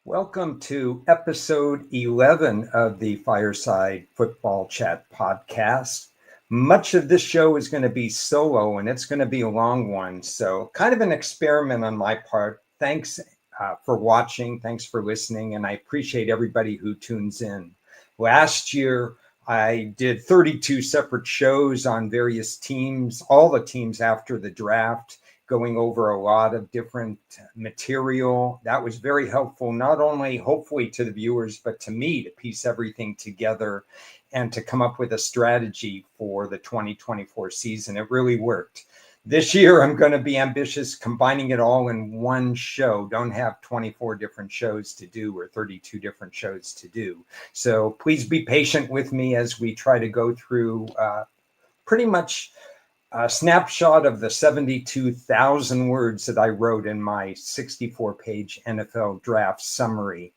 Welcome to episode 11 of the Fireside Football Chat podcast. Much of this show is going to be solo and it's going to be a long one. So, kind of an experiment on my part. Thanks for watching. Thanks for listening. And I appreciate everybody who tunes in. Last year, I did 32 separate shows on various teams, all the teams after the draft, going over a lot of different material. That was very helpful, not only hopefully to the viewers, but to me to piece everything together and to come up with a strategy for the 2024 season. It really worked. This year, I'm going to be ambitious, combining it all in one show. Don't have 24 different shows to do or 32 different shows to do. So please be patient with me as we try to go through pretty much a snapshot of the 72,000 words that I wrote in my 64-page NFL draft summary.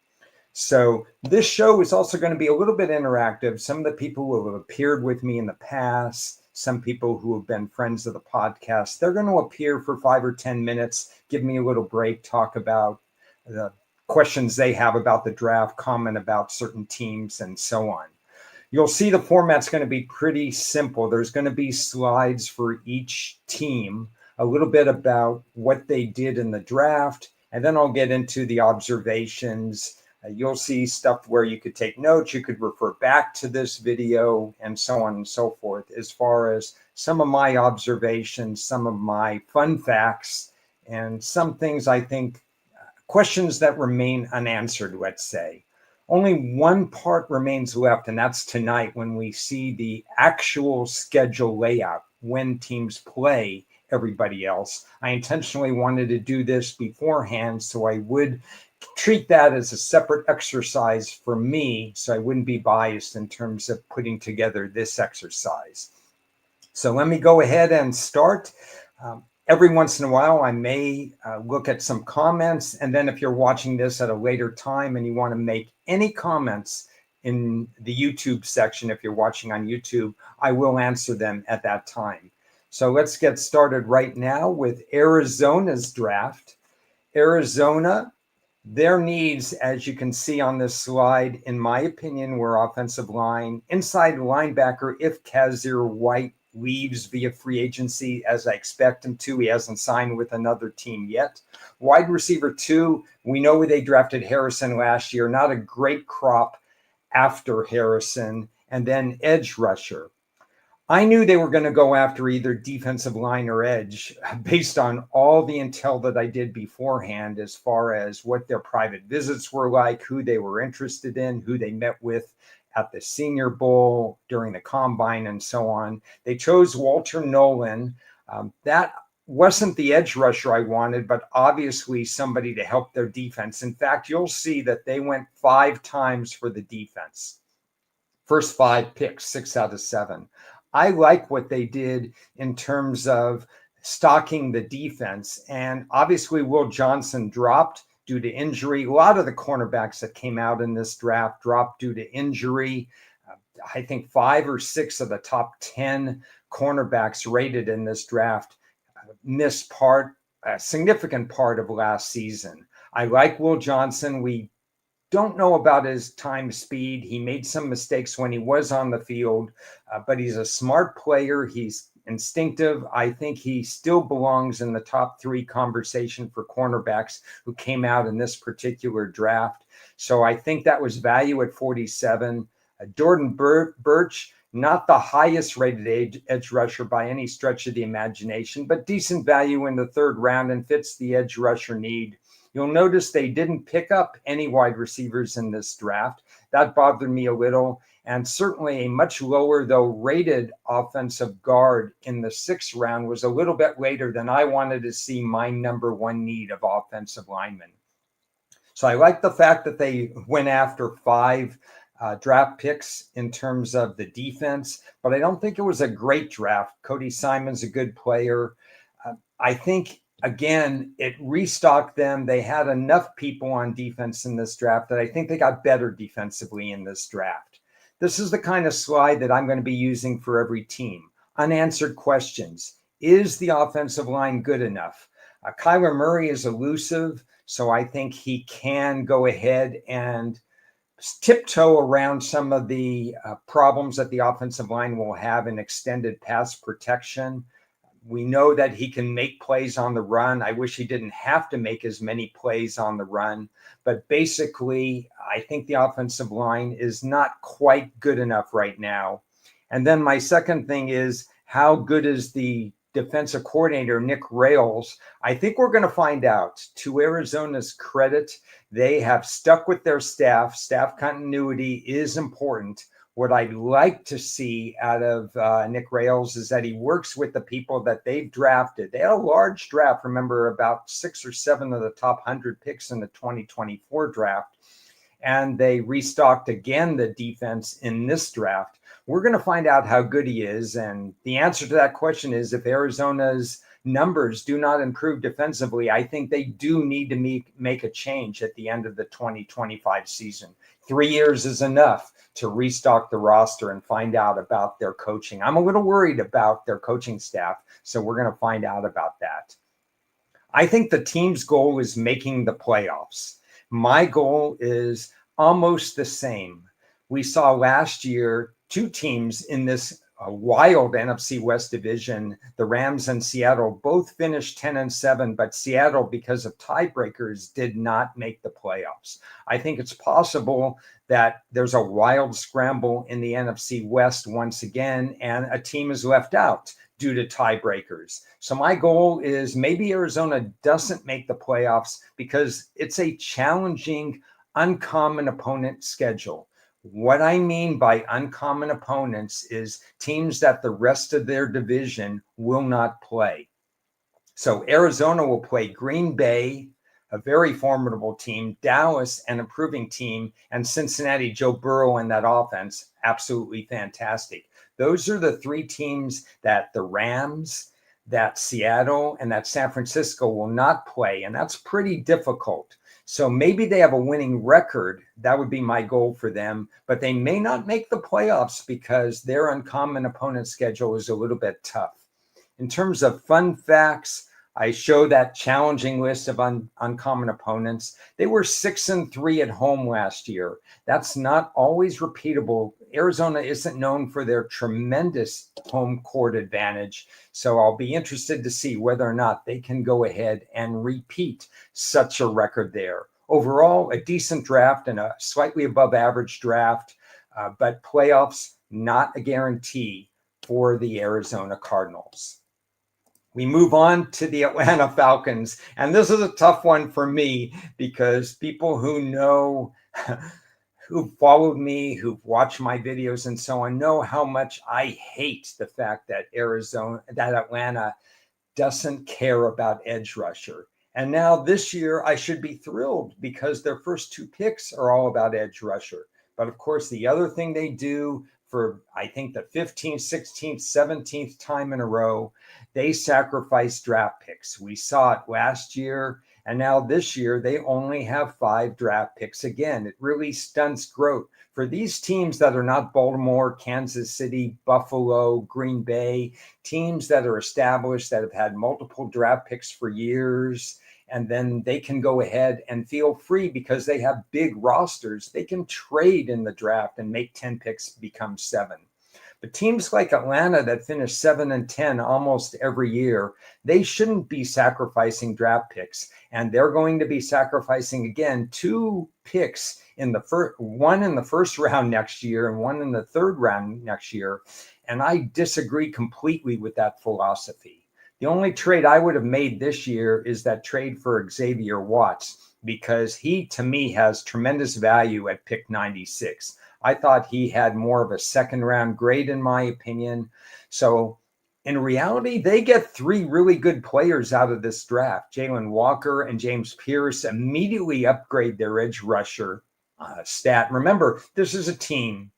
So this show is also going to be a little bit interactive. Some of the people who have appeared with me in the past, some people who have been friends of the podcast, they're going to appear for 5 or 10 minutes, give me a little break, talk about the questions they have about the draft, comment about certain teams, and so on. You'll see the format's going to be pretty simple. There's going to be slides for each team, a little bit about what they did in the draft, and then I'll get into the observations. You'll see stuff where you could take notes, you could refer back to this video, and so on and so forth, as far as some of my observations, some of my fun facts, and some things I think, questions that remain unanswered, let's say. Only one part remains left, and that's tonight when we see the actual schedule layout, when teams play everybody else. I intentionally wanted to do this beforehand so I would treat that as a separate exercise for me, so I wouldn't be biased in terms of putting together this exercise. So let me go ahead and start. Every once in a while, I may look at some comments. And then if you're watching this at a later time and you want to make any comments in the YouTube section, if you're watching on YouTube, I will answer them at that time. So let's get started right now with Arizona's draft. Arizona, their needs, as you can see on this slide, in my opinion, were offensive line, inside linebacker, if Kazir White leaves via free agency, as I expect him to. He hasn't signed with another team yet. Wide receiver 2, we know they drafted Harrison last year, not a great crop after Harrison. And then edge rusher. I knew they were going to go after either defensive line or edge based on all the intel that I did beforehand, as far as what their private visits were like, who they were interested in, who they met with at the Senior Bowl, during the Combine, and so on. They chose Walter Nolan. That wasn't the edge rusher I wanted, but obviously somebody to help their defense. In fact, you'll see that they went 5 times for the defense. First 5 picks, 6 out of 7. I like what they did in terms of stocking the defense. And obviously Will Johnson dropped due to injury. A lot of the cornerbacks that came out in this draft dropped due to injury. I think 5 or 6 of the top 10 cornerbacks rated in this draft missed a significant part of last season. I like Will Johnson. We don't know about his time speed. He made some mistakes when he was on the field, but he's a smart player. He's instinctive. I think he still belongs in the top 3 conversation for cornerbacks who came out in this particular draft. So I think that was value at 47. Jordan Birch, not the highest rated edge rusher by any stretch of the imagination, but decent value in the 3rd round and fits the edge rusher need. You'll notice they didn't pick up any wide receivers in this draft. That bothered me a little. And certainly a much lower, though, rated offensive guard in the 6th round was a little bit later than I wanted to see my number 1 need of offensive linemen. So I like the fact that they went after 5 draft picks in terms of the defense, but I don't think it was a great draft. Cody Simon's a good player. I think, again, it restocked them. They had enough people on defense in this draft that I think they got better defensively in this draft. This is the kind of slide that I'm going to be using for every team. Unanswered questions. Is the offensive line good enough? Kyler Murray is elusive. So I think he can go ahead and tiptoe around some of the problems that the offensive line will have in extended pass protection. We know that he can make plays on the run. I wish he didn't have to make as many plays on the run. But basically, I think the offensive line is not quite good enough right now. And then my second thing is, how good is the defensive coordinator, Nick Rales? I think we're going to find out. To Arizona's credit, they have stuck with their staff. Staff continuity is important. What I'd like to see out of Nick Rales is that he works with the people that they've drafted. They had a large draft. Remember, about 6 or 7 of the top 100 picks in the 2024 draft. And they restocked again the defense in this draft. We're going to find out how good he is. And the answer to that question is, if Arizona's numbers do not improve defensively, I think they do need to make a change at the end of the 2025 season. 3 years is enough to restock the roster and find out about their coaching. I'm a little worried about their coaching staff, so we're going to find out about that. I think the team's goal is making the playoffs. My goal is almost the same. We saw last year 2 teams in this wild NFC West division, the Rams and Seattle, both finished 10-7, but Seattle, because of tiebreakers, did not make the playoffs. I think it's possible that there's a wild scramble in the NFC West once again, and a team is left out due to tiebreakers. So my goal is maybe Arizona doesn't make the playoffs because it's a challenging, uncommon opponent schedule. What I mean by uncommon opponents is teams that the rest of their division will not play. So Arizona will play Green Bay, a very formidable team, Dallas, an improving team, and Cincinnati, Joe Burrow and that offense, absolutely fantastic. Those are the 3 teams that the Rams, that Seattle, and that San Francisco will not play, and that's pretty difficult. So maybe they have a winning record. That would be my goal for them, but they may not make the playoffs because their uncommon opponent schedule is a little bit tough. In terms of fun facts, I show that challenging list of uncommon opponents. They were 6-3 at home last year. That's not always repeatable. Arizona isn't known for their tremendous home court advantage. So I'll be interested to see whether or not they can go ahead and repeat such a record there. Overall, a decent draft and a slightly above average draft, but playoffs not a guarantee for the Arizona Cardinals. We move on to the Atlanta Falcons. And this is a tough one for me because people who know, who've followed me, who've watched my videos and so on, know how much I hate the fact that Atlanta doesn't care about edge rusher. And now this year, I should be thrilled because their first 2 picks are all about edge rusher. But of course, the other thing they do for, I think, the 15th, 16th, 17th time in a row, they sacrifice draft picks. We saw it last year, and now this year, they only have 5 draft picks again. It really stunts growth. For these teams that are not Baltimore, Kansas City, Buffalo, Green Bay, teams that are established, that have had multiple draft picks for years, and then they can go ahead and feel free because they have big rosters. They can trade in the draft and make 10 picks become 7. But teams like Atlanta that finish 7-10 almost every year, they shouldn't be sacrificing draft picks. And they're going to be sacrificing, again, 2 picks in the one in the first round next year and one in the 3rd round next year. And I disagree completely with that philosophy. The only trade I would have made this year is that trade for Xavier Watts, because he, to me, has tremendous value at pick 96. I thought he had more of a 2nd round grade, in my opinion. So in reality, they get 3 really good players out of this draft. Jalen Walker and James Pierce immediately upgrade their edge rusher stat. Remember, this is a team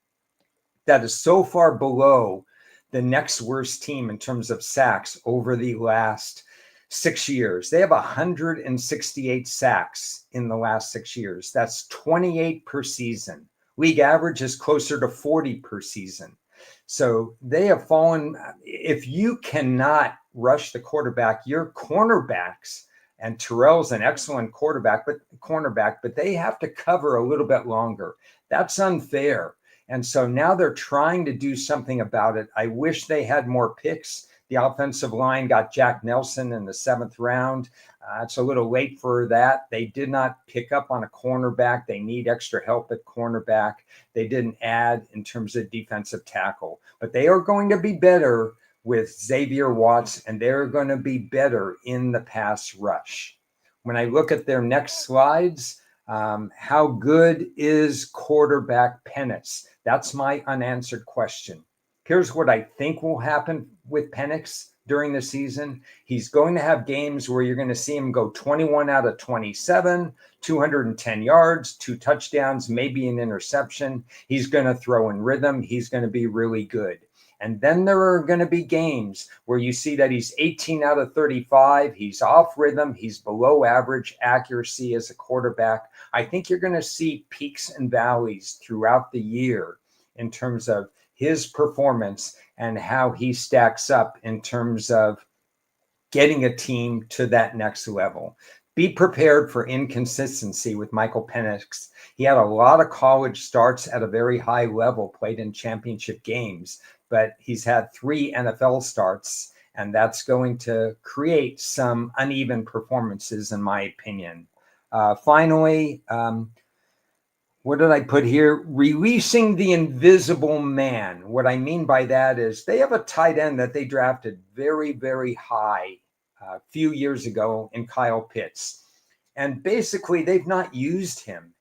that is so far below the next worst team in terms of sacks over the last 6 years. They have 168 sacks in the last 6 years. That's 28 per season. League average is closer to 40 per season. So they have fallen. If you cannot rush the quarterback, your cornerbacks And Terrell's an excellent cornerback, but they have to cover a little bit longer. That's unfair. And so now they're trying to do something about it. I wish they had more picks. The offensive line got Jack Nelson in the 7th round. It's a little late for that. They did not pick up on a cornerback. They need extra help at cornerback. They didn't add in terms of defensive tackle. But they are going to be better with Xavier Watts, and they're going to be better in the pass rush. When I look at their next slides, how good is quarterback Penix? That's my unanswered question. Here's what I think will happen with Penix during the season. He's going to have games where you're going to see him go 21 out of 27, 210 yards, 2 touchdowns, maybe an interception. He's going to throw in rhythm. He's going to be really good. And then there are going to be games where you see that he's 18 out of 35. He's off rhythm. He's below average accuracy as a quarterback. I think you're going to see peaks and valleys throughout the year in terms of his performance and how he stacks up in terms of getting a team to that next level. Be prepared for inconsistency with Michael Penix. He had a lot of college starts at a very high level, played in championship games, but he's had 3 NFL starts, and that's going to create some uneven performances, in my opinion. Finally, what did I put here? Releasing the invisible man. What I mean by that is they have a tight end that they drafted very, very high a few years ago in Kyle Pitts. And basically, they've not used him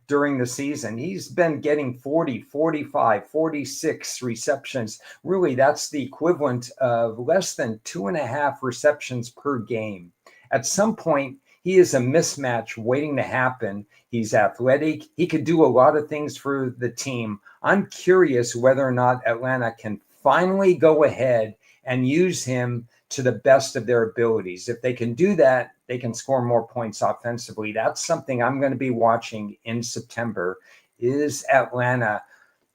during the season. He's been getting 40, 45, 46 receptions. Really, that's the equivalent of less than 2.5 receptions per game. At some point, he is a mismatch waiting to happen. He's athletic. He could do a lot of things for the team. I'm curious whether or not Atlanta can finally go ahead and use him to the best of their abilities. If they can do that, they can score more points offensively. That's something I'm going to be watching in September. Is Atlanta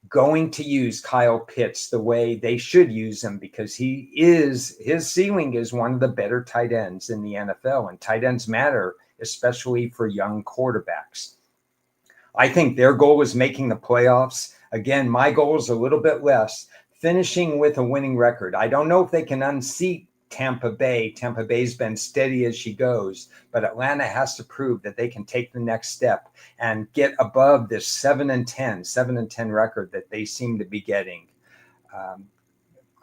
going to use Kyle Pitts the way they should use him? Because his ceiling is one of the better tight ends in the NFL, and tight ends matter, especially for young quarterbacks. I think their goal is making the playoffs. Again, my goal is a little bit less, finishing with a winning record. I don't know if they can unseat Tampa Bay. Tampa Bay's been steady as she goes, but Atlanta has to prove that they can take the next step and get above this 7-10 record that they seem to be getting.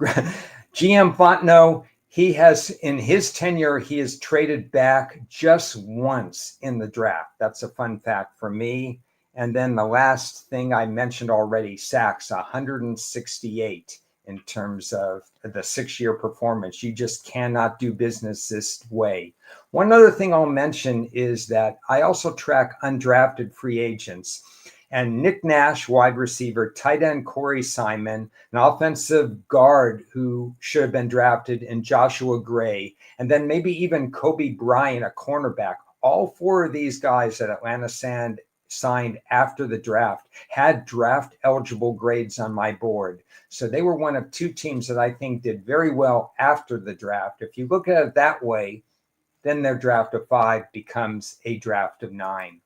GM Fontenot, he has, in his tenure, he has traded back just once in the draft. That's a fun fact for me. And then the last thing I mentioned already, sacks, 168 in terms of the 6-year performance. You just cannot do business this way. One other thing I'll mention is that I also track undrafted free agents. And Nick Nash, wide receiver, tight end Corey Simon, an offensive guard who should have been drafted, and Joshua Gray, and then maybe even Kobe Bryant, a cornerback. All 4 of these guys that Atlanta signed after the draft had draft eligible grades on my board. So they were one of 2 teams that I think did very well after the draft. If you look at it that way, then their draft of 5 becomes a draft of 9.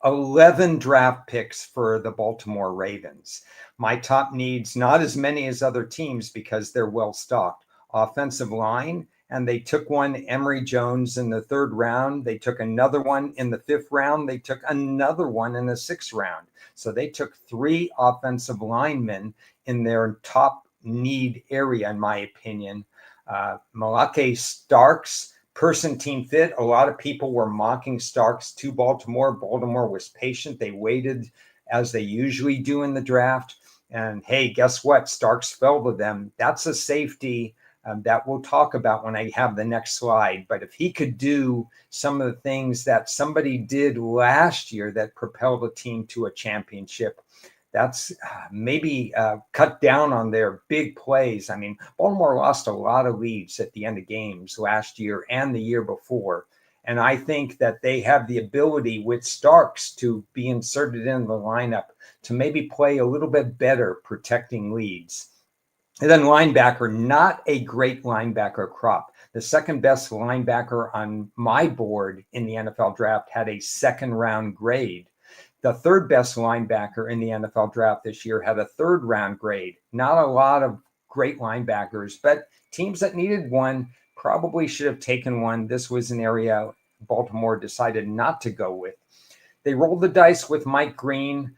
11 draft picks for the Baltimore Ravens. My top needs, not as many as other teams because they're well stocked. Offensive line, and they took one, Emory Jones, in the 3rd round. They took another one in the 5th round. They took another one in the 6th round. So they took 3 offensive linemen in their top need area, in my opinion. Malake Starks, person team fit. A lot of people were mocking Starks to Baltimore. Baltimore was patient. They waited as they usually do in the draft. And hey, guess what? Starks fell to them. That's a safety that we'll talk about when I have the next slide. But if he could do some of the things that somebody did last year that propelled a team to a championship, that's maybe cut down on their big plays. I mean, Baltimore lost a lot of leads at the end of games last year and the year before. And I think that they have the ability with Starks to be inserted in the lineup to maybe play a little bit better protecting leads. And then linebacker, not a great linebacker crop. The second best linebacker on my board in the NFL draft had a second round grade. The third best linebacker in the NFL draft this year had a third round grade. Not a lot of great linebackers, but teams that needed one probably should have taken one. This was an area Baltimore decided not to go with. They rolled the dice with Mike Green.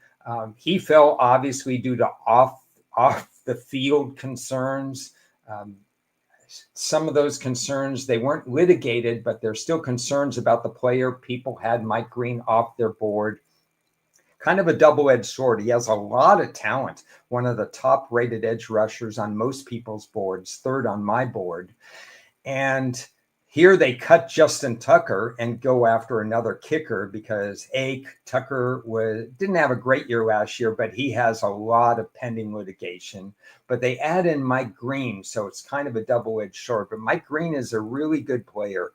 He fell obviously due to off the field concerns. Some of those concerns, they weren't litigated, but there's still concerns about the player. People had Mike Green off their board. Kind of a double-edged sword. He has a lot of talent. One of the top-rated edge rushers on most people's boards, third on my board. And here they cut Justin Tucker and go after another kicker because Tucker didn't have a great year last year, but he has a lot of pending litigation. But they add in Mike Green, so it's kind of a double-edged sword. But Mike Green is a really good player.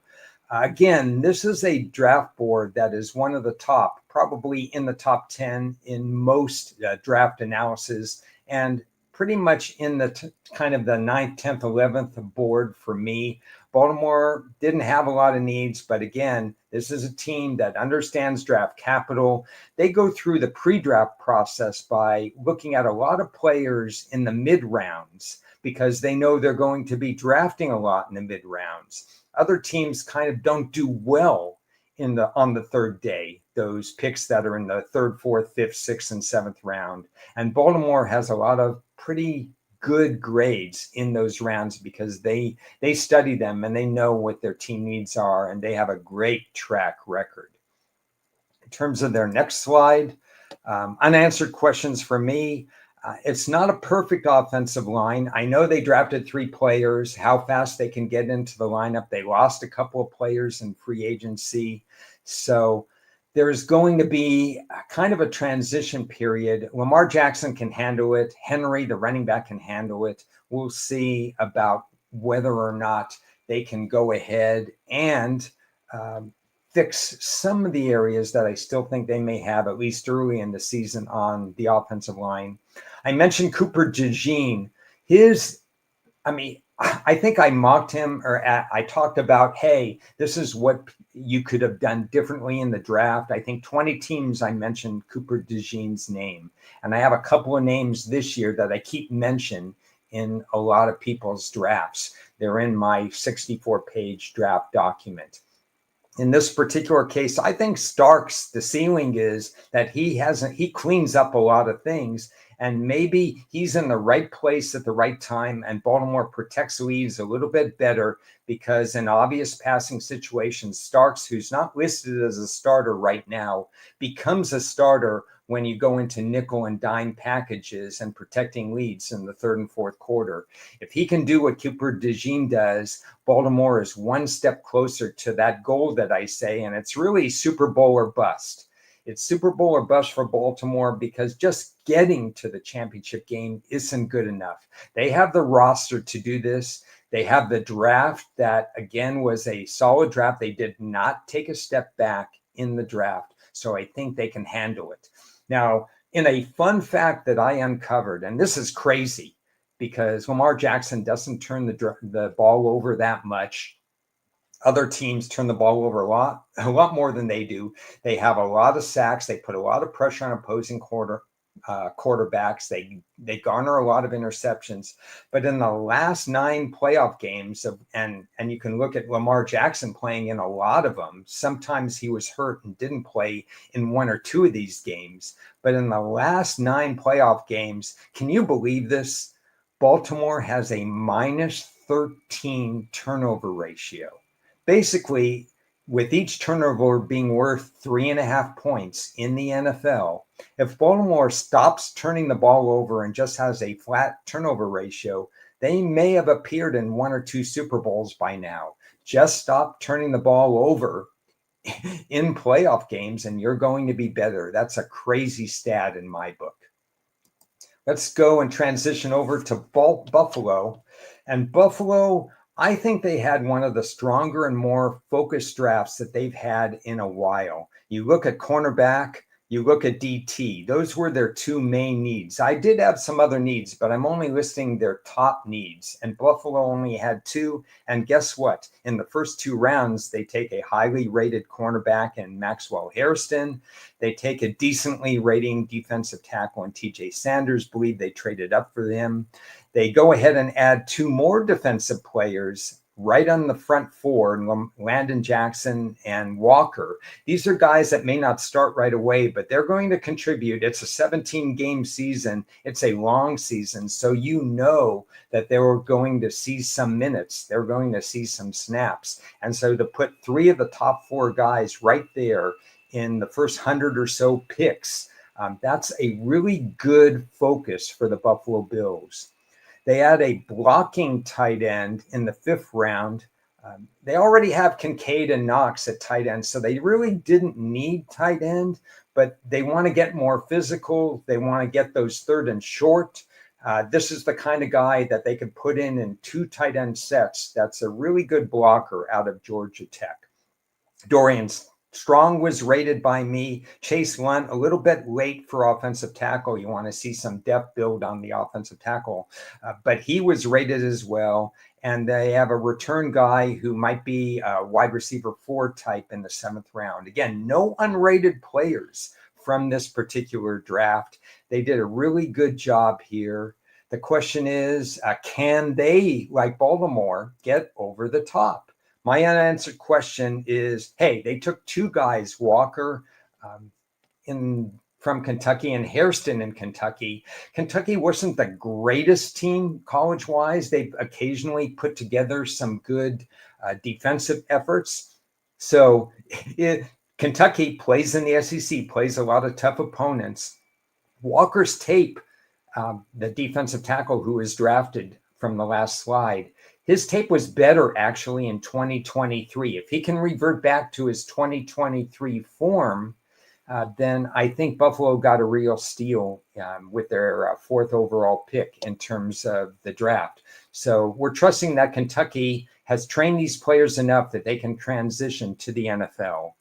Again, this is a draft board that is one of the top, probably in the top 10 in most draft analysis, and pretty much in the kind of the 9th, 10th, 11th board for me. Baltimore didn't have a lot of needs, but again, this is a team that understands draft capital. They go through the pre-draft process by looking at a lot of players in the mid-rounds because they know they're going to be drafting a lot in the mid-rounds. Other teams kind of don't do well on the third day, those picks that are in the third, fourth, fifth, sixth, and seventh round. And Baltimore has a lot of pretty good grades in those rounds because they study them and they know what their team needs are, and they have a great track record. In terms of their next slide, unanswered questions for me. It's not a perfect offensive line. I know they drafted 3 players, how fast they can get into the lineup. They lost a couple of players in free agency. So there's going to be kind of a transition period. Lamar Jackson can handle it. Henry, the running back, can handle it. We'll see about whether or not they can go ahead and fix some of the areas that I still think they may have, at least early in the season, on the offensive line. I mentioned Cooper DeJean. I think I mocked him, or I talked about, hey, this is what you could have done differently in the draft. I think 20 teams I mentioned Cooper DeJean's name. And I have a couple of names this year that I keep mentioning in a lot of people's drafts. They're in my 64-page draft document. In this particular case, I think Starks, the ceiling is that he cleans up a lot of things, and maybe he's in the right place at the right time, and Baltimore protects leads a little bit better because in obvious passing situations, Starks, who's not listed as a starter right now, becomes a starter when you go into nickel and dime packages and protecting leads in the third and fourth quarter. If he can do what Cooper DeJean does, Baltimore is one step closer to that goal that I say, and it's really Super Bowl or bust. It's Super Bowl or bust for Baltimore because just getting to the championship game isn't good enough. They have the roster to do this. They have the draft that, again, was a solid draft. They did not take a step back in the draft, so I think they can handle it. Now, in a fun fact that I uncovered, and this is crazy because Lamar Jackson doesn't turn the ball over that much. Other teams turn the ball over a lot more than they do. They have a lot of sacks. They put a lot of pressure on opposing quarterbacks. They garner a lot of interceptions. But in the last 9 playoff games, and you can look at Lamar Jackson playing in a lot of them. Sometimes he was hurt and didn't play in 1 or 2 of these games. But in the last 9 playoff games, can you believe this? Baltimore has a minus 13 turnover ratio. Basically, with each turnover being worth 3.5 points in the NFL, if Baltimore stops turning the ball over and just has a flat turnover ratio, they may have appeared in 1 or 2 Super Bowls by now. Just stop turning the ball over in playoff games and you're going to be better. That's a crazy stat in my book. Let's go and transition over to Buffalo. And Buffalo, I think they had one of the stronger and more focused drafts that they've had in a while. You look at cornerback, You look at DT, those were their two main needs. I did have some other needs, but I'm only listing their top needs. And Buffalo only had two. And guess what? In the first two rounds, they take a highly rated cornerback in Maxwell Hairston. They take a decently rating defensive tackle in TJ Sanders. Believe they traded up for him. They go ahead and add two more defensive players right on the front four, Landon Jackson and Walker. These are guys that may not start right away, but they're going to contribute. It's a 17-game season. It's a long season. So you know that they're going to see some minutes. They're going to see some snaps. And so to put three of the top four guys right there in the first 100 or so picks, that's a really good focus for the Buffalo Bills. They add a blocking tight end in the fifth round. They already have Kincaid and Knox at tight end, so they really didn't need tight end, but they want to get more physical. They want to get those third and short. This is the kind of guy that they could put in two tight end sets. That's a really good blocker out of Georgia Tech. Dorian Strong was rated by me. Chase Lunt, a little bit late for offensive tackle. You want to see some depth build on the offensive tackle, but he was rated as well. And they have a return guy who might be a wide receiver 4 type in the 7th round. Again, no unrated players from this particular draft. They did a really good job here. The question is, can they, like Baltimore, get over the top? My unanswered question is, hey, they took two guys, Walker from Kentucky and Hairston in Kentucky. Kentucky wasn't the greatest team college-wise. They've occasionally put together some good defensive efforts. So Kentucky plays in the SEC, plays a lot of tough opponents. Walker's tape, the defensive tackle who was drafted from the last slide, his tape was better actually in 2023. If he can revert back to his 2023 form, then I think Buffalo got a real steal with their 4th overall pick in terms of the draft. So we're trusting that Kentucky has trained these players enough that they can transition to the NFL.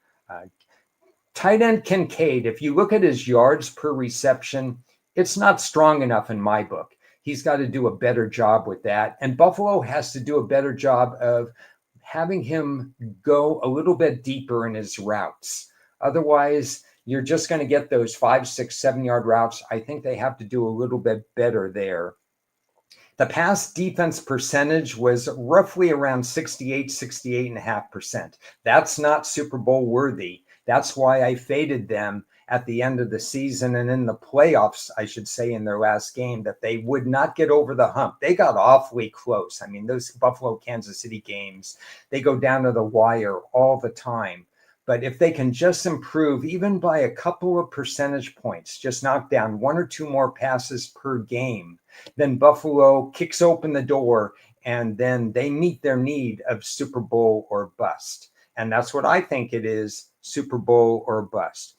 Tight end Kincaid, if you look at his yards per reception, it's not strong enough in my book. He's got to do a better job with that. And Buffalo has to do a better job of having him go a little bit deeper in his routes. Otherwise, you're just going to get those 5, 6, 7-yard routes. I think they have to do a little bit better there. The pass defense percentage was roughly around 68.5%. That's not Super Bowl worthy. That's why I faded them at the end of the season and in the playoffs, I should say, in their last game, that they would not get over the hump. They got awfully close. I mean, those Buffalo-Kansas City games, they go down to the wire all the time. But if they can just improve even by a couple of percentage points, just knock down 1 or 2 more passes per game, then Buffalo kicks open the door and then they meet their need of Super Bowl or bust. And that's what I think it is, Super Bowl or bust.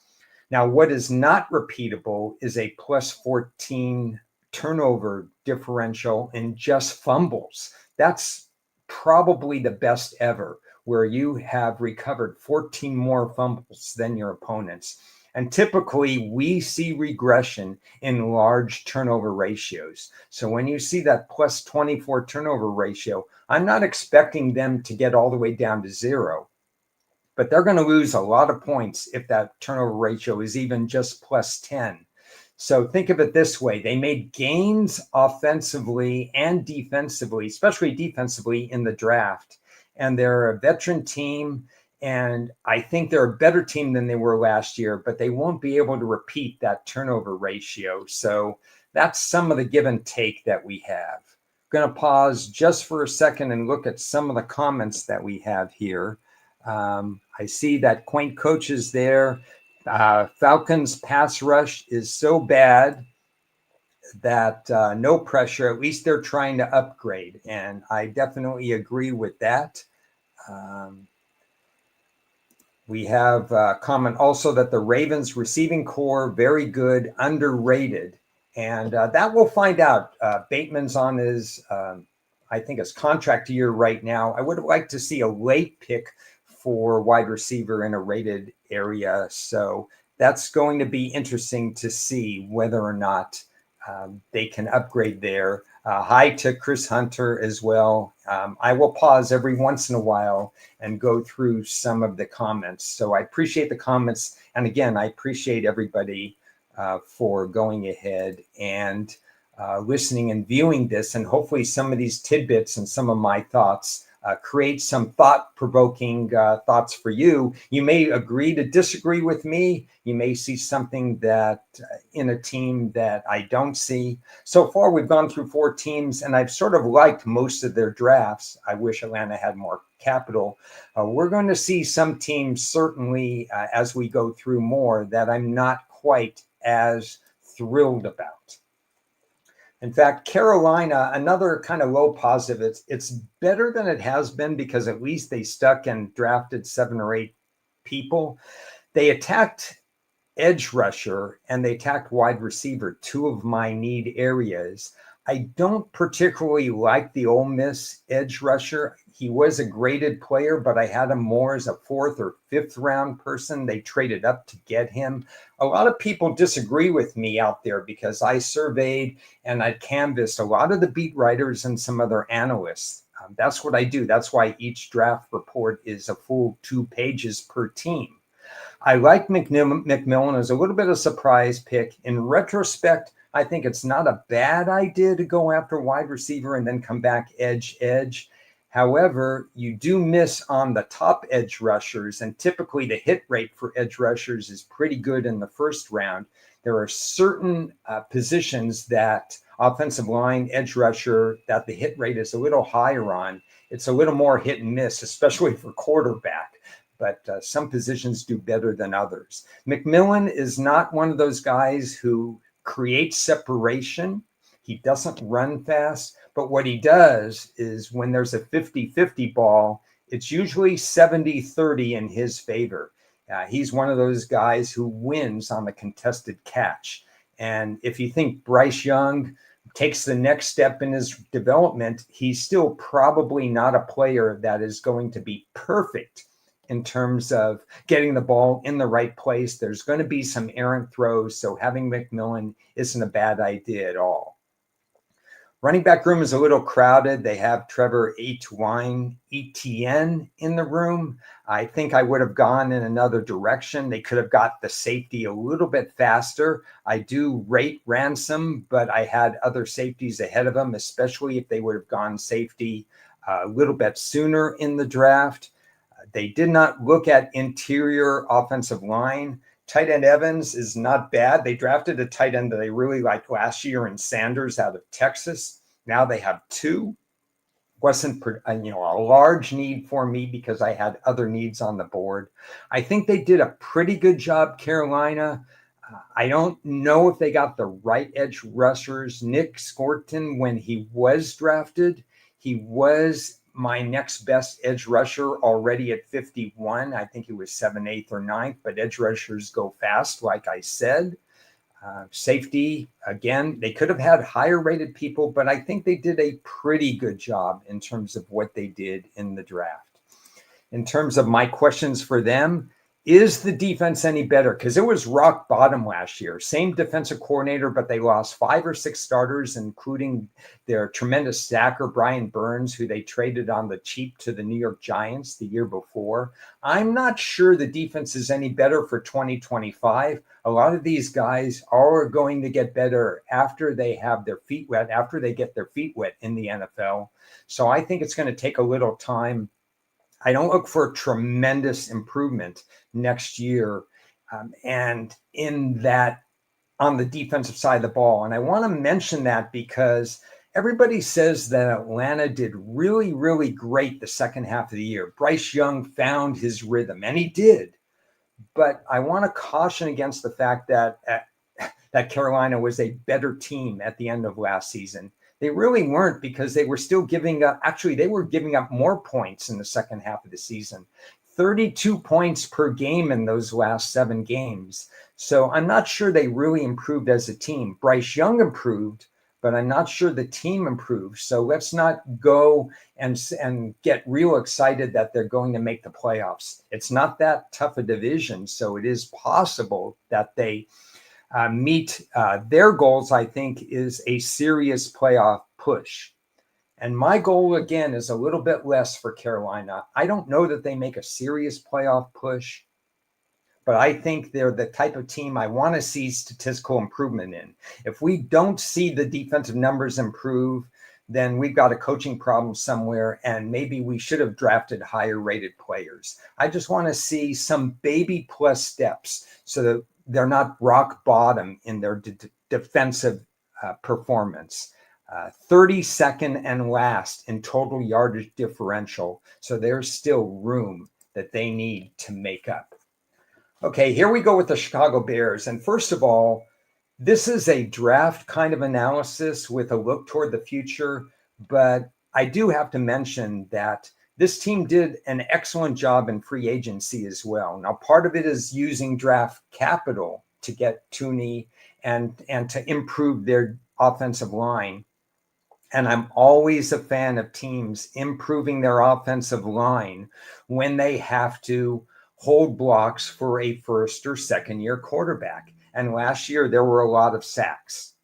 Now, what is not repeatable is a plus 14 turnover differential in just fumbles. That's probably the best ever, where you have recovered 14 more fumbles than your opponents. And typically we see regression in large turnover ratios. So when you see that plus 24 turnover ratio, I'm not expecting them to get all the way down to 0. But they're going to lose a lot of points if that turnover ratio is even just plus 10. So think of it this way. They made gains offensively and defensively, especially defensively in the draft. And they're a veteran team. And I think they're a better team than they were last year, but they won't be able to repeat that turnover ratio. So that's some of the give and take that we have. I'm going to pause just for a second and look at some of the comments that we have here. I see that Quaint Coach is there. Falcons pass rush is so bad that no pressure. At least they're trying to upgrade. And I definitely agree with that. We have a comment also that the Ravens receiving core, very good, underrated. And that we'll find out. Bateman's on his, I think, his contract year right now. I would like to see a late pick for wide receiver in a rated area. So That's going to be interesting to see whether or not they can upgrade there. Hi to Chris Hunter as well. I will pause every once in a while and go through some of the comments. So I appreciate the comments. And again, I appreciate everybody for going ahead and listening and viewing this. And hopefully some of these tidbits and some of my thoughts create some thought-provoking thoughts for you. You may agree to disagree with me. You may see something that in a team that I don't see. So far, we've gone through 4 teams, and I've sort of liked most of their drafts. I wish Atlanta had more capital. We're going to see some teams, certainly, as we go through more, that I'm not quite as thrilled about. In fact, Carolina, another kind of low positive. It's better than it has been because at least they stuck and drafted 7 or 8 people. They attacked edge rusher and they attacked wide receiver, 2 of my need areas. I don't particularly like the Ole Miss edge rusher. He was a graded player, but I had him more as a 4th or 5th round person. They traded up to get him. A lot of people disagree with me out there because I surveyed and I canvassed a lot of the beat writers and some other analysts. That's what I do. That's why each draft report is a full 2 pages per team. I like McMillan as a little bit of a surprise pick. In retrospect, I think it's not a bad idea to go after wide receiver and then come back edge. However, you do miss on the top edge rushers, and typically the hit rate for edge rushers is pretty good in the first round. There are certain positions that offensive line, edge rusher, that the hit rate is a little higher on. It's a little more hit and miss, especially for quarterback. But some positions do better than others. McMillan is not one of those guys who creates separation. He doesn't run fast, but what he does is when there's a 50-50 ball, it's usually 70-30 in his favor. He's one of those guys who wins on the contested catch. And if you think Bryce Young takes the next step in his development, he's still probably not a player that is going to be perfect in terms of getting the ball in the right place. There's going to be some errant throws, so having McMillan isn't a bad idea at all. Running back room is a little crowded. They have Trevor Etienne in the room. I think I would have gone in another direction. They could have got the safety a little bit faster. I do rate Ransom, but I had other safeties ahead of him, especially if they would have gone safety a little bit sooner in the draft. They did not look at interior offensive line. Tight end Evans is not bad. They drafted a tight end that they really liked last year in Sanders out of Texas. Now they have 2. Wasn't a large need for me because I had other needs on the board. I think they did a pretty good job, Carolina. I don't know if they got the right edge rushers. Nick Scorton, when he was drafted, he was my next best edge rusher already at 51. I think he was 7th, 8th, or 9th, but edge rushers go fast, like I said. Safety, again, they could have had higher rated people, but I think they did a pretty good job in terms of what they did in the draft. In terms of my questions for them, is the defense any better? Because it was rock bottom last year. Same defensive coordinator, but they lost 5 or 6 starters, including their tremendous stacker, Brian Burns, who they traded on the cheap to the New York Giants the year before. I'm not sure the defense is any better for 2025. A lot of these guys are going to get better after they have their feet wet, after they get their feet wet in the NFL. So I think it's going to take a little time. I don't look for a tremendous improvement next year. And in that, on the defensive side of the ball. And I want to mention that because everybody says that Atlanta did really, really great the second half of the year. Bryce Young found his rhythm, and he did. But I want to caution against the fact that Carolina was a better team at the end of last season. They really weren't, because they were still giving up. Actually, they were giving up more points in the second half of the season, 32 points per game in those last 7 games. So I'm not sure they really improved as a team. Bryce Young improved, but I'm not sure the team improved. So let's not go and get real excited that they're going to make the playoffs. It's not that tough a division, so it is possible that they meet their goals. I think is a serious playoff push. And my goal, again, is a little bit less for Carolina. I don't know that they make a serious playoff push, but I think they're the type of team I want to see statistical improvement in. If we don't see the defensive numbers improve, then we've got a coaching problem somewhere, and maybe we should have drafted higher rated players. I just want to see some baby plus steps so that they're not rock bottom in their defensive performance. 32nd and last in total yardage differential. So there's still room that they need to make up. Okay, here we go with the Chicago Bears. And first of all, this is a draft kind of analysis with a look toward the future. But I do have to mention that this team did an excellent job in free agency as well. Now, part of it is using draft capital to get Tooney and to improve their offensive line. And I'm always a fan of teams improving their offensive line when they have to hold blocks for a first or second year quarterback. And last year, there were a lot of sacks.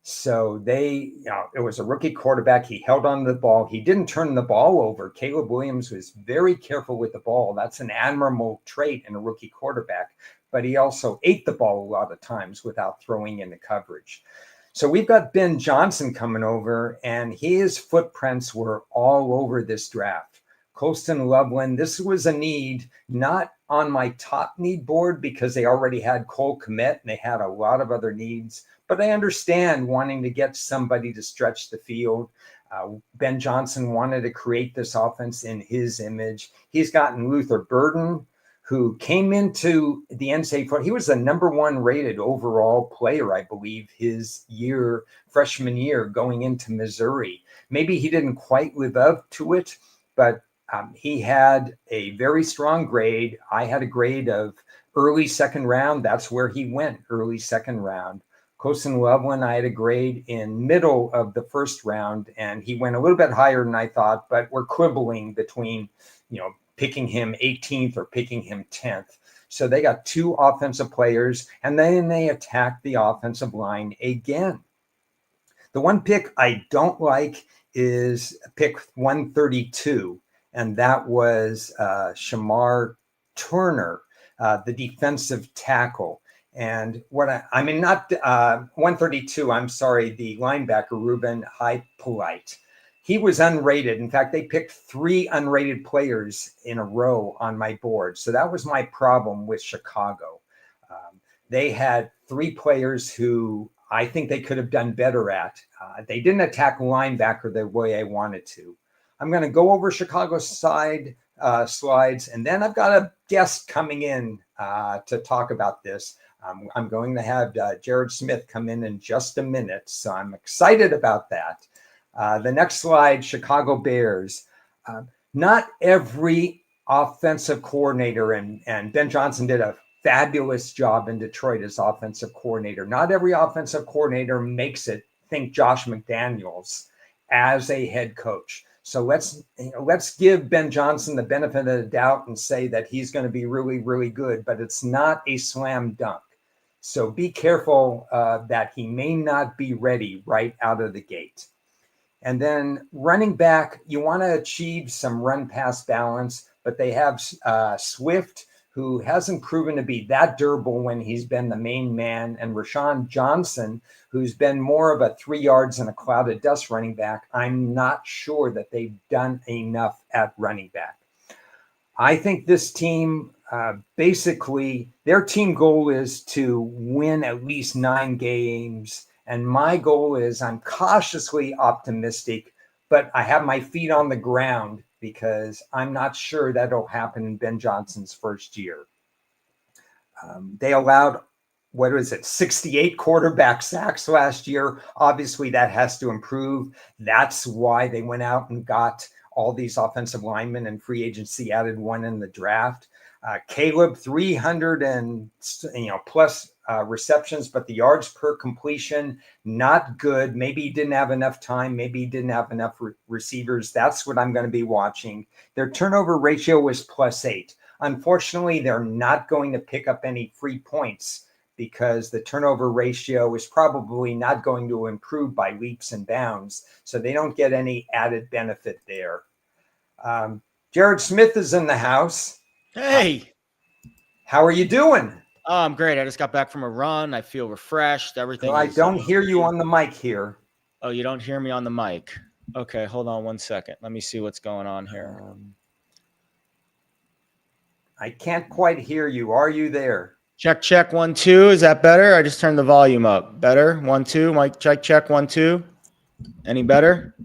So it was a rookie quarterback. He held on to the ball. He didn't turn the ball over. Caleb Williams was very careful with the ball. That's an admirable trait in a rookie quarterback. But he also ate the ball a lot of times without throwing into coverage. So we've got Ben Johnson coming over, and his footprints were all over this draft. Colston Loveland, this was a need, not on my top need board because they already had Cole Kmet and they had a lot of other needs. But I understand wanting to get somebody to stretch the field. Ben Johnson wanted to create this offense in his image. He's gotten Luther Burden, who came into the NCAA. He was the number one rated overall player, I believe, his freshman year going into Missouri. Maybe he didn't quite live up to it, but he had a very strong grade. I had a grade of early second round. That's where he went, early second round. Colston Loveland, I had a grade in middle of the first round, and he went a little bit higher than I thought, but we're quibbling between, picking him 18th or picking him 10th. So they got two offensive players, and then they attacked the offensive line again. The one pick I don't like is pick 132, and that was Shamar Turner, the defensive tackle. And not 132, I'm sorry, the linebacker, Ruben Hypolite. He was unrated. In fact, they picked 3 unrated players in a row on my board. So that was my problem with Chicago. They had 3 players who I think they could have done better at. They didn't attack linebacker the way I wanted to. I'm going to go over Chicago's side slides, and then I've got a guest coming in to talk about this. I'm going to have Jared Smith come in just a minute, so I'm excited about that. The next slide, Chicago Bears. Not every offensive coordinator, and Ben Johnson did a fabulous job in Detroit as offensive coordinator. Not every offensive coordinator makes it, think Josh McDaniels, as a head coach. So let's give Ben Johnson the benefit of the doubt and say that he's going to be really, really good, but it's not a slam dunk. So be careful that he may not be ready right out of the gate. And then running back, you want to achieve some run-pass balance, but they have Swift, who hasn't proven to be that durable when he's been the main man, and Rashawn Johnson, who's been more of a 3 yards in a cloud of dust running back. I'm not sure that they've done enough at running back. I think this team, basically, their team goal is to win at least 9 games. And my goal is I'm cautiously optimistic, but I have my feet on the ground because I'm not sure that'll happen in Ben Johnson's first year. They allowed, 68 quarterback sacks last year. Obviously, that has to improve. That's why they went out and got all these offensive linemen, and free agency added one in the draft. Caleb 300 and plus receptions, but the yards per completion not good. Maybe he didn't have enough time. Maybe he didn't have enough receivers. That's what I'm going to be watching. Their turnover ratio was +8. Unfortunately, they're not going to pick up any free points because the turnover ratio is probably not going to improve by leaps and bounds. So they don't get any added benefit there. Jared Smith is in the house. Hey. How are you doing? Oh, I'm great. I just got back from a run. I feel refreshed. Everything. Well, I don't hear you on the mic here. Oh, you don't hear me on the mic? Okay, hold on one second. Let me see what's going on here. I can't quite hear you. Are you there? Check 1 2. Is that better? I just turned the volume up. Better? 1 2. Mic check 1 2. Any better?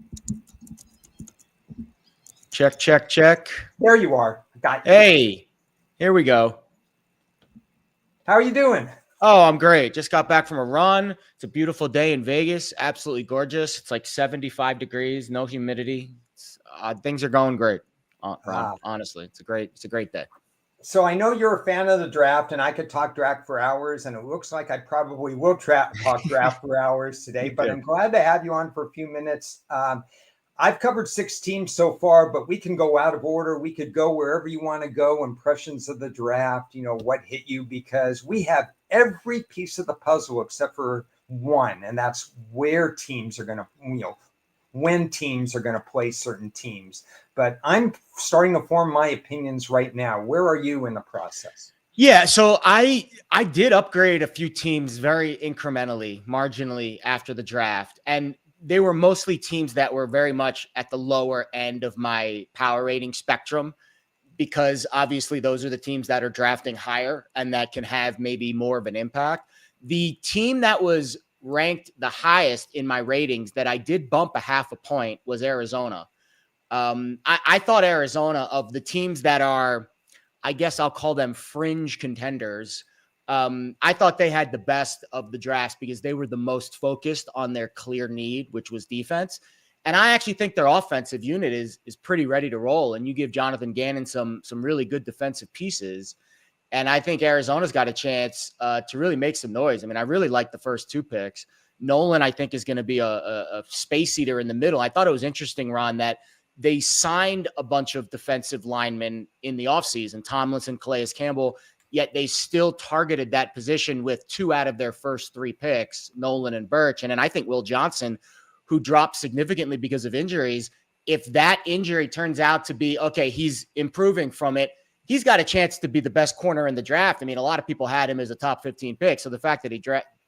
Check. There you are. Got you. Hey, here we go. How are you doing? Oh, I'm great. Just got back from a run. It's a beautiful day in Vegas. Absolutely gorgeous. It's like 75 degrees, no humidity. Things are going great. Ron, honestly, it's a great day. So I know you're a fan of the draft, and I could talk draft for hours, and it looks like I probably will talk draft for hours today, but I'm glad to have you on for a few minutes. I've covered 6 teams so far, but we can go out of order. We could go wherever you want to go. Impressions of the draft, what hit you, because we have every piece of the puzzle except for one, and that's where teams are going to, when teams are going to play certain teams. But I'm starting to form my opinions right now. Where are you in the process? Yeah, so I did upgrade a few teams very incrementally, marginally after the draft, and they were mostly teams that were very much at the lower end of my power rating spectrum, because obviously those are the teams that are drafting higher and that can have maybe more of an impact. The team that was ranked the highest in my ratings that I did bump a half a point was Arizona. I thought Arizona, of the teams that are, I guess I'll call them fringe contenders, I thought they had the best of the drafts because they were the most focused on their clear need, which was defense. And I actually think their offensive unit is pretty ready to roll. And you give Jonathan Gannon some really good defensive pieces. And I think Arizona's got a chance to really make some noise. I mean, I really like the first 2 picks. Nolan, I think, is going to be a space eater in the middle. I thought it was interesting, Ron, that they signed a bunch of defensive linemen in the offseason, Tomlinson, Calais Campbell, yet they still targeted that position with 2 out of their first 3 picks, Nolan and Birch. And then I think Will Johnson, who dropped significantly because of injuries, if that injury turns out to be, okay, he's improving from it, he's got a chance to be the best corner in the draft. I mean, a lot of people had him as a top 15 pick. So the fact that he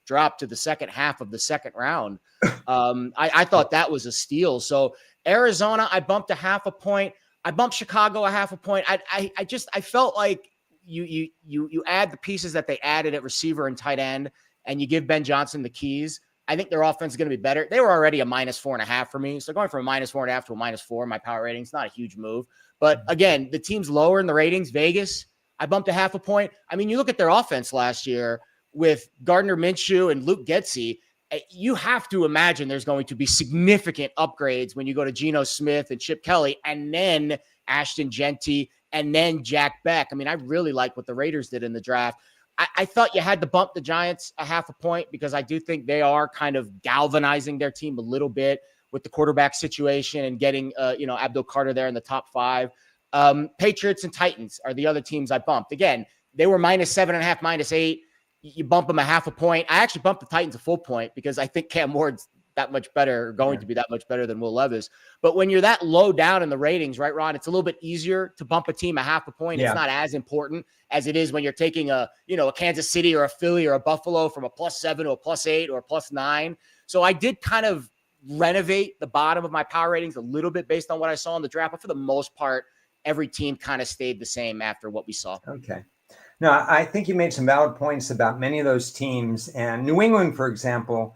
dropped to the second half of the second round, I thought that was a steal. So Arizona, I bumped a half a point. I bumped Chicago a half a point. I felt like you add the pieces that they added at receiver and tight end, and you give Ben Johnson the keys. I think their offense is going to be better. They were already a -4.5 for me. So going from a -4.5 to a -4, my power rating is not a huge move. But again, the team's lower in the ratings. Vegas, I bumped a half a point. I mean, you look at their offense last year with Gardner Minshew and Luke Getsy, you have to imagine there's going to be significant upgrades when you go to Geno Smith and Chip Kelly, and then Ashton Genty, and then Jack Beck. I mean, I really like what the Raiders did in the draft. I thought you had to bump the Giants a half a point because I do think they are kind of galvanizing their team a little bit with the quarterback situation and getting, Abdul Carter there in the top 5. Patriots and Titans are the other teams I bumped. Again, they were -7.5, -8. You bump them a half a point. I actually bumped the Titans a full point because I think Cam Ward's that much better, going to be that much better than Will Levis. But when you're that low down in the ratings, right, Ron, it's a little bit easier to bump a team a half a point. Yeah. It's not as important as it is when you're taking a Kansas City or a Philly or a Buffalo from a +7 to a +8 or a +9. So I did kind of renovate the bottom of my power ratings a little bit based on what I saw in the draft. But for the most part, every team kind of stayed the same after what we saw. Okay. No, I think you made some valid points about many of those teams. And New England, for example,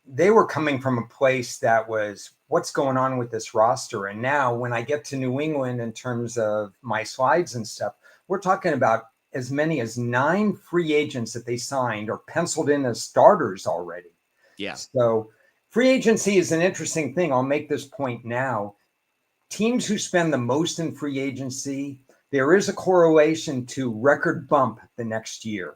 they were coming from a place that was, what's going on with this roster? And now when I get to New England in terms of my slides and stuff, we're talking about as many as 9 free agents that they signed or penciled in as starters already. Yeah. So free agency is an interesting thing. I'll make this point now. Teams who spend the most in free agency there is a correlation to record bump the next year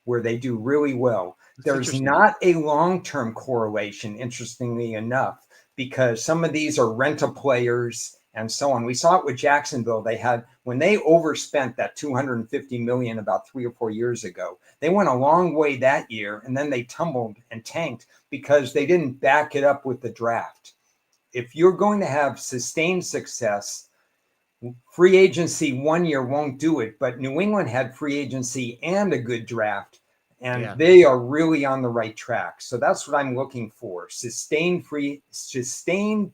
where they do really well. That's There's interesting. not a long-term correlation, interestingly enough, because some of these are rental players and so on. We saw it with Jacksonville. They had, when they overspent that 250 million about 3 or 4 years ago, they went a long way that year, and then they tumbled and tanked because they didn't back it up with the draft. If you're going to have sustained success, free agency 1 year won't do it, but New England had free agency and a good draft, and they are really on the right track. So that's what I'm looking for. Sustained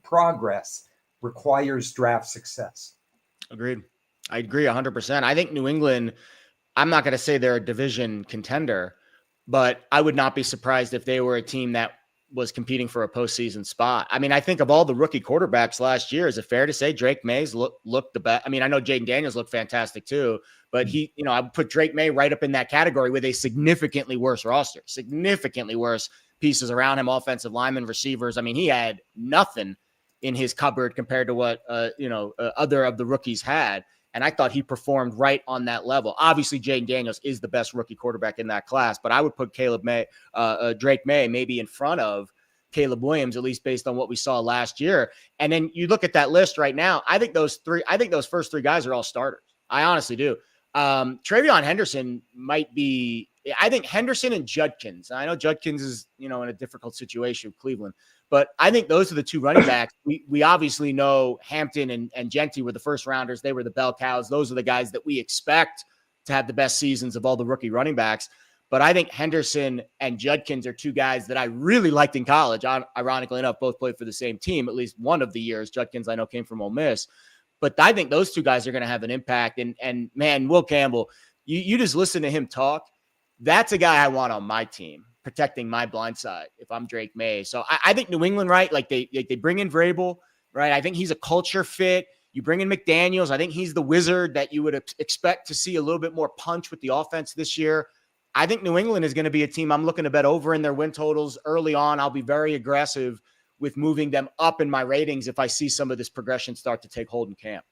progress requires draft success. Agreed. I agree 100%. I think New England, I'm not going to say they're a division contender, but I would not be surprised if they were a team that was competing for a postseason spot. I mean, I think of all the rookie quarterbacks last year, is it fair to say Drake May's looked the best? I mean, I know Jaden Daniels looked fantastic too, but I would put Drake May right up in that category with a significantly worse roster, significantly worse pieces around him, offensive linemen, receivers. I mean, he had nothing in his cupboard compared to what, other of the rookies had. And I thought he performed right on that level. Obviously, Jaden Daniels is the best rookie quarterback in that class, but I would put Drake May maybe in front of Caleb Williams, at least based on what we saw last year. And then you look at that list right now. I think those first three guys are all starters. I honestly do. Travion Henderson might be. I think Henderson and Judkins. I know Judkins is in a difficult situation with Cleveland, but I think those are the two running backs. We obviously know Hampton and Genty were the first rounders. They were the bell cows. Those are the guys that we expect to have the best seasons of all the rookie running backs. But I think Henderson and Judkins are two guys that I really liked in college. Ironically enough, both played for the same team, at least one of the years. Judkins, I know, came from Ole Miss. But I think those two guys are going to have an impact. And man, Will Campbell, you just listen to him talk. That's a guy I want on my team, protecting my blind side if I'm Drake May. So I think New England, right? Like they bring in Vrabel, right? I think he's a culture fit. You bring in McDaniels. I think he's the wizard that you would expect to see a little bit more punch with the offense this year. I think New England is going to be a team I'm looking to bet over in their win totals early on. I'll be very aggressive with moving them up in my ratings if I see some of this progression start to take hold in camp.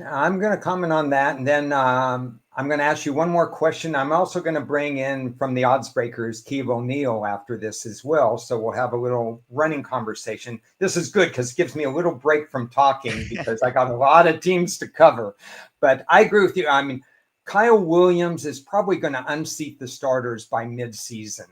I'm going to comment on that, and then I'm going to ask you one more question. I'm also going to bring in from the odds breakers, Keith O'Neill, after this as well. So we'll have a little running conversation. This is good because it gives me a little break from talking because I got a lot of teams to cover. But I agree with you. I mean, Kyle Williams is probably going to unseat the starters by midseason.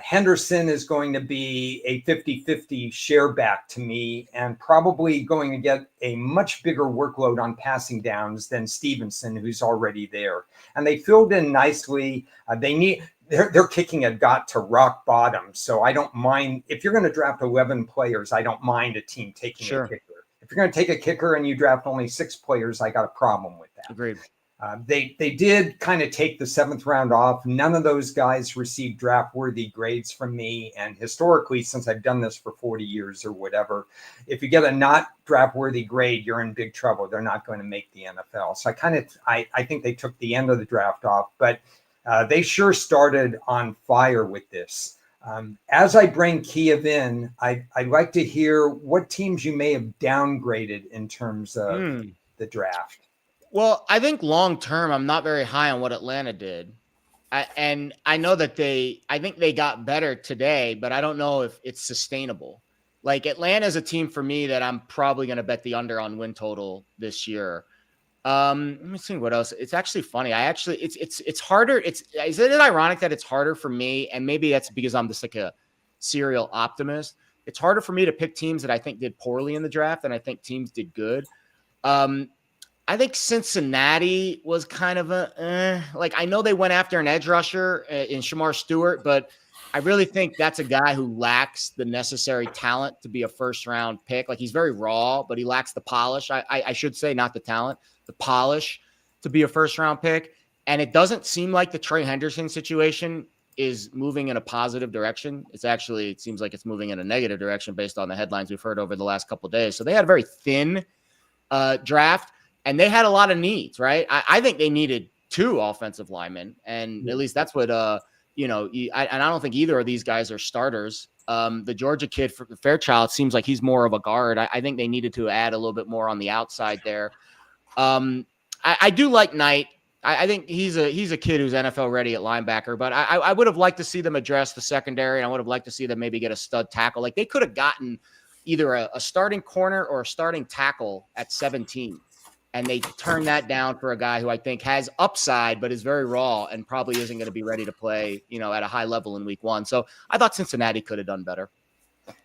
Henderson is going to be a 50-50 share back to me and probably going to get a much bigger workload on passing downs than Stevenson, who's already there. And they filled in nicely. They're kicking a got to rock bottom. So I don't mind if you're going to draft 11 players, I don't mind a team taking a kicker. If you're going to take a kicker and you draft only 6 players, I got a problem with that. Agreed. They did kind of take the 7th round off. None of those guys received draft worthy grades from me. And historically, since I've done this for 40 years or whatever, if you get a not draft worthy grade, you're in big trouble. They're not going to make the NFL. So I think they took the end of the draft off, but they sure started on fire with this. As I bring Kiev in, I'd like to hear what teams you may have downgraded in terms of the draft. Well, I think long term, I'm not very high on what Atlanta did. And I know that I think they got better today, but I don't know if it's sustainable. Like Atlanta is a team for me that I'm probably going to bet the under on win total this year. Let me see what else. It's actually funny. It's harder. Is it ironic that it's harder for me? And maybe that's because I'm just like a serial optimist. It's harder for me to pick teams that I think did poorly in the draft than I think teams did good. I think Cincinnati was kind of I know they went after an edge rusher in Shamar Stewart, but I really think that's a guy who lacks the necessary talent to be a first round pick. Like he's very raw, but he lacks the polish. I should say not the talent, the polish to be a first round pick. And it doesn't seem like the Trey Henderson situation is moving in a positive direction. It seems like it's moving in a negative direction based on the headlines we've heard over the last couple of days. So they had a very thin draft. And they had a lot of needs, right? I think they needed 2 offensive linemen, and at least that's what and I don't think either of these guys are starters. The Georgia kid, Fairchild, seems like he's more of a guard. I think they needed to add a little bit more on the outside there. I do like Knight. I think he's a kid who's NFL ready at linebacker, but I would have liked to see them address the secondary, and I would have liked to see them maybe get a stud tackle. Like they could have gotten either a starting corner or a starting tackle at 17, and they turned that down for a guy who I think has upside, but is very raw and probably isn't going to be ready to play, at a high level in week 1. So I thought Cincinnati could have done better.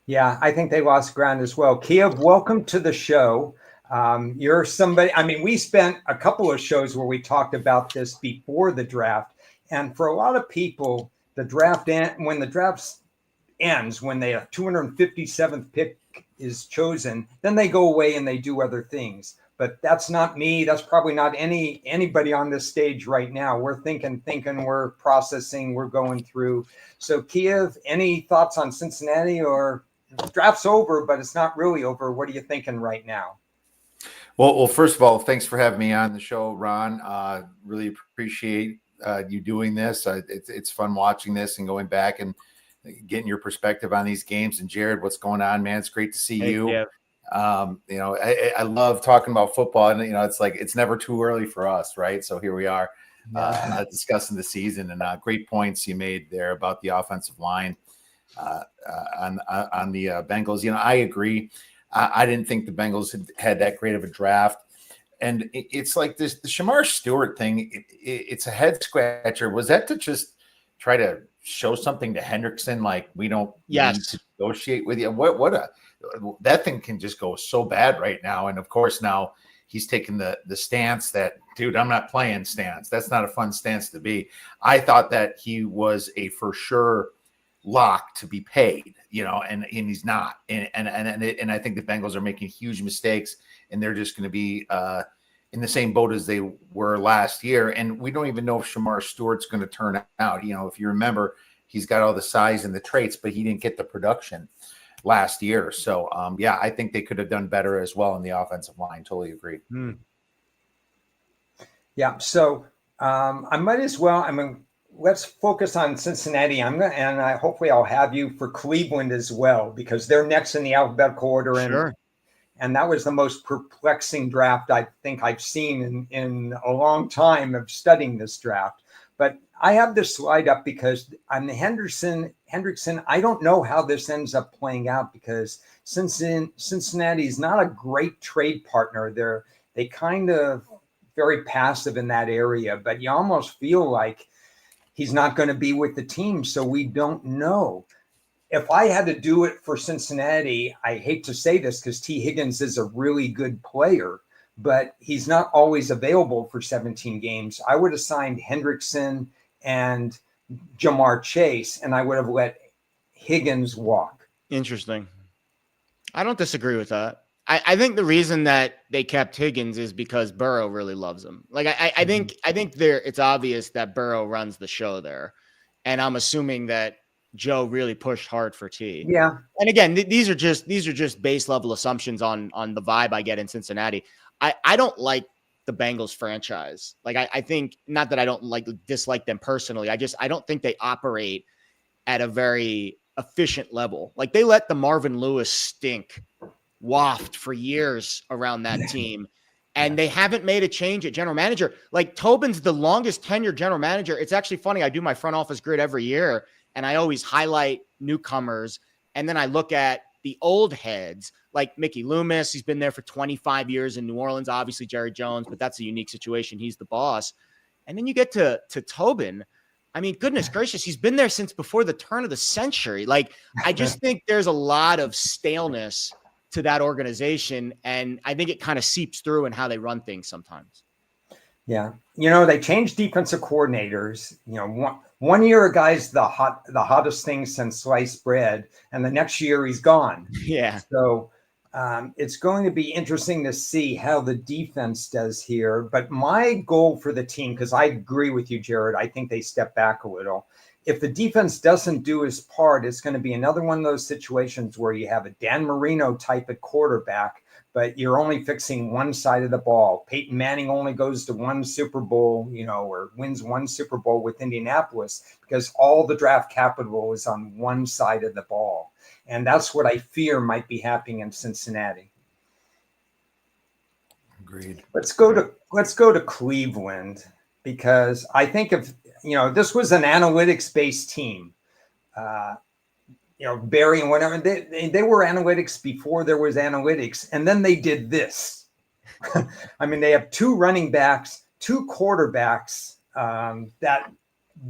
Yeah, I think they lost ground as well. Kiev, welcome to the show. You're somebody, I mean, we spent a couple of shows where we talked about this before the draft. And for a lot of people, when the draft ends, when the 257th pick is chosen, then they go away and they do other things. But that's not me. That's probably not anybody on this stage right now. We're thinking, we're processing, we're going through. So Kiev, any thoughts on Cincinnati? Or draft's over, but it's not really over. What are you thinking right now? Well, first of all, thanks for having me on the show, Ron. Really appreciate you doing this. It's fun watching this and going back and getting your perspective on these games. And Jared, what's going on, man? It's great to see you. Yeah. I love talking about football, and it's like it's never too early for us, right? So here we are discussing the season, and great points you made there about the offensive line on the Bengals. I agree. I didn't think the Bengals had that great of a draft. And it's like the Shamar Stewart thing. It's a head scratcher. Was that to just try to show something to Hendrickson? Like, we don't need to negotiate with you. That thing can just go so bad right now. And of course, now he's taking the stance that, dude, I'm not playing stance. That's not a fun stance to be. I thought that he was a for sure lock to be paid, and he's not. And I think the Bengals are making huge mistakes, and they're just going to be in the same boat as they were last year. And we don't even know if Shamar Stewart's going to turn out. If you remember, he's got all the size and the traits, but he didn't get the production last year. So, I think they could have done better as well in the offensive line. Totally agree. Yeah. So I might as well. Let's focus on Cincinnati. Hopefully I'll have you for Cleveland as well, because they're next in the alphabetical order. Sure. And that was the most perplexing draft I think I've seen in a long time of studying this draft. But I have this slide up because on the Hendrickson, I don't know how this ends up playing out, because Cincinnati is not a great trade partner. They kind of very passive in that area, but you almost feel like he's not going to be with the team, so we don't know. If I had to do it for Cincinnati, I hate to say this because T. Higgins is a really good player, but he's not always available for 17 games. I would have signed Hendrickson and Jamar Chase, and I would have let Higgins walk. Interesting. I don't disagree with that. I think the reason that they kept Higgins is because Burrow really loves him. Like I think it's obvious that Burrow runs the show there, and I'm assuming that Joe really pushed hard for T. Yeah. And again, these are just base level assumptions on the vibe I get in Cincinnati. I don't like the Bengals franchise. Like I think, not that I don't dislike them personally. I don't think they operate at a very efficient level. Like they let the Marvin Lewis stink waft for years around that team. And they haven't made a change at general manager. Like Tobin's the longest tenured general manager. It's actually funny. I do my front office grid every year, and I always highlight newcomers. And then I look at the old heads like Mickey Loomis. He's been there for 25 years in New Orleans, obviously Jerry Jones, but that's a unique situation. He's the boss. And then you get to Tobin. I mean, goodness gracious, he's been there since before the turn of the century. Like, I just think there's a lot of staleness to that organization, and I think it kind of seeps through in how they run things sometimes. Yeah. They changed defensive coordinators. One year a guy's the hottest thing since sliced bread, and the next year he's gone. Yeah. So it's going to be interesting to see how the defense does here. But my goal for the team, because I agree with you, Jared, I think they step back a little. If the defense doesn't do his part, it's going to be another one of those situations where you have a Dan Marino type at quarterback, but you're only fixing one side of the ball. Peyton Manning only goes to one Super Bowl, or wins one Super Bowl with Indianapolis because all the draft capital is on one side of the ball. And that's what I fear might be happening in Cincinnati. Agreed. Let's go to Cleveland, because I think if this was an analytics based team. Barry and whatever, they were analytics before there was analytics, and then they did this. I mean, they have two running backs, two quarterbacks that,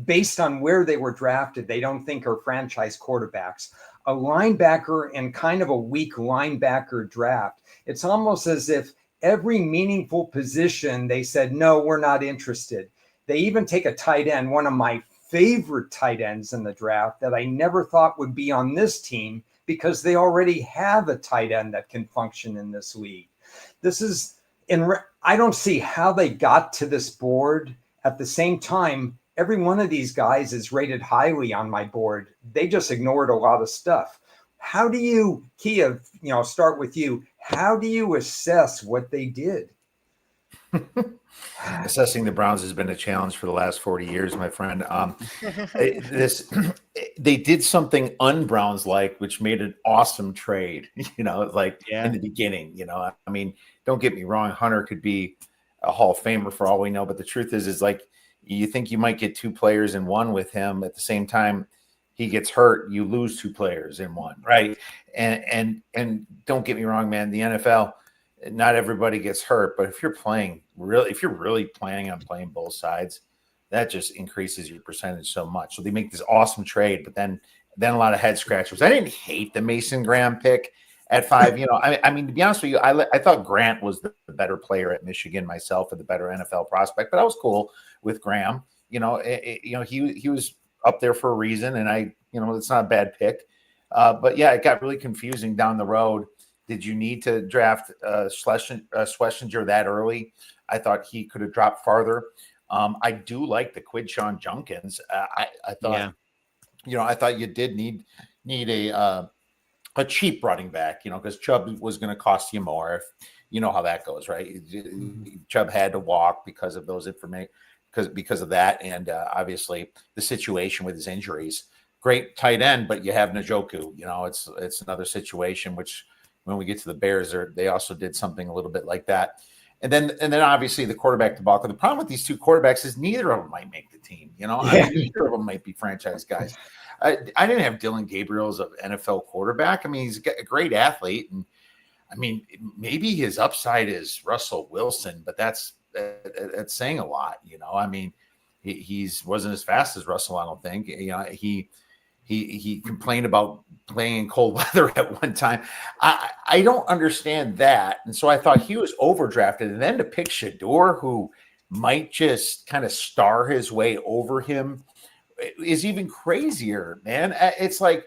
based on where they were drafted, they don't think are franchise quarterbacks. A linebacker and kind of a weak linebacker draft. It's almost as if every meaningful position they said, no, we're not interested. They even take a tight end, one of my favorite tight ends in the draft that I never thought would be on this team, because they already have a tight end that can function in this league. I don't see how they got to this board. At the same time, every one of these guys is rated highly on my board. They just ignored a lot of stuff. How do you, Kia, start with you. How do you assess what they did? Assessing the Browns has been a challenge for the last 40 years, my friend. They did something un-Browns like, which made an awesome trade, in the beginning, I mean, don't get me wrong. Hunter could be a Hall of Famer for all we know, but the truth is like, you think you might get two players in one with him. At the same time, he gets hurt, you lose two players in one, right? And don't get me wrong, man, the NFL, not everybody gets hurt, but if you're really planning on playing both sides, that just increases your percentage so much. So they make this awesome trade, but then a lot of head scratchers. I didn't hate the Mason Graham pick at 5. I mean, to be honest with you, I thought Grant was the better player at Michigan myself, and the better NFL prospect, but I was cool with Graham. He was up there for a reason, and it's not a bad pick. But yeah, it got really confusing down the road. Did you need to draft Schlesinger that early? I thought he could have dropped farther. I do like the Quidshawn Junkins. I thought, I thought you did need a cheap running back, because Chubb was going to cost you more. If you know how that goes, right? Chubb had to walk because of those information, because of that, and obviously the situation with his injuries. Great tight end, but you have Njoku. It's another situation which, when we get to the Bears, they also did something a little bit like that. And then obviously the quarterback debacle. The problem with these two quarterbacks is neither of them might make the team. Neither of them might be franchise guys. I didn't have Dylan Gabriel as an NFL quarterback. I mean, he's a great athlete, and I mean, maybe his upside is Russell Wilson, but that's saying a lot. I mean, he wasn't as fast as Russell, I don't think. He complained about playing in cold weather at one time. I don't understand that. And so I thought he was overdrafted. And then to pick Shador, who might just kind of star his way over him, is even crazier, man. It's like,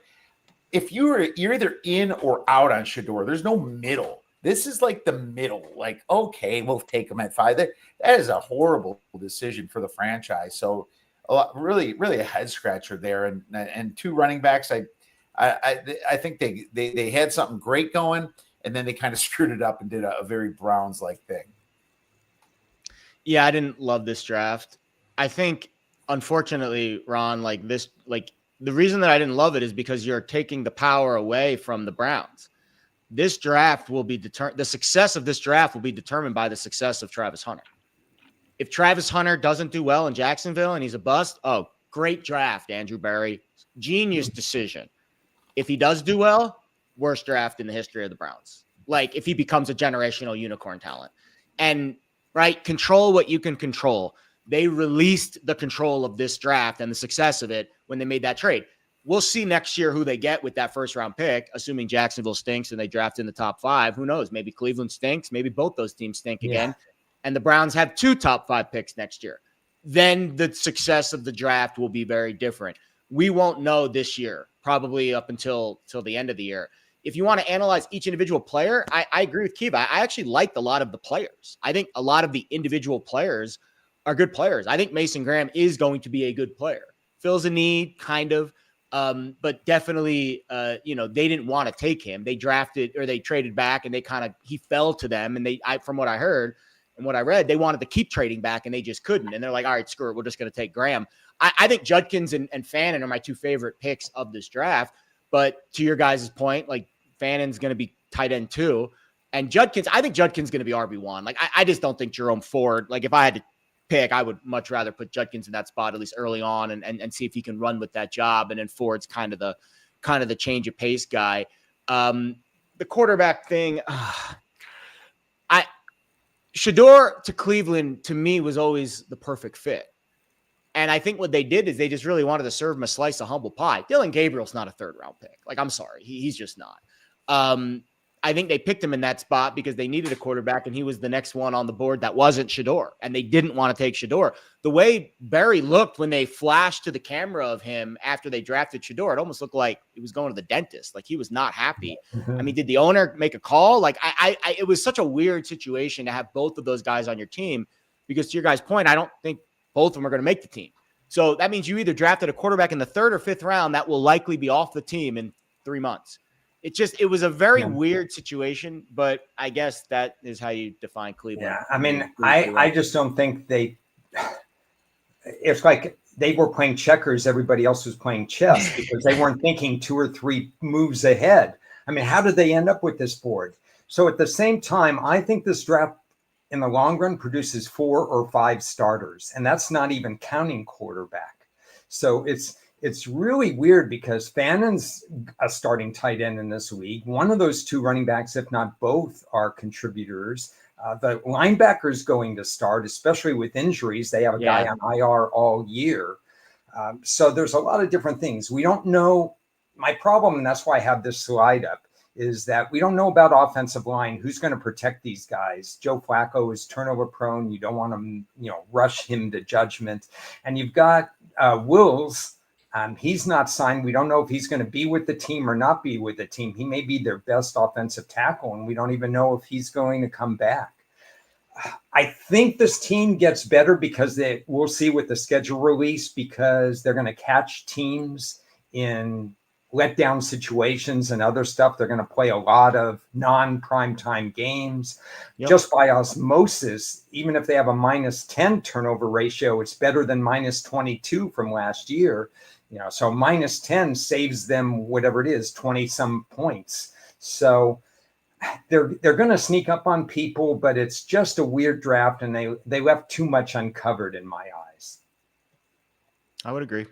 if you're either in or out on Shador, there's no middle. This is like the middle. Like, okay, we'll take him at 5. That is a horrible decision for the franchise. So really a head scratcher there, and two running backs. I think they had something great going, and then they kind of screwed it up and did a very Browns like thing. Yeah, I didn't love this draft. I think, unfortunately, Ron, the reason that I didn't love it is because you're taking the power away from the Browns. This draft will be the success of this draft will be determined by the success of Travis Hunter. If Travis Hunter doesn't do well in Jacksonville and he's a bust, great draft, Andrew Berry. Genius decision. If he does do well, worst draft in the history of the Browns. Like, if he becomes a generational unicorn talent. And, right, control what you can control. They released the control of this draft and the success of it when they made that trade. We'll see next year who they get with that first-round pick, assuming Jacksonville stinks and they draft in the top 5. Who knows? Maybe Cleveland stinks. Maybe both those teams stink again. And the Browns have 2 top 5 picks next year. Then the success of the draft will be very different. We won't know this year, probably up until the end of the year. If you want to analyze each individual player, I agree with Kiva. I actually liked a lot of the players. I think a lot of the individual players are good players. I think Mason Graham is going to be a good player. Fills a need, kind of. But definitely, they didn't want to take him. They drafted, or they traded back, and he fell to them. And from what I heard, and what I read, they wanted to keep trading back, and they just couldn't. And they're like, all right, screw it. We're just going to take Graham. I think Judkins and Fannin are my 2 favorite picks of this draft. But to your guys' point, like, Fannon's going to be tight end 2. And Judkins, I think Judkins going to be RB1. Like, I just don't think Jerome Ford, like if I had to pick, I would much rather put Judkins in that spot, at least early on, and see if he can run with that job. And then Ford's kind of the change of pace guy. The quarterback thing, Shador to Cleveland, to me, was always the perfect fit. And I think what they did is they just really wanted to serve him a slice of humble pie. Dylan Gabriel's not a third-round pick. Like, I'm sorry. He's just not. I think they picked him in that spot because they needed a quarterback, and he was the next one on the board that wasn't Shador, and they didn't want to take Shador. The way Barry looked when they flashed to the camera of him after they drafted Shador, it almost looked like he was going to the dentist. Like, he was not happy. I mean, did the owner make a call? Like, it was such a weird situation to have both of those guys on your team because, to your guys' point, I don't think both of them are going to make the team. So that means you either drafted a quarterback in the 3rd or 5th round that will likely be off the team in 3 months. It was a very weird situation, but I guess that is how you define Cleveland. Yeah, I mean, I just don't think it's like they were playing checkers, everybody else was playing chess because they weren't thinking 2 or 3 moves ahead. I mean, how did they end up with this board? So at the same time, I think this draft in the long run produces 4 or 5 starters, and that's not even counting quarterback. So it's really weird because Fannon's a starting tight end in this league. One of those 2 running backs, if not both, are contributors. The linebacker's going to start, especially with injuries. They have a guy on IR all year. So there's a lot of different things. We don't know. My problem, and that's why I have this slide up, is that we don't know about offensive line. Who's going to protect these guys? Joe Flacco is turnover prone. You don't want to, rush him to judgment. And you've got Wills. He's not signed. We don't know if he's going to be with the team or not be with the team. He may be their best offensive tackle, and we don't even know if he's going to come back. I think this team gets better because we'll see with the schedule release, because they're going to catch teams in letdown situations and other stuff. They're going to play a lot of non-primetime games. Just by osmosis, even if they have a -10 turnover ratio, it's better than -22 from last year. So -10 saves them whatever it is, 20 some points. So they're going to sneak up on people, but it's just a weird draft, and they left too much uncovered in my eyes. I would agree.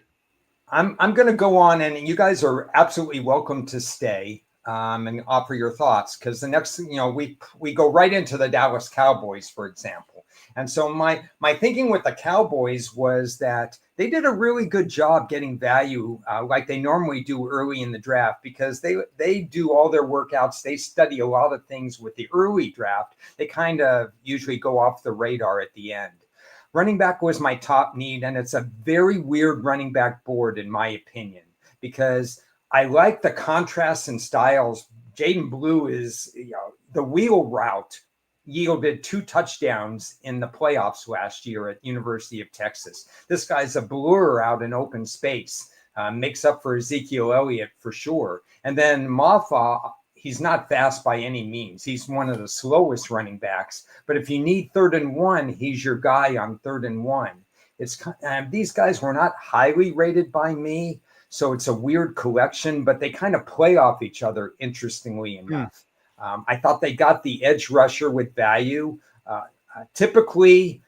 I'm going to go on, and you guys are absolutely welcome to stay and offer your thoughts, because the next, we go right into the Dallas Cowboys, for example. And so my thinking with the Cowboys was that they did a really good job getting value like they normally do early in the draft, because they do all their workouts. They study a lot of things with the early draft. They kind of usually go off the radar at the end. Running back was my top need, and it's a very weird running back board, in my opinion, because I like the contrasts and styles. Jaden Blue is, the wheel route yielded 2 touchdowns in the playoffs last year at University of Texas. This guy's a blur out in open space, makes up for Ezekiel Elliott for sure. And then Maffa, he's not fast by any means. He's one of the slowest running backs. But if you need 3rd and 1, he's your guy on 3rd and 1. These guys were not highly rated by me, so it's a weird collection, but they kind of play off each other, interestingly enough. I thought they got the edge rusher with value. Typically,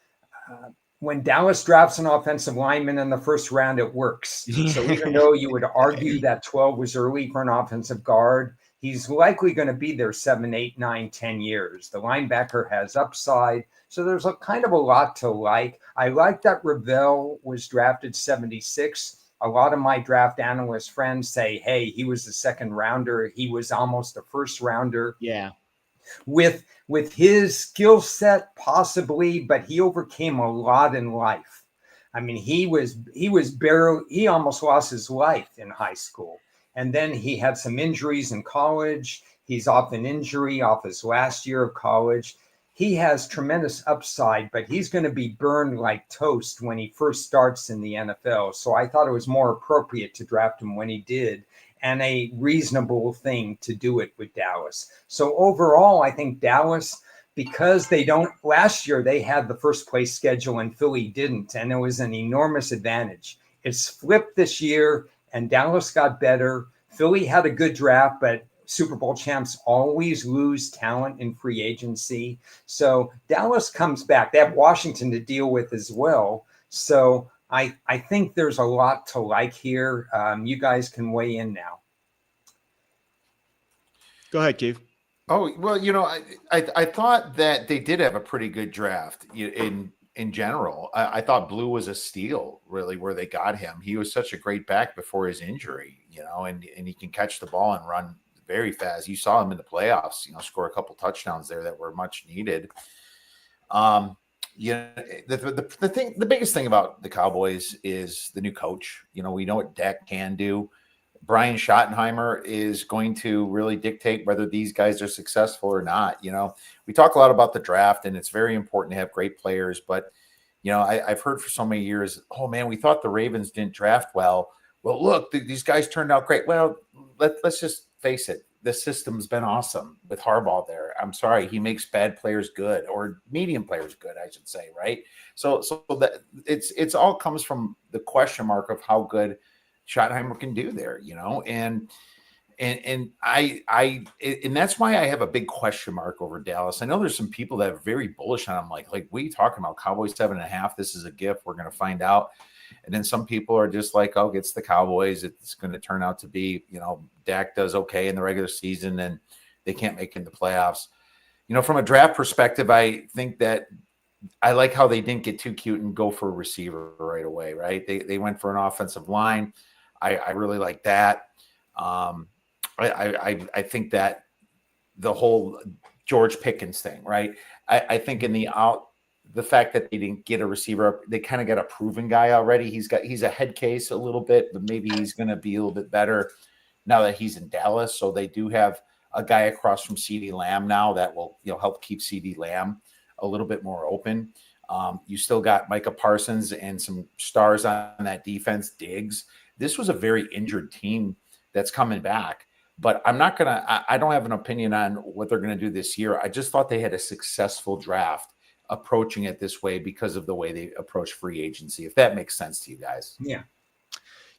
when Dallas drafts an offensive lineman in the 1st round, it works. So even though you would argue that 12 was early for an offensive guard, he's likely going to be there 7, 8, 9, 10 years. The linebacker has upside. So there's a kind of a lot to like. I like that Ravel was drafted 76. A lot of my draft analyst friends say, hey, he was a 2nd rounder. He was almost a 1st rounder. Yeah. With his skill set, possibly, but he overcame a lot in life. I mean, he almost lost his life in high school. And then he had some injuries in college. He's off an injury off his last year of college. He has tremendous upside, but he's going to be burned like toast when he first starts in the NFL. So I thought it was more appropriate to draft him when he did, and a reasonable thing to do it with Dallas. So overall, I think Dallas, because last year they had the 1st place schedule and Philly didn't, and it was an enormous advantage. It's flipped this year, and Dallas got better. Philly had a good draft, but Super Bowl champs always lose talent in free agency. So Dallas comes back. They have Washington to deal with as well. So I think there's a lot to like here. You guys can weigh in now. Go ahead, Keith. Oh, well, I thought that they did have a pretty good draft in general. I thought Blue was a steal, really, where they got him. He was such a great back before his injury, and he can catch the ball and run very fast. You saw him in the playoffs, score a couple touchdowns there that were much needed. The biggest thing about the Cowboys is the new coach. We know what Dak can do. Brian Schottenheimer is going to really dictate whether these guys are successful or not. We talk a lot about the draft, and it's very important to have great players. But, I've heard for so many years, oh, man, we thought the Ravens didn't draft well. Well, look, these guys turned out great. Well, let's just face it. The system's been awesome with Harbaugh there. I'm sorry. He makes bad players good, or medium players good, I should say, right? So that it's all comes from the question mark of how good Schottenheimer can do there, and that's why I have a big question mark over Dallas. I know there's some people that are very bullish on him, like what are you talking about? Cowboys 7.5. This is a gift. We're going to find out. And then some people are just like, oh, it's the Cowboys. It's going to turn out to be, Dak does okay in the regular season and they can't make it in the playoffs. From a draft perspective, I think that I like how they didn't get too cute and go for a receiver right away, right? They went for an offensive line. I really like that. I think that the whole George Pickens thing, right? I think the fact that they didn't get a receiver, they kind of got a proven guy already. He's a head case a little bit, but maybe he's going to be a little bit better now that he's in Dallas. So they do have a guy across from CeeDee Lamb now that will help keep CeeDee Lamb a little bit more open. You still got Micah Parsons and some stars on that defense, Diggs. This was a very injured team that's coming back, but I don't have an opinion on what they're going to do this year. I just thought they had a successful draft approaching it this way because of the way they approach free agency, if that makes sense to you guys.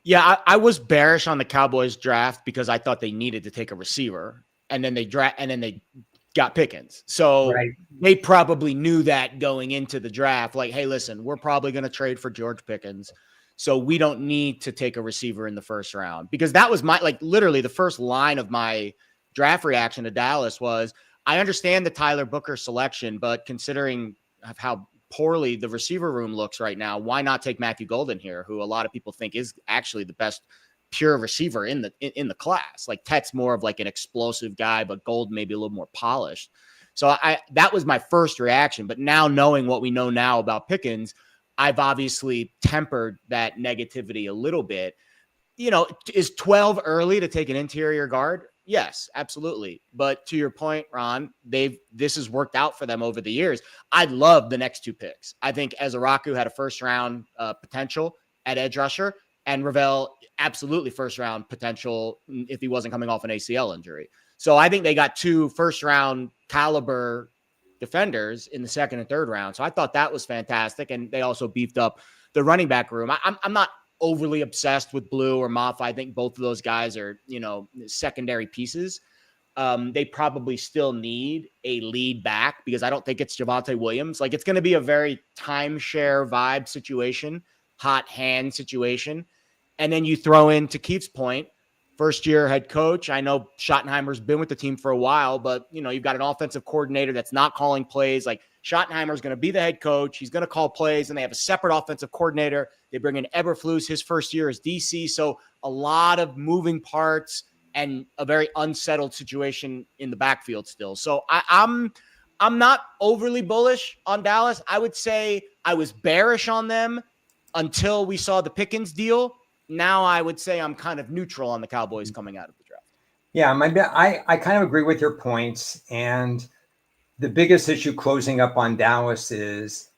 Yeah, I was bearish on the Cowboys draft because I thought they needed to take a receiver, and then they got Pickens. So They probably knew that going into the draft, like, hey, listen, we're probably going to trade for George Pickens. So we don't need to take a receiver in the first round, because that was literally the first line of my draft reaction to Dallas was, I understand the Tyler Booker selection, but considering how poorly the receiver room looks right now, why not take Matthew Golden here, who a lot of people think is actually the best pure receiver in the class. Like Tet's more of like an explosive guy, but Golden maybe a little more polished. So that was my first reaction. But now, knowing what we know now about Pickens, I've obviously tempered that negativity a little bit. Is 12 early to take an interior guard? Yes, absolutely. But to your point, Ron, this has worked out for them over the years. I'd love the next two picks. I think Ezaraku had a first round potential at edge rusher, and Ravel absolutely first round potential if he wasn't coming off an ACL injury. So I think they got two first round caliber defenders in the second and third round. So I thought that was fantastic. And they also beefed up the running back room. I'm not overly obsessed with Blue or Maffa. I think both of those guys are, secondary pieces. They probably still need a lead back, because I don't think it's Javonte Williams. Like, it's going to be a very timeshare vibe situation, hot hand situation. And then you throw in, to Keith's point, first-year head coach. I know Schottenheimer's been with the team for a while, but, you've got an offensive coordinator that's not calling plays. Like, Schottenheimer's going to be the head coach. He's going to call plays, and they have a separate offensive coordinator. They bring in Eberflus his first year as DC. So a lot of moving parts and a very unsettled situation in the backfield still. So I'm not overly bullish on Dallas. I would say I was bearish on them until we saw the Pickens deal. Now I would say I'm kind of neutral on the Cowboys coming out of the draft. Yeah, I kind of agree with your points. And the biggest issue closing up on Dallas is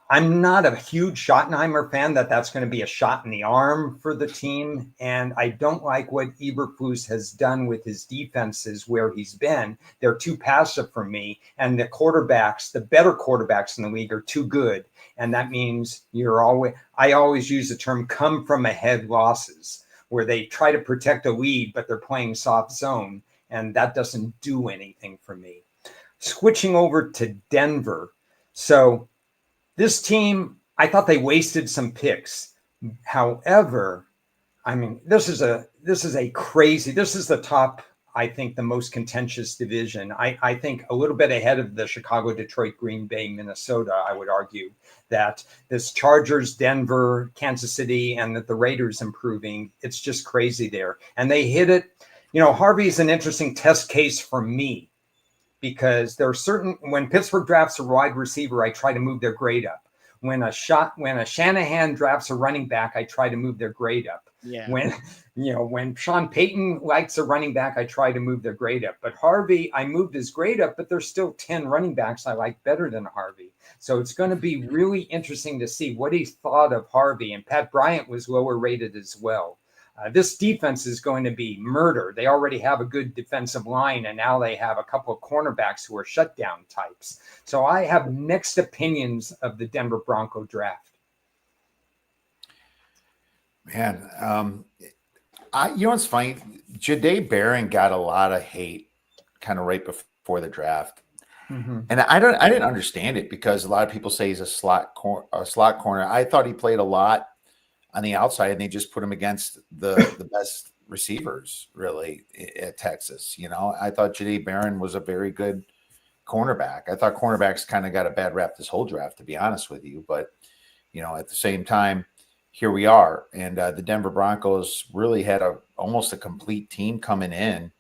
I'm not a huge Schottenheimer fan that's going to be a shot in the arm for the team. And I don't like what Eberflus has done with his defenses where he's been. They're too passive for me. And the better quarterbacks in the league are too good. And that means I always use the term come from ahead losses. where they try to protect a lead, but they're playing soft zone, and that doesn't do anything for me. Switching over to Denver. So this team, I thought they wasted some picks. However, I mean, this is the top, I think, the most contentious division. I think a little bit ahead of the Chicago, Detroit, Green Bay, Minnesota, I would argue that this Chargers, Denver, Kansas City, and that the Raiders improving, it's just crazy there. And they hit it. Harvey's an interesting test case for me because there are when Pittsburgh drafts a wide receiver, I try to move their grade up. When a Shanahan drafts a running back, I try to move their grade up. Yeah. When Sean Payton likes a running back, I try to move their grade up. But Harvey, I moved his grade up, but there's still 10 running backs I like better than Harvey. So it's going to be really interesting to see what he thought of Harvey. And Pat Bryant was lower rated as well. This defense is going to be murder. They already have a good defensive line, and now they have a couple of cornerbacks who are shutdown types. So I have mixed opinions of the Denver Bronco draft. Man, what's funny? Jahdae Barron got a lot of hate kind of right before the draft. Mm-hmm. And I didn't understand it because a lot of people say he's a slot corner. I thought he played a lot on the outside, and they just put him against the best receivers really at Texas. I thought Jahdae Barron was a very good cornerback. I thought cornerbacks kind of got a bad rap this whole draft, to be honest with you. But, at the same time, here we are. And the Denver Broncos really had almost a complete team coming in.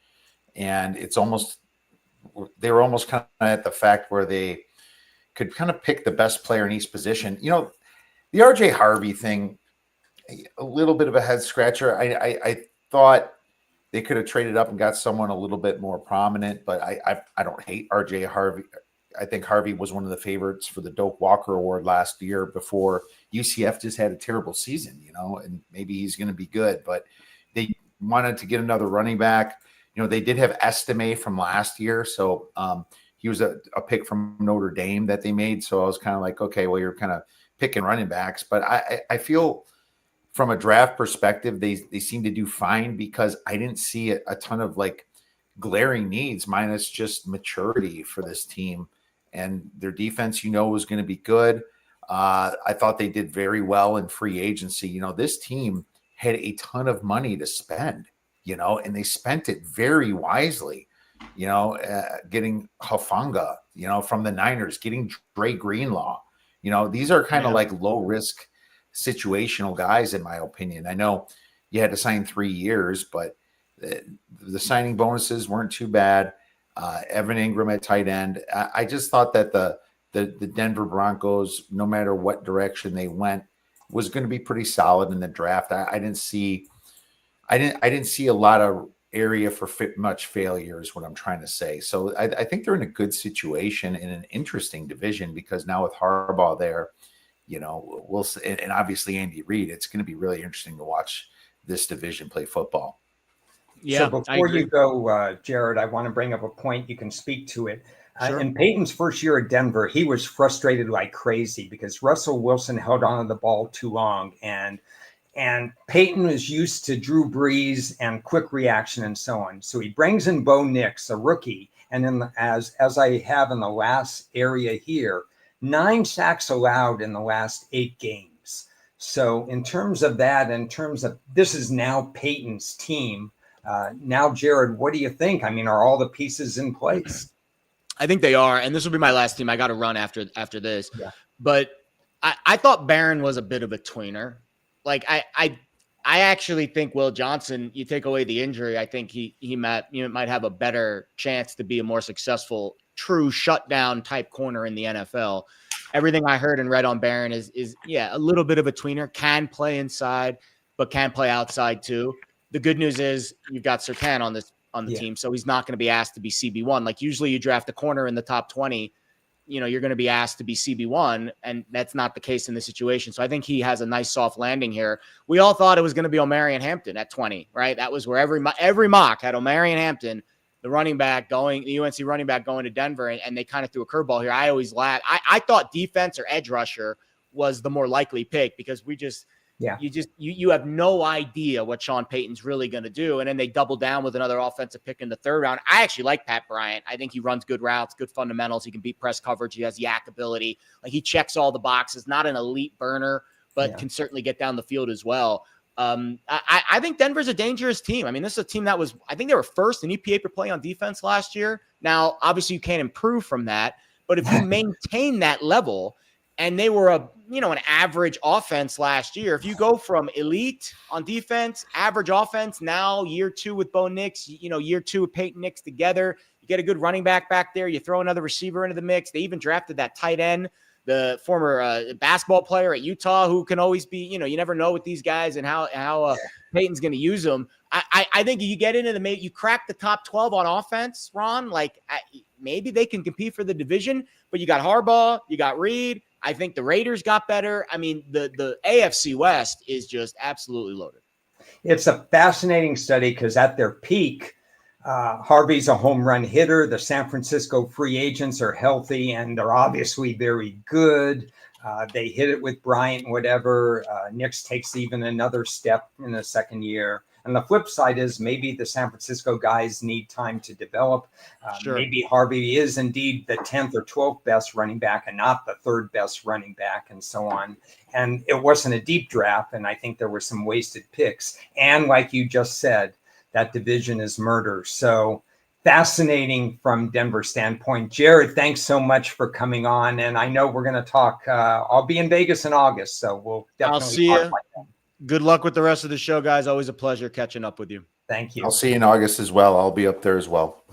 And they were almost kind of at the fact where they could kind of pick the best player in each position. The RJ Harvey thing, a little bit of a head scratcher. I thought they could have traded up and got someone a little bit more prominent, but I don't hate RJ Harvey. I think Harvey was one of the favorites for the Doak Walker Award last year before UCF just had a terrible season, and maybe he's going to be good, but they wanted to get another running back. They did have Estime from last year. So he was a pick from Notre Dame that they made. So I was kind of like, okay, well, you're kind of picking running backs, but I feel from a draft perspective, they seem to do fine because I didn't see a ton of like glaring needs minus just maturity for this team. And their defense, was going to be good. I thought they did very well in free agency. This team had a ton of money to spend, and they spent it very wisely, getting Hufanga, from the Niners, getting Dre Greenlaw. These are kind of like low risk situational guys, in my opinion. I know you had to sign 3 years, but the signing bonuses weren't too bad. Evan Ingram at tight end. I just thought that the Denver Broncos, no matter what direction they went, was going to be pretty solid in the draft. I didn't see a lot of area for much failure is what I'm trying to say. So I think they're in a good situation in an interesting division because now with Harbaugh there, we'll see, and obviously Andy Reid, it's going to be really interesting to watch this division play football. Yeah. So before you go, Jared, I want to bring up a point. You can speak to it. Sure. In Peyton's first year at Denver, he was frustrated like crazy because Russell Wilson held on to the ball too long, and Peyton was used to Drew Brees and quick reaction and so on. So he brings in Bo Nix, a rookie, and then as I have in the last area here, 9 sacks allowed in the last 8 games. So in terms of this is now Peyton's team. Now, Jared, what do you think? I mean, are all the pieces in place? I think they are, and this will be my last team. I got to run after this. Yeah. But I thought Barron was a bit of a tweener. Like I actually think Will Johnson, you take away the injury, I think he might have a better chance to be a more successful true shutdown type corner in the NFL. Everything I heard and read on Barron is a little bit of a tweener, can play inside, but can play outside too. The good news is you've got Surtain on the team, so he's not going to be asked to be CB1. Like usually you draft a corner in the top 20, you're going to be asked to be CB1, and that's not the case in this situation. So I think he has a nice soft landing here. We all thought it was going to be Omarion Hampton at 20, right? That was where every mock had Omarion Hampton, the running back the UNC running back going to Denver, and they kind of threw a curveball here. I always laughed. I thought defense or edge rusher was the more likely pick because Yeah. You have no idea what Sean Payton's really going to do. And then they double down with another offensive pick in the third round. I actually like Pat Bryant. I think he runs good routes, good fundamentals. He can beat press coverage. He has yak ability. Like, he checks all the boxes, not an elite burner, but can certainly get down the field as well. I think Denver's a dangerous team. I mean, this is a team that I think they were first in EPA per play on defense last year. Now, obviously you can't improve from that, but if you maintain that level, and they were an average offense last year. If you go from elite on defense, average offense, now year 2 with Bo Nix, year 2 with Peyton Nix together, you get a good running back there. You throw another receiver into the mix. They even drafted that tight end, the former basketball player at Utah, who can always be, you never know with these guys and how Peyton's going to use them. I think you get into you crack the top 12 on offense, Ron, maybe they can compete for the division, but you got Harbaugh, you got Reed. I think the Raiders got better. I mean, the AFC West is just absolutely loaded. It's a fascinating study because at their peak, Harvey's a home run hitter. The San Francisco free agents are healthy and they're obviously very good. They hit it with Bryant and whatever. Nix takes even another step in the second year. And the flip side is maybe the San Francisco guys need time to develop. Maybe Harvey is indeed the 10th or 12th best running back and not the third best running back and so on. And it wasn't a deep draft. And I think there were some wasted picks. And like you just said, that division is murder. So fascinating from Denver's standpoint. Jared, thanks so much for coming on. And I know we're going to talk. I'll be in Vegas in August, so we'll definitely I'll see you. Good luck with the rest of the show, guys. Always a pleasure catching up with you. Thank you. I'll see you in August as well. I'll be up there as well.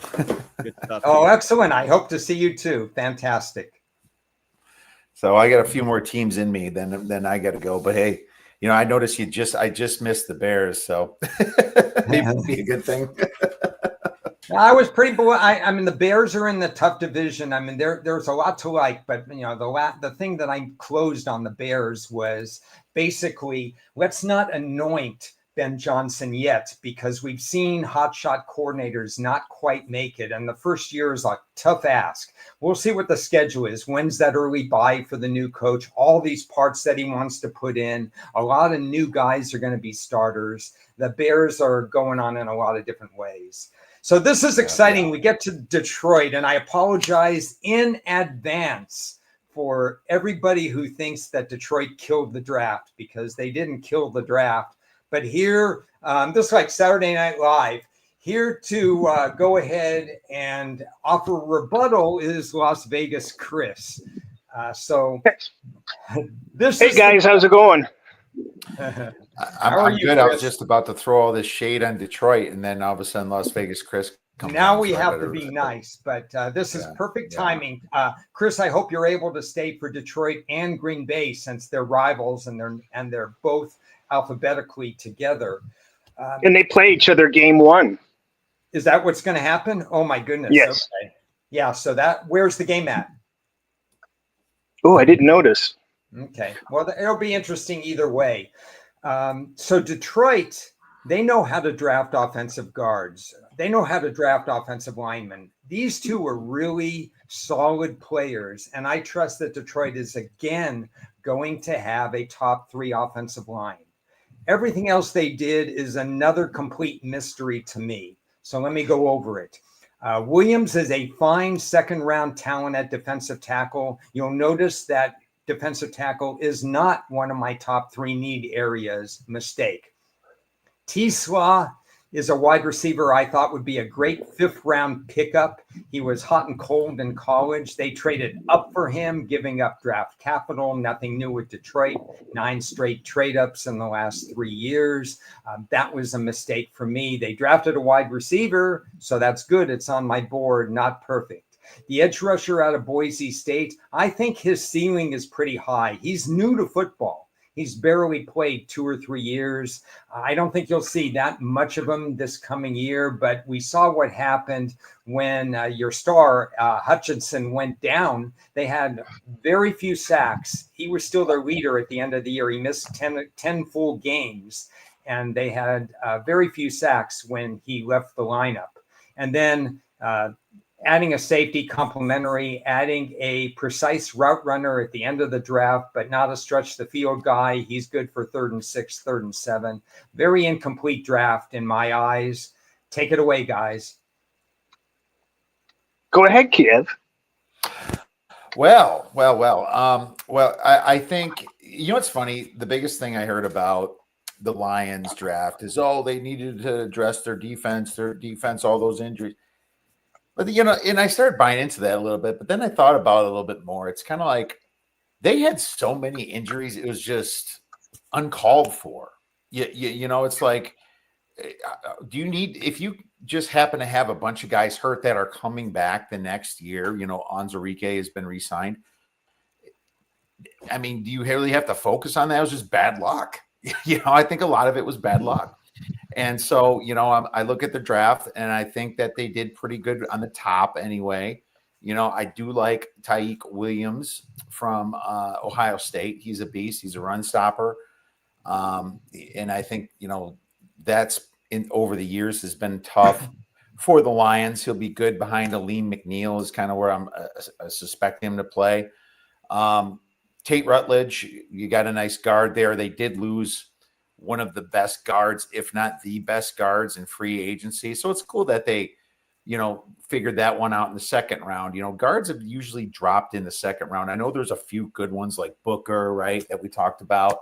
Good stuff. Oh, excellent. I hope to see you too. Fantastic. So I got a few more teams in me, then I got to go. But hey, I noticed I just missed the Bears, so maybe it'll be a good thing. I was pretty bored. I mean, the Bears are in the tough division. I mean, there's a lot to like, but the thing that I closed on the Bears was basically, let's not anoint Ben Johnson yet, because we've seen hotshot coordinators not quite make it. And the first year is a tough ask. We'll see what the schedule is. When's that early bye for the new coach? All these parts that he wants to put in. A lot of new guys are going to be starters. The Bears are going on in a lot of different ways. So this is exciting. We get to Detroit, and I apologize in advance for everybody who thinks that Detroit killed the draft, because they didn't kill the draft. But here, this is like Saturday Night Live. Here to go ahead and offer rebuttal is Las Vegas Chris. Hey guys, how's it going? I'm good. I was just about to throw all this shade on Detroit, and then all of a sudden Las Vegas Chris comes. Now we have to be nice, but this is perfect timing. Chris, I hope you're able to stay for Detroit and Green Bay, since they're rivals and they're both alphabetically together. And they play each other game 1. Is that what's going to happen? Oh my goodness. Yes. Okay. Yeah. So where's the game at? Oh, I didn't notice. Okay. Well, it'll be interesting either way. So Detroit, they know how to draft offensive guards. They know how to draft offensive linemen. These two are really solid players. And I trust that Detroit is again going to have a top 3 offensive line. Everything else they did is another complete mystery to me. So let me go over it. Williams is a fine second-round talent at defensive tackle. You'll notice that defensive tackle is not one of my top 3 need areas. Mistake. T-Slaw is a wide receiver I thought would be a great 5th-round pickup. He was hot and cold in college. They traded up for him, giving up draft capital. Nothing new with Detroit. 9 straight trade-ups in the last 3 years. That was a mistake for me. They drafted a wide receiver, so that's good. It's on my board, not perfect. The edge rusher out of Boise State, I think his ceiling is pretty high. He's new to football. He's barely played 2 or 3 years. I don't think you'll see that much of him this coming year, but we saw what happened when your star, Hutchinson, went down. They had very few sacks. He was still their leader at the end of the year. He missed 10 full games, and they had very few sacks when he left the lineup. And then adding a safety complementary, adding a precise route runner at the end of the draft, but not a stretch the field guy. He's good for 3rd and 6, 3rd and 7. Very incomplete draft in my eyes. Take it away, guys. Go ahead, Kiev. Well. I think, it's funny. The biggest thing I heard about the Lions draft is, they needed to address their defense, all those injuries. But, and I started buying into that a little bit, but then I thought about it a little bit more. It's kind of like they had so many injuries. It was just uncalled for. It's like, do you need, if you just happen to have a bunch of guys hurt that are coming back the next year, Onwuzurike has been re-signed. I mean, do you really have to focus on that? It was just bad luck. I think a lot of it was bad luck. And so, I look at the draft and I think that they did pretty good on the top anyway. I do like Tyreek Williams from Ohio State. He's a beast. He's a run stopper. And I think, that's over the years has been tough for the Lions. He'll be good behind Aleem McNeil is kind of where I'm suspecting him to play. Tate Rutledge, you got a nice guard there. They did lose one of the best guards, if not the best guards in free agency. So it's cool that they, figured that one out in the second round. Guards have usually dropped in the second round. I know there's a few good ones like Booker, right, that we talked about.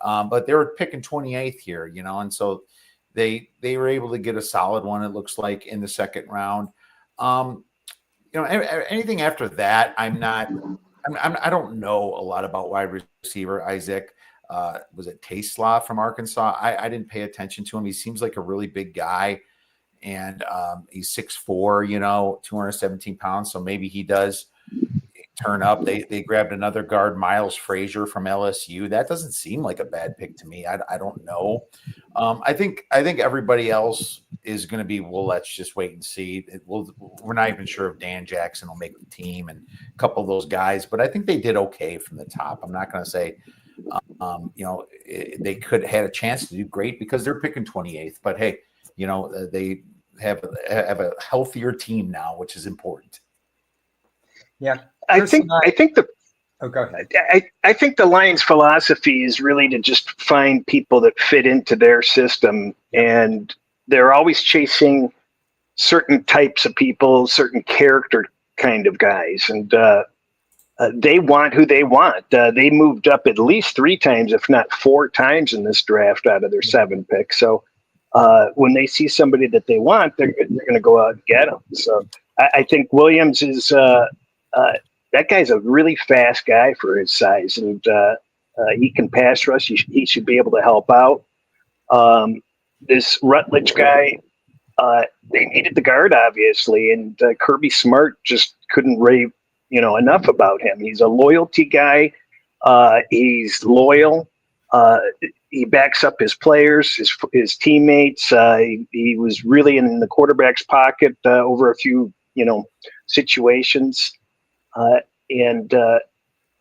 But they were picking 28th here, and so they were able to get a solid one, it looks like, in the second round. Anything after that, I don't know a lot about wide receiver. Isaac, was it Taslaw from Arkansas? I didn't pay attention to him. He seems like a really big guy, and he's 6'4", 217 pounds. So maybe he does turn up. They grabbed another guard, Miles Frazier from LSU. That doesn't seem like a bad pick to me. I don't know. I think everybody else is going to be, well, let's just wait and see. We're not even sure if Dan Jackson will make the team and a couple of those guys, but I think they did okay from the top. I'm not going to say, they could have had a chance to do great because they're picking 28th, but hey, they have a healthier team now, which is important. Yeah. I think the Oh, go ahead. I think the Lions' philosophy is really to just find people that fit into their system, and they're always chasing certain types of people, certain character kind of guys, and they want who they want. They moved up at least 3 times, if not 4 times, in this draft out of their 7 picks. So when they see somebody that they want, they're going to go out and get them. So I think Williams is. That guy's a really fast guy for his size, and he can pass rush. He should be able to help out. This Rutledge guy, they needed the guard, obviously, and Kirby Smart just couldn't rave, enough about him. He's a loyalty guy. He's loyal. He backs up his players, his teammates. He was really in the quarterback's pocket over a few, situations. And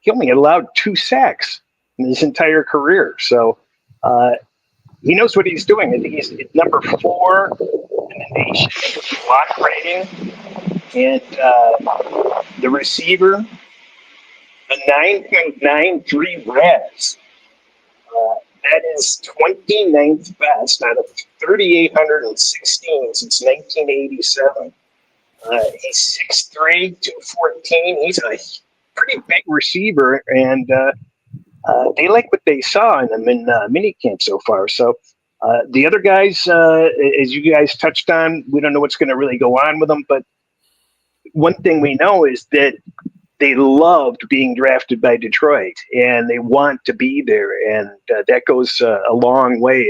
he only allowed 2 sacks in his entire career. So he knows what he's doing. I think he's number 4 in the nation for block rating. And the receiver, a 9.93 RAS. That is 29th best out of 3,816 since 1987. He's 6'3", 214. He's a pretty big receiver, and they like what they saw in him in minicamp so far. So the other guys, as you guys touched on, we don't know what's going to really go on with them. But one thing we know is that they loved being drafted by Detroit, and they want to be there, and that goes a long way.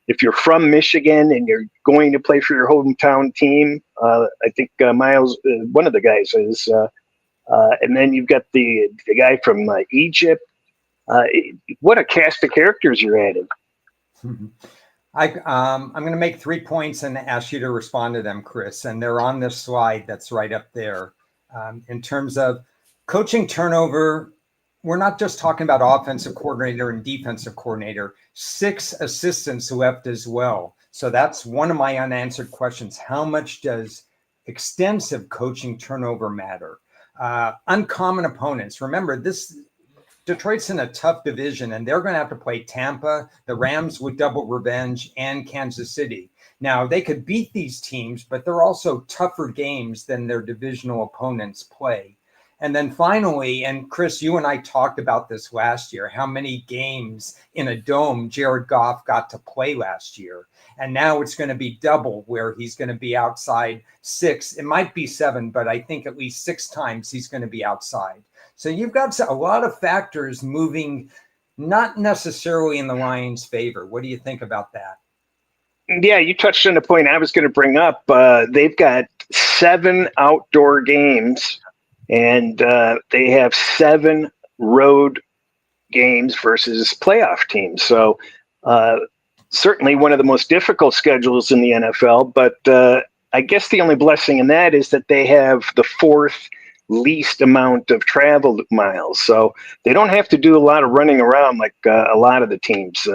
If you're from Michigan and you're going to play for your hometown team, I think Miles, one of the guys is, and then you've got the guy from Egypt. What a cast of characters you're adding. I'm going to make 3 points and ask you to respond to them, Chris. And they're on this slide that's right up there. In terms of coaching turnover, we're not just talking about offensive coordinator and defensive coordinator. 6 assistants left as well. So that's one of my unanswered questions. How much does extensive coaching turnover matter, uncommon opponents. Remember, Detroit's in a tough division, and they're going to have to play Tampa, the Rams with double revenge, and Kansas City. Now, they could beat these teams, but they're also tougher games than their divisional opponents play. And then finally, and Chris, you and I talked about this last year, how many games in a dome Jared Goff got to play last year. And now it's going to be double, where he's going to be outside 6. It might be 7, but I think at least 6 times he's going to be outside. So you've got a lot of factors moving, not necessarily in the Lions' favor. What do you think about that? Yeah, you touched on a point I was going to bring up. They've got 7 outdoor games, and they have 7 road games versus playoff teams. So certainly one of the most difficult schedules in the NFL. But I guess the only blessing in that is that they have the 4th least amount of travel miles. So they don't have to do a lot of running around like a lot of the teams.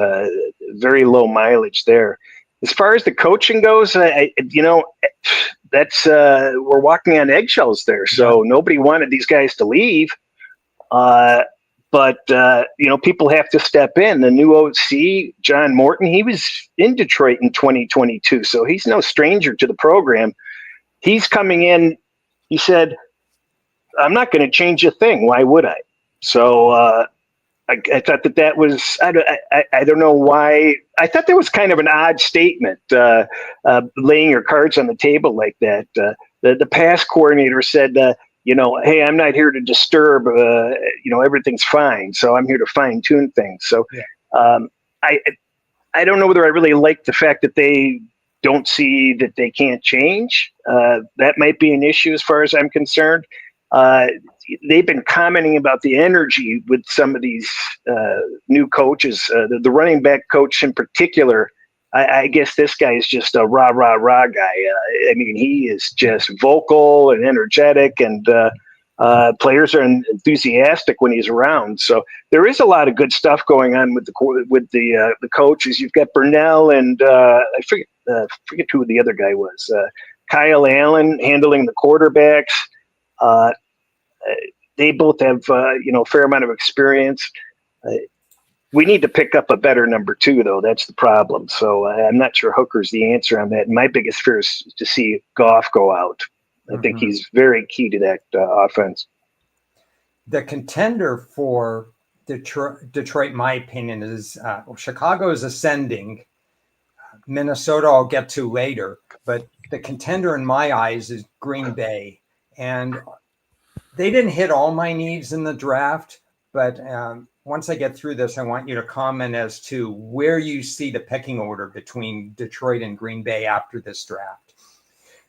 Very low mileage there. As far as the coaching goes, that's we're walking on eggshells there. So nobody wanted these guys to leave. But people have to step in. The new OC, John Morton, he was in Detroit in 2022. So he's no stranger to the program. He's coming in. He said, I'm not going to change a thing. Why would I? So I thought that was, I don't know why. I thought that was kind of an odd statement, laying your cards on the table like that. The pass coordinator said, hey, I'm not here to disturb, everything's fine. So I'm here to fine tune things. So I don't know whether I really like the fact that they don't see that they can't change. That might be an issue as far as I'm concerned. They've been commenting about the energy with some of these new coaches. The running back coach in particular, I guess this guy is just a rah, rah, rah guy. He is just vocal and energetic, and players are enthusiastic when he's around. So there is a lot of good stuff going on with the coaches. You've got Burnell and I forget who the other guy was. Kyle Allen handling the quarterbacks. They both have, a fair amount of experience. We need to pick up a better number 2, though. That's the problem. So I'm not sure Hooker's the answer on that. My biggest fear is to see Goff go out. I think he's very key to that offense. The contender for Detroit, my opinion, is Chicago is ascending. Minnesota I'll get to later. But the contender in my eyes is Green Bay. And they didn't hit all my needs in the draft, but once I get through this, I want you to comment as to where you see the pecking order between Detroit and Green Bay after this draft.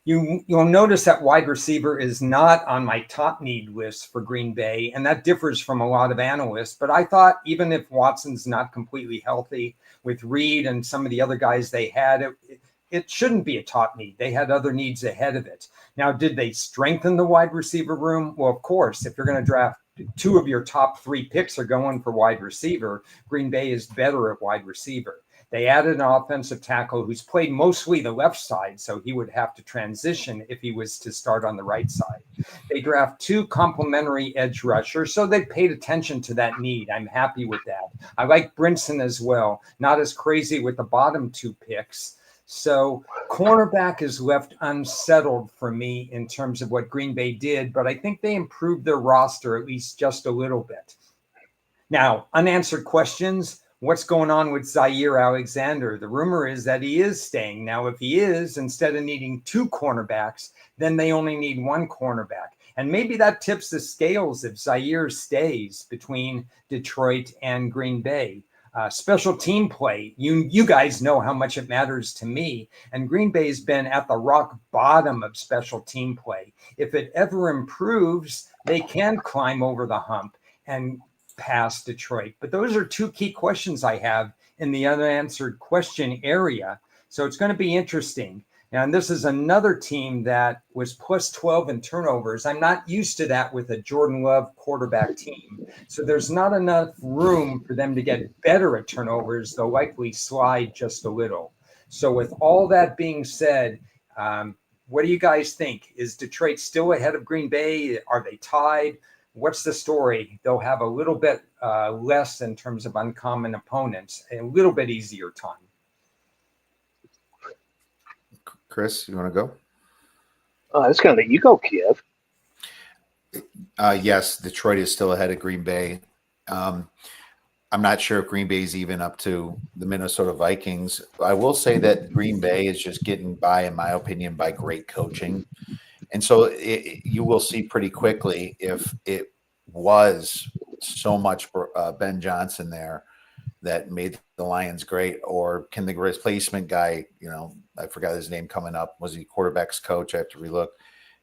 You'll notice that wide receiver is not on my top need list for Green Bay, and that differs from a lot of analysts. But I thought even if Watson's not completely healthy, with Reed and some of the other guys they had, it shouldn't be a top need. They had other needs ahead of it. Now, did they strengthen the wide receiver room? Well, of course, if you're going to draft 2 of your top 3 picks are going for wide receiver, Green Bay is better at wide receiver. They added an offensive tackle who's played mostly the left side, so he would have to transition if he was to start on the right side. They draft 2 complementary edge rushers, so they paid attention to that need. I'm happy with that. I like Brinson as well, not as crazy with the bottom 2 picks. So cornerback is left unsettled for me in terms of what Green Bay did, but I think they improved their roster at least just a little bit. Now, unanswered questions. What's going on with Zaire Alexander? The rumor is that he is staying. Now, if he is, instead of needing 2 cornerbacks, then they only need 1 cornerback. And maybe that tips the scales if Zaire stays between Detroit and Green Bay. Special team play. You guys know how much it matters to me. And Green Bay's been at the rock bottom of special team play. If it ever improves, they can climb over the hump and pass Detroit. But those are 2 key questions I have in the unanswered question area. So it's going to be interesting. And this is another team that was plus 12 in turnovers. I'm not used to that with a Jordan Love quarterback team. So there's not enough room for them to get better at turnovers. They'll likely slide just a little. So with all that being said, what do you guys think? Is Detroit still ahead of Green Bay? Are they tied? What's the story? They'll have a little bit less in terms of uncommon opponents, a little bit easier time. Chris, you want to go? It's going to let you go, Kiev. Yes, Detroit is still ahead of Green Bay. I'm not sure if Green Bay is even up to the Minnesota Vikings. I will say that Green Bay is just getting by, in my opinion, by great coaching. And so you will see pretty quickly if it was so much Ben Johnson there that made the Lions great, or can the replacement guy, I forgot his name coming up, was he quarterback's coach? I have to relook.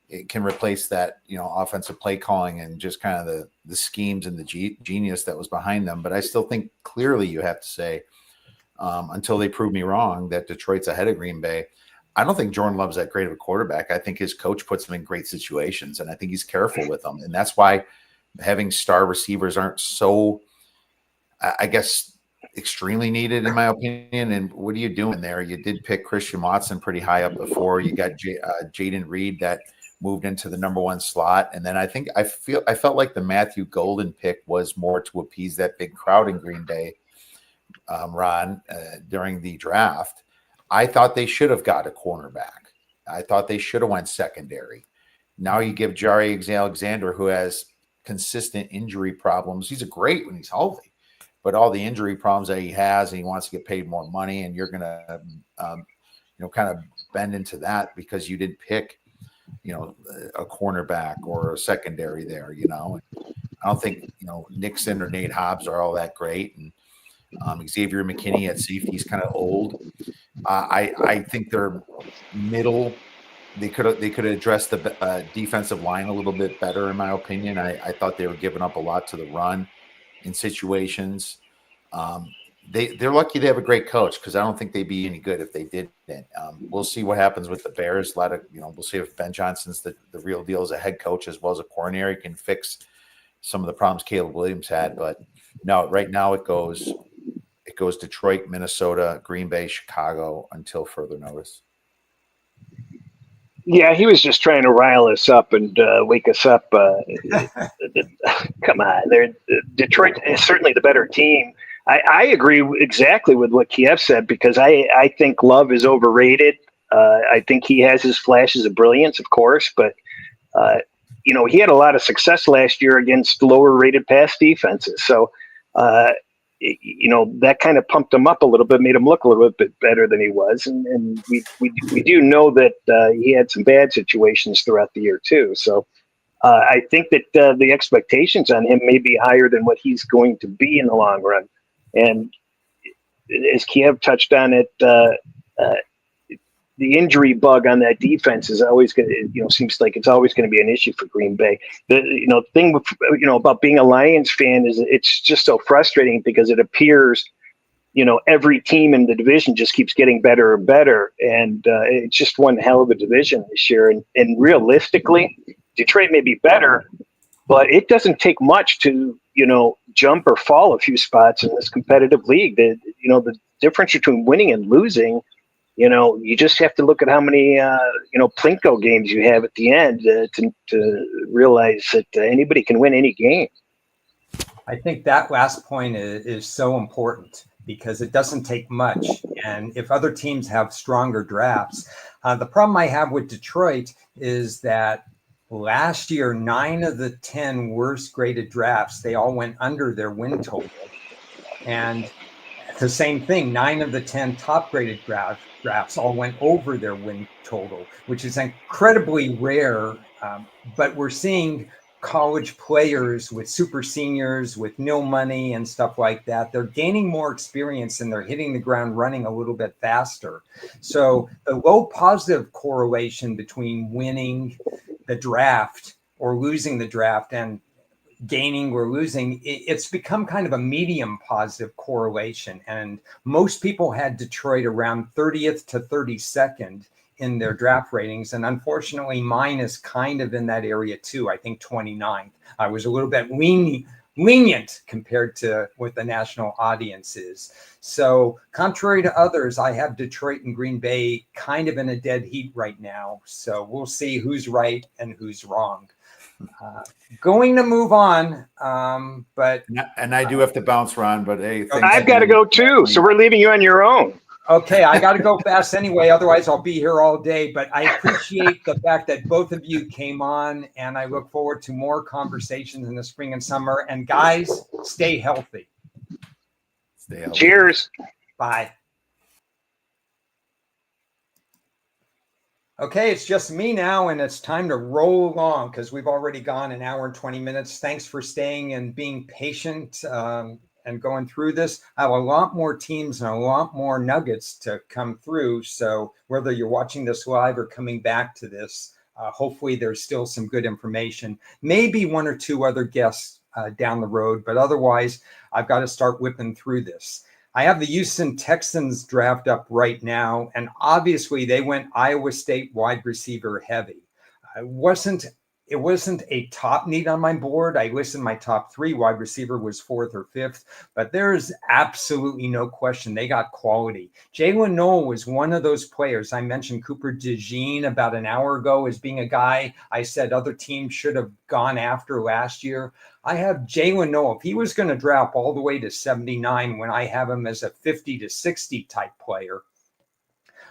It can replace that, offensive play calling and just kind of the schemes and the genius that was behind them. But I still think clearly you have to say, until they prove me wrong, that Detroit's ahead of Green Bay. I don't think Jordan Love's that great of a quarterback. I think his coach puts him in great situations, and I think he's careful with them. And that's why having star receivers aren't so, I guess, extremely needed, in my opinion. And what are you doing there? You did pick Christian Watson pretty high up before. You got Jaden Reed that moved into the number one slot. And then I felt like the Matthew Golden pick was more to appease that big crowd in Green Bay, Ron, during the draft. I thought they should have got a cornerback. I thought they should have went secondary. Now you give Jari Alexander, who has consistent injury problems. He's great when he's healthy, but all the injury problems that he has, and he wants to get paid more money, and you're going to, kind of bend into that because you didn't pick, a cornerback or a secondary there. I don't think, Nixon or Nate Hobbs are all that great. And Xavier McKinney at safety is kind of old. I think they're middle. They could have addressed the defensive line a little bit better, in my opinion. I thought they were giving up a lot to the run in situations. They're lucky they have a great coach, because I don't think they'd be any good if they didn't. We'll see what happens with the Bears. We'll see if Ben Johnson's the real deal as a head coach as well as a coordinator. He can fix some of the problems Caleb Williams had. But no, right now it goes Detroit, Minnesota, Green Bay, Chicago until further notice. Yeah, he was just trying to rile us up and wake us up. Come on, Detroit is certainly the better team. I agree exactly with what Kiev said, because I think Love is overrated. I think he has his flashes of brilliance, of course, but he had a lot of success last year against lower-rated pass defenses. So, that kind of pumped him up a little bit, made him look a little bit better than he was. And we do know that he had some bad situations throughout the year too. So I think that the expectations on him may be higher than what he's going to be in the long run. And as Kiev touched on it, the injury bug on that defense is always going to, seems like it's always going to be an issue for Green Bay. The thing with, about being a Lions fan is it's just so frustrating, because it appears, every team in the division just keeps getting better and better. And it's just one hell of a division this year. And realistically, Detroit may be better, but it doesn't take much to, jump or fall a few spots in this competitive league. The difference between winning and losing, you just have to look at how many, Plinko games you have at the end to realize that anybody can win any game. I think that last point is so important, because it doesn't take much. And if other teams have stronger drafts, the problem I have with Detroit is that last year, 9 of the 10 worst graded drafts, they all went under their win total. And the same thing, 9 of the 10 top graded drafts all went over their win total, which is incredibly rare. But we're seeing college players with super seniors, with no money and stuff like that. They're gaining more experience and they're hitting the ground running a little bit faster. So the low positive correlation between winning the draft or losing the draft and gaining or losing, it's become kind of a medium positive correlation. And most people had Detroit around 30th to 32nd in their draft ratings. And unfortunately, mine is kind of in that area too. I think 29th. I was a little bit lenient compared to what the national audience is. So contrary to others, I have Detroit and Green Bay kind of in a dead heat right now. So we'll see who's right and who's wrong. Going to move on, but I do have to bounce, Ron. But hey, thanks. I've got to go too, so we're leaving you on your own. okay, I got to go fast anyway. Otherwise, I'll be here all day. But I appreciate the fact that both of you came on, and I look forward to more conversations in the spring and summer. And guys, stay healthy. Stay healthy. Cheers. Bye. Okay, it's just me now, and it's time to roll along because we've already gone an hour and 20 minutes. Thanks for staying and being patient and going through this. I have a lot more teams and a lot more nuggets to come through. So whether you're watching this live or coming back to this, hopefully there's still some good information. Maybe one or two other guests down the road, but otherwise I've got to start whipping through this. I have the Houston Texans draft up right now, and obviously they went Iowa State wide receiver heavy. It wasn't a top need on my board. I listed my top three. Wide receiver was fourth or fifth, but there's absolutely no question they got quality. Jalen Noel was one of those players. I mentioned Cooper DeJean about an hour ago as being a guy I said other teams should have gone after last year. I have Jalen Noel. If he was going to drop all the way to 79 when I have him as a 50 to 60 type player,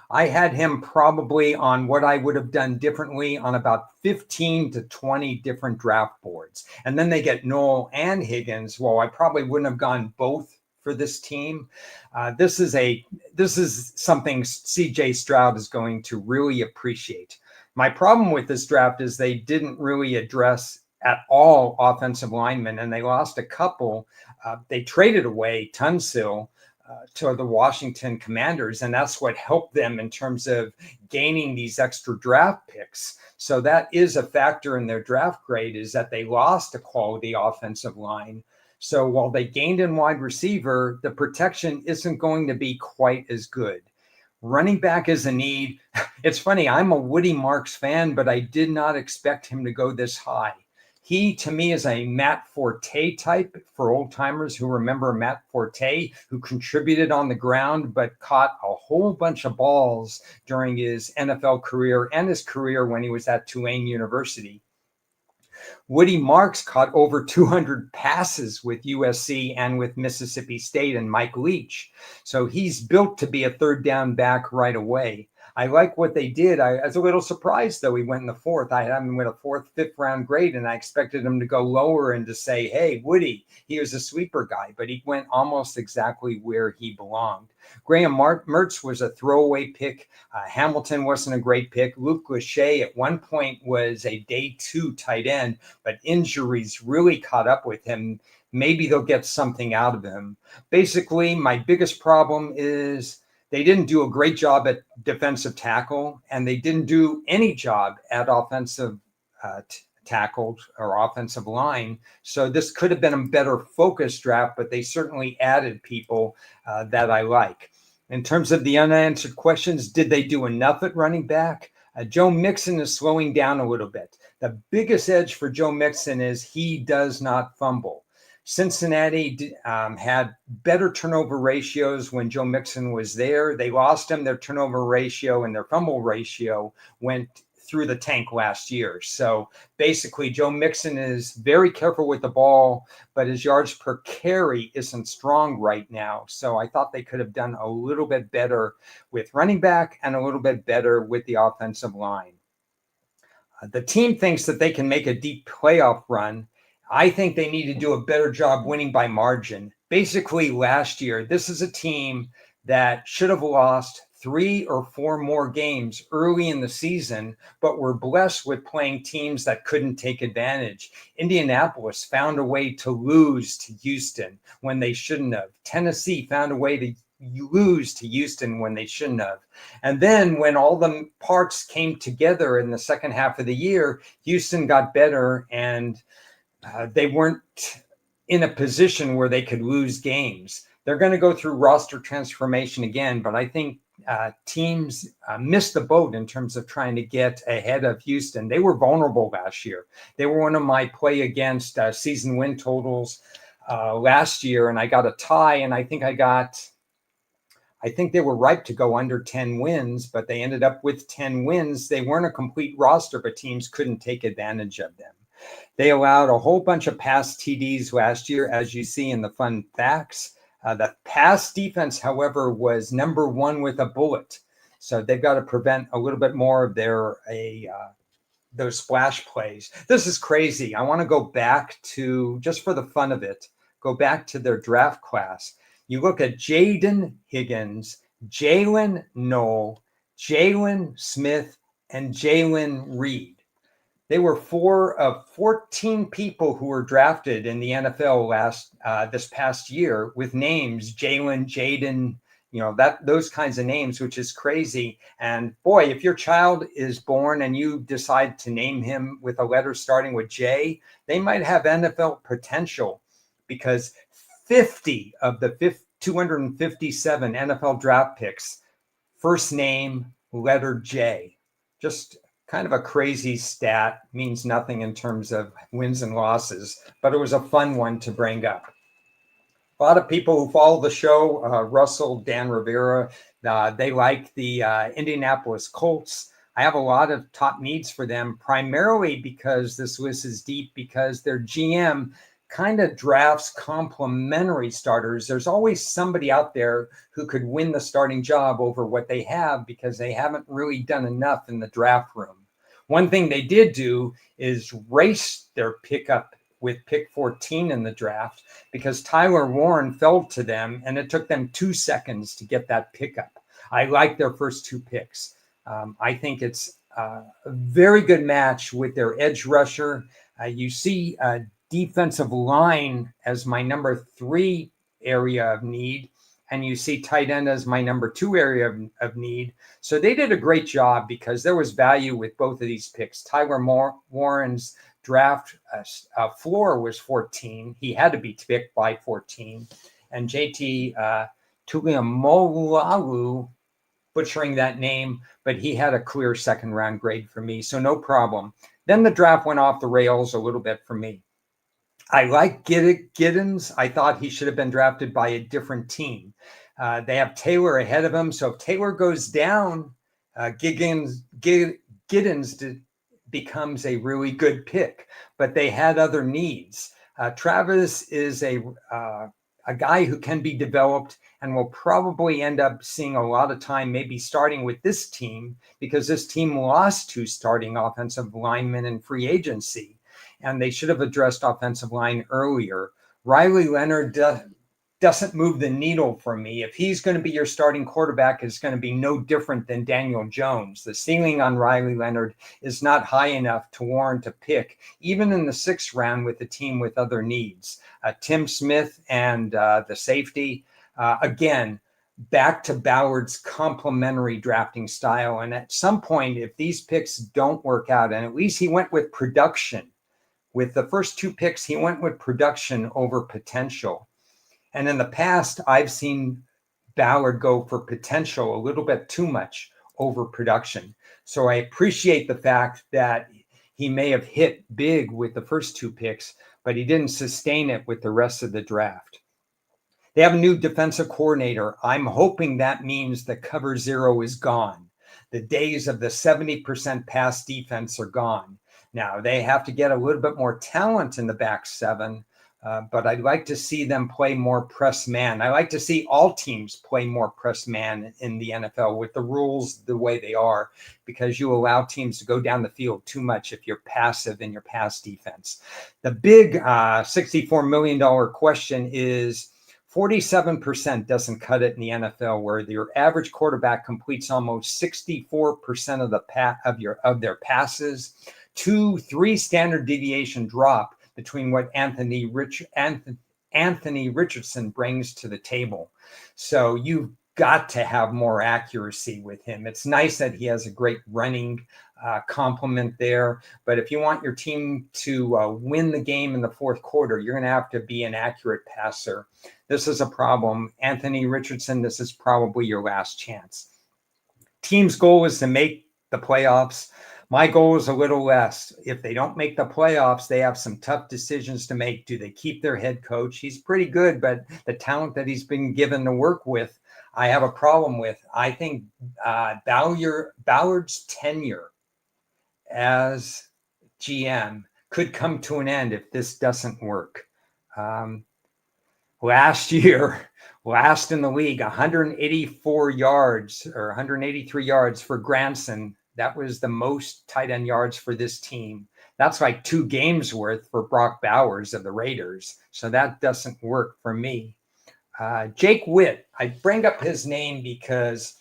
I had him probably on what I would have done differently on about 15 to 20 different draft boards. And then they get Noel and Higgins. Well, I probably wouldn't have gone both for this team. This is something CJ Stroud is going to really appreciate. My problem with this draft is they didn't really address at all offensive linemen, and they lost a couple. They traded away Tunsil to the Washington Commanders, and that's what helped them in terms of gaining these extra draft picks. So that is a factor in their draft grade, is that they lost a quality offensive line. So while they gained in wide receiver, the protection isn't going to be quite as good. Running back is a need. It's funny, I'm a Woody Marks fan, but I did not expect him to go this high. He, to me, is a Matt Forte type for old timers who remember Matt Forte, who contributed on the ground, but caught a whole bunch of balls during his NFL career and his career when he was at Tulane University. Woody Marks caught over 200 passes with USC and with Mississippi State and Mike Leach. So he's built to be a third down back right away. I like what they did. I was a little surprised, though, he went in the fourth. I had him with a fourth, fifth round grade, and I expected him to go lower and to say, hey, Woody, he was a sweeper guy, but he went almost exactly where he belonged. Graham Mertz was a throwaway pick. Hamilton wasn't a great pick. Luke Lachey at one point was a day 2 tight end, but injuries really caught up with him. Maybe they'll get something out of him. Basically, my biggest problem is they didn't do a great job at defensive tackle, and they didn't do any job at offensive tackle or offensive line. So this could have been a better focused draft, but they certainly added people that I like. In terms of the unanswered questions, did they do enough at running back? Joe Mixon is slowing down a little bit. The biggest edge for Joe Mixon is he does not fumble. Cincinnati had better turnover ratios when Joe Mixon was there. They lost him. Their turnover ratio and their fumble ratio went through the tank last year. So basically, Joe Mixon is very careful with the ball, but his yards per carry isn't strong right now. So I thought they could have done a little bit better with running back and a little bit better with the offensive line. The team thinks that they can make a deep playoff run. I think they need to do a better job winning by margin. Basically, last year, this is a team that should have lost 3 or 4 more games early in the season, but were blessed with playing teams that couldn't take advantage. Indianapolis found a way to lose to Houston when they shouldn't have. Tennessee found a way to lose to Houston when they shouldn't have. And then when all the parts came together in the second half of the year, Houston got better, and they weren't in a position where they could lose games. They're going to go through roster transformation again, but I think teams missed the boat in terms of trying to get ahead of Houston. They were vulnerable last year. They were one of my play against season win totals last year, and I got a tie, and I think they were ripe to go under 10 wins, but they ended up with 10 wins. They weren't a complete roster, but teams couldn't take advantage of them. They allowed a whole bunch of pass TDs last year, as you see in the fun facts. The pass defense, however, was number one with a bullet. So they've got to prevent a little bit more of those splash plays. This is crazy. I want to go back to, just for the fun of it, go back to their draft class. You look at Jaden Higgins, Jalen Noel, Jalen Smith, and Jalen Reed. They were 4 of 14 people who were drafted in the NFL this past year with names Jalen, Jaden, those kinds of names, which is crazy. And boy, if your child is born and you decide to name him with a letter starting with J, they might have NFL potential, because 50 of the 257 NFL draft picks, first name, letter J. Just kind of a crazy stat, means nothing in terms of wins and losses, but it was a fun one to bring up. A lot of people who follow the show, Russell, Dan Rivera, they like the Indianapolis Colts. I have a lot of top needs for them, primarily because this list is deep, because their GM kind of drafts complementary starters. There's always somebody out there who could win the starting job over what they have, because they haven't really done enough in the draft room. One thing they did do is race their pickup with pick 14 in the draft, because Tyler Warren fell to them, and it took them 2 seconds to get that pickup. I like their first 2 picks. I think it's a very good match with their edge rusher. You see defensive line as my number 3 area of need, and you see tight end as my number 2 area of need. So they did a great job, because there was value with both of these picks. Tyler Warren's draft floor was 14. He had to be picked by 14. And JT Tuiamolalu, butchering that name, but he had a clear second round grade for me, so no problem. Then the draft went off the rails a little bit for me. I like Giddens. I thought he should have been drafted by a different team. They have Taylor ahead of him, so if Taylor goes down, Giddens becomes a really good pick. But they had other needs. Travis is a guy who can be developed and will probably end up seeing a lot of time, maybe starting with this team, because this team lost 2 starting offensive linemen in free agency, and they should have addressed offensive line earlier. Riley Leonard doesn't move the needle for me. If he's going to be your starting quarterback, it's going to be no different than Daniel Jones. The ceiling on Riley Leonard is not high enough to warrant a pick, even in the 6th round with a team with other needs. Tim Smith and the safety, again, back to Ballard's complementary drafting style. And at some point, if these picks don't work out, and at least he went with production, with the first 2 picks, he went with production over potential. And in the past, I've seen Ballard go for potential a little bit too much over production. So I appreciate the fact that he may have hit big with the first 2 picks, but he didn't sustain it with the rest of the draft. They have a new defensive coordinator. I'm hoping that means the cover 0 is gone. The days of the 70% pass defense are gone. Now, they have to get a little bit more talent in the back 7, but I'd like to see them play more press man. I like to see all teams play more press man in the NFL with the rules the way they are, because you allow teams to go down the field too much if you're passive in your pass defense. The big $64 million question is 47% doesn't cut it in the NFL, where your average quarterback completes almost 64% of their passes. 2-3 standard deviation drop between what Anthony Richardson brings to the table. So you've got to have more accuracy with him. It's nice that he has a great running complement there, but if you want your team to win the game in the 4th quarter, you're going to have to be an accurate passer. This is a problem. Anthony Richardson, this is probably your last chance. team's goal is to make the playoffs. My goal is a little less. If they don't make the playoffs, they have some tough decisions to make. Do they keep their head coach? He's pretty good, but the talent that he's been given to work with, I have a problem with. I think Ballard's tenure as GM could come to an end if this doesn't work. Last year, last in the league, 184 yards or 183 yards for Granson. That was the most tight end yards for this team. That's like 2 games worth for Brock Bowers of the Raiders. So that doesn't work for me. Jake Witt, I bring up his name because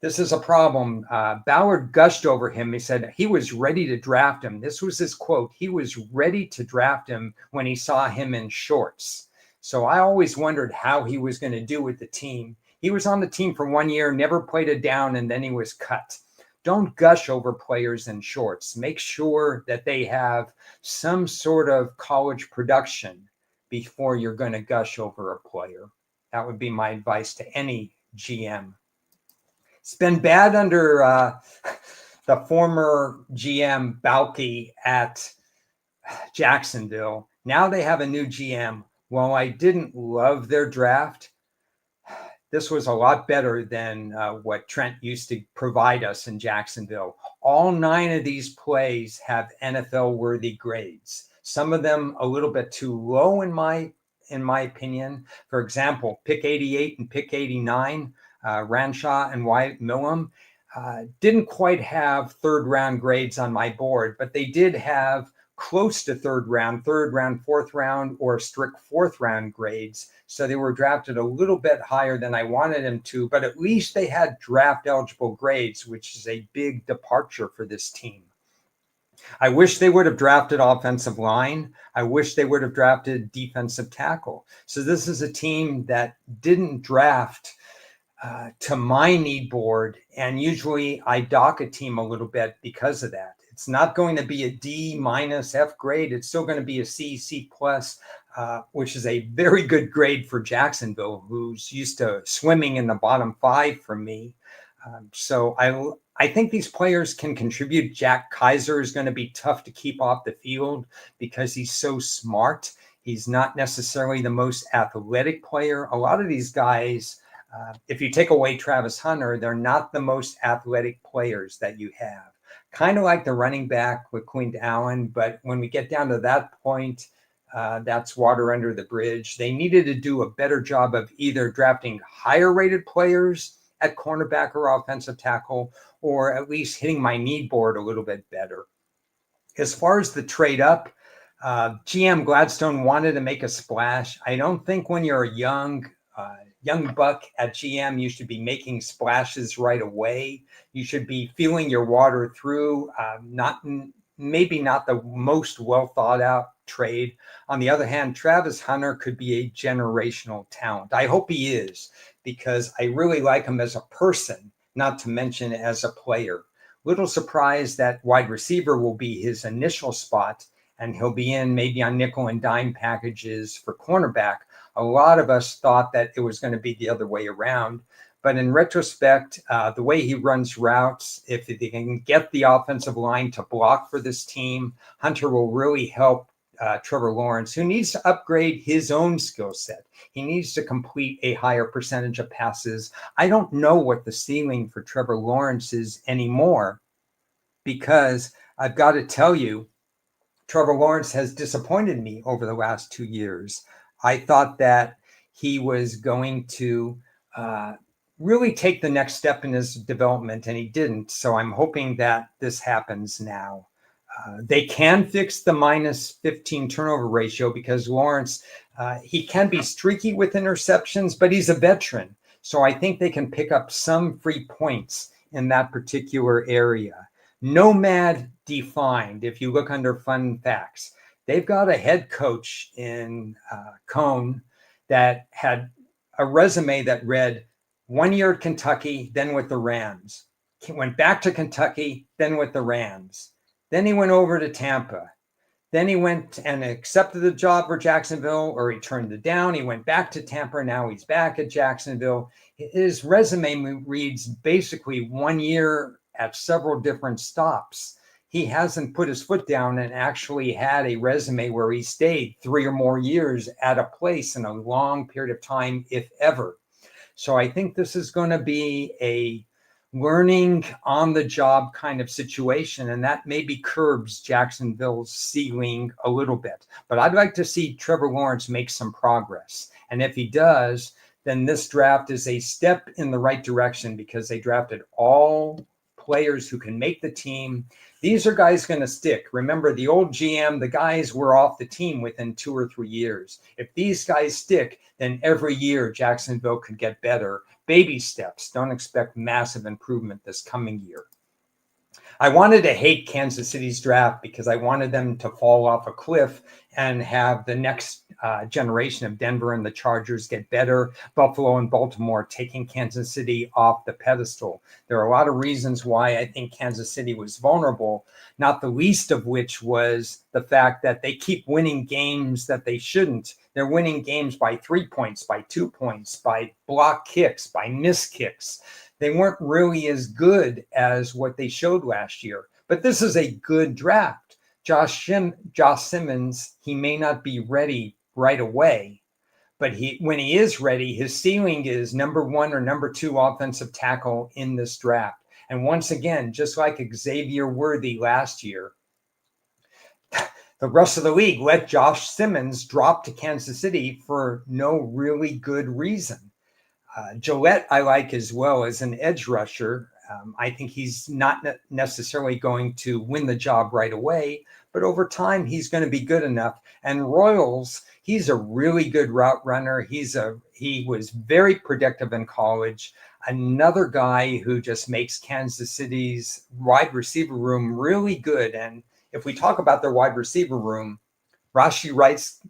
this is a problem. Ballard gushed over him. He said he was ready to draft him. This was his quote. He was ready to draft him when he saw him in shorts. So I always wondered how he was going to do with the team. He was on the team for 1 year, never played a down, and then he was cut. Don't gush over players in shorts. Make sure that they have some sort of college production before you're going to gush over a player. That would be my advice to any GM. It's been bad under the former GM Balky at Jacksonville. Now they have a new GM. While I didn't love their draft, this was a lot better than what Trent used to provide us in Jacksonville. All 9 of these plays have NFL-worthy grades. Some of them a little bit too low in my opinion. For example, pick 88 and pick 89, Ranshaw and Wyatt Millam, didn't quite have third-round grades on my board, but they did have close to third round, fourth round, or strict fourth round grades. So they were drafted a little bit higher than I wanted them to, but at least they had draft eligible grades, which is a big departure for this team. I wish they would have drafted offensive line. I wish they would have drafted defensive tackle. So this is a team that didn't draft to my need board. And usually I dock a team a little bit because of that. It's not going to be a D minus F grade. It's still going to be a C, C plus, which is a very good grade for Jacksonville, who's used to swimming in the bottom 5 for me. So I think these players can contribute. Jack Kaiser is going to be tough to keep off the field because he's so smart. He's not necessarily the most athletic player. A lot of these guys, if you take away Travis Hunter, they're not the most athletic players that you have. Kind of like the running back with Quint Allen, but when we get down to that point, that's water under the bridge. They needed to do a better job of either drafting higher rated players at cornerback or offensive tackle, or at least hitting my need board a little bit better. As far as the trade up, GM Gladstone wanted to make a splash. I don't think when you're a young buck at GM, you should be making splashes right away. You should be feeling your water through, maybe not the most well thought out trade. On the other hand, Travis Hunter could be a generational talent. I hope he is, because I really like him as a person, not to mention as a player. Little surprised that wide receiver will be his initial spot, and he'll be in maybe on nickel and dime packages for cornerback. A lot of us thought that it was going to be the other way around. But in retrospect, the way he runs routes, if they can get the offensive line to block for this team, Hunter will really help Trevor Lawrence, who needs to upgrade his own skill set. He needs to complete a higher percentage of passes. I don't know what the ceiling for Trevor Lawrence is anymore, because I've got to tell you, Trevor Lawrence has disappointed me over the last 2 years. I thought that he was going to really take the next step in his development, and he didn't. So I'm hoping that this happens now. They can fix the minus 15 turnover ratio, because Lawrence, he can be streaky with interceptions, but he's a veteran. So I think they can pick up some free points in that particular area. Nomad defined, if you look under fun facts. They've got a head coach in Cone that had a resume that read 1 year at Kentucky, then with the Rams. He went back to Kentucky, then with the Rams. Then he went over to Tampa. Then he went and accepted the job for Jacksonville, or he turned it down. He went back to Tampa. Now he's back at Jacksonville. His resume reads basically 1 year at several different stops. He hasn't put his foot down and actually had a resume where he stayed 3 or more years at a place in a long period of time, if ever. So I think this is going to be a learning on the job kind of situation, and that maybe curbs Jacksonville's ceiling a little bit. But I'd like to see Trevor Lawrence make some progress. And if he does, then this draft is a step in the right direction because they drafted all players who can make the team. These are guys going to stick. Remember, the old GM, the guys were off the team within 2 or 3 years. If these guys stick, then every year Jacksonville could get better. Baby steps. Don't expect massive improvement this coming year. I wanted to hate Kansas City's draft because I wanted them to fall off a cliff and have the next generation of Denver and the Chargers get better. Buffalo and Baltimore taking Kansas City off the pedestal. There are a lot of reasons why I think Kansas City was vulnerable, not the least of which was the fact that they keep winning games that they shouldn't. They're winning games by 3 points, by 2 points, by block kicks, by missed kicks. They weren't really as good as what they showed last year. But this is a good draft. Josh Simmons, he may not be ready right away, but when he is ready, his ceiling is number 1 or number 2 offensive tackle in this draft. And once again, just like Xavier Worthy last year, the rest of the league let Josh Simmons drop to Kansas City for no really good reason. Gillette, I like as well as an edge rusher. I think he's not necessarily going to win the job right away, but over time, he's going to be good enough. And Royals, he's a really good route runner. He was very productive in college. Another guy who just makes Kansas City's wide receiver room really good. And if we talk about their wide receiver room, Rashee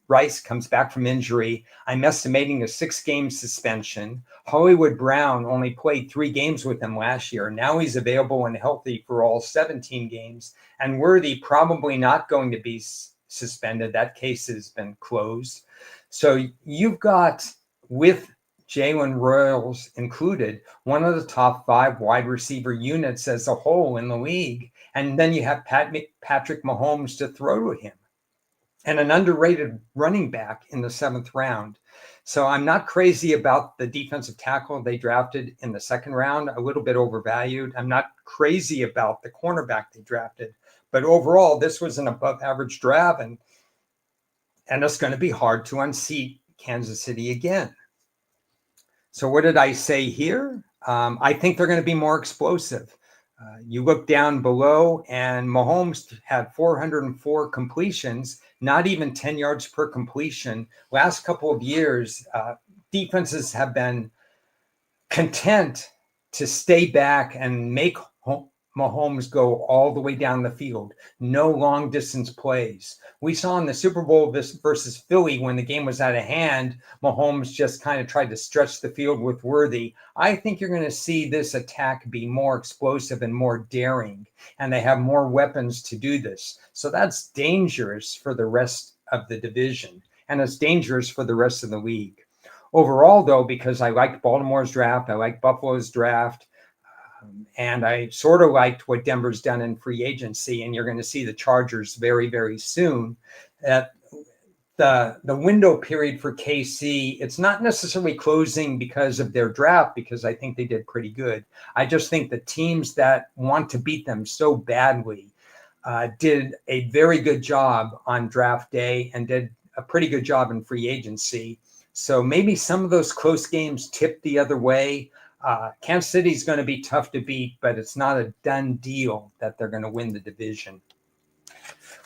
Rice comes back from injury. I'm estimating a 6-game suspension. Hollywood Brown only played 3 games with him last year. Now he's available and healthy for all 17 games. And Worthy probably not going to be suspended. That case has been closed. So you've got, with Jalen Royals included, one of the top 5 wide receiver units as a whole in the league. And then you have Patrick Mahomes to throw to him, and an underrated running back in the 7th round. So I'm not crazy about the defensive tackle they drafted in the 2nd round, a little bit overvalued. I'm not crazy about the cornerback they drafted, but overall, this was an above average draft, and it's going to be hard to unseat Kansas City again. So what did I say here? I think they're going to be more explosive. You look down below, and Mahomes had 404 completions, not even 10 yards per completion. Last couple of years, defenses have been content to stay back and make Mahomes go all the way down the field. No long distance plays. We saw in the Super Bowl versus Philly, when the game was out of hand, Mahomes just kind of tried to stretch the field with Worthy. I think you're going to see this attack be more explosive and more daring, and they have more weapons to do this. So that's dangerous for the rest of the division, and it's dangerous for the rest of the league. Overall, though, because I liked Baltimore's draft, I liked Buffalo's draft, and I sort of liked what Denver's done in free agency, and you're going to see the Chargers very, very soon. The window period for KC, it's not necessarily closing because of their draft, because I think they did pretty good. I just think the teams that want to beat them so badly did a very good job on draft day and did a pretty good job in free agency. So maybe some of those close games tipped the other way. Kansas City is going to be tough to beat, but it's not a done deal that they're going to win the division.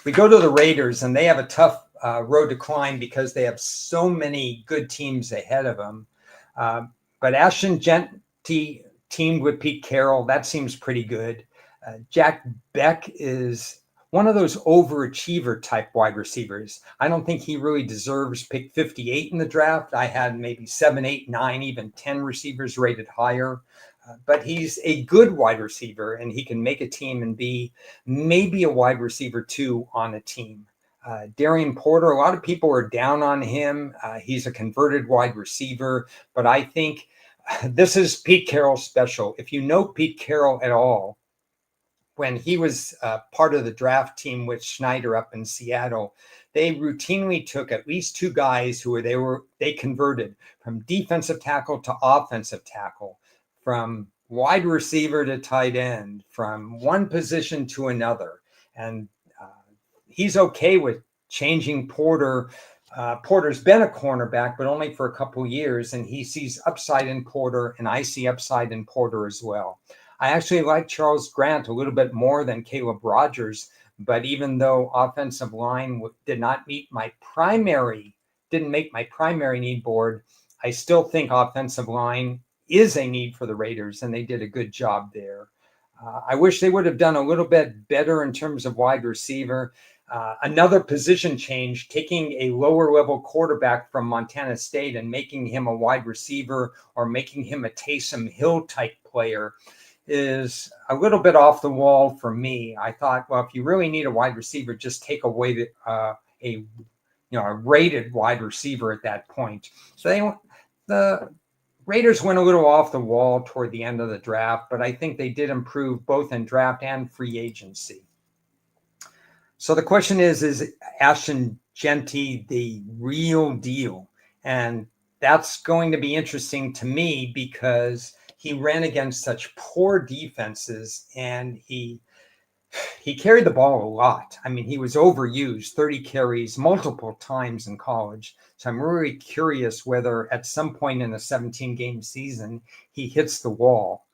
We go to the Raiders, and they have a tough road to climb because they have so many good teams ahead of them. But Ashton Jeanty teamed with Pete Carroll. That seems pretty good. Jack Beck is one of those overachiever type wide receivers. I don't think he really deserves pick 58 in the draft. I had maybe 7, 8, 9, even 10 receivers rated higher. But he's a good wide receiver, and he can make a team and be maybe a wide receiver 2 on a team. Darian Porter, a lot of people are down on him. He's a converted wide receiver, but I think this is Pete Carroll's special. If you know Pete Carroll at all, when he was part of the draft team with Schneider up in Seattle, they routinely took at least two guys who they converted from defensive tackle to offensive tackle, from wide receiver to tight end, from one position to another. And he's okay with changing Porter. Porter's been a cornerback, but only for a couple of years, and he sees upside in Porter, and I see upside in Porter as well. I actually like Charles Grant a little bit more than Caleb Rogers, but even though offensive line didn't make my primary need board, I still think offensive line is a need for the Raiders, and they did a good job there. I wish they would have done a little bit better in terms of wide receiver. Another position change, taking a lower level quarterback from Montana State and making him a wide receiver or making him a Taysom Hill type player, is a little bit off the wall for me. I thought, well, if you really need a wide receiver, just take away a rated wide receiver at that point. So the Raiders went a little off the wall toward the end of the draft, but I think they did improve both in draft and free agency. So the question is Ashton Jeanty the real deal? And that's going to be interesting to me because he ran against such poor defenses, and he carried the ball a lot. I mean, he was overused, 30 carries multiple times in college. So I'm really curious whether at some point in a 17-game season, he hits the wall.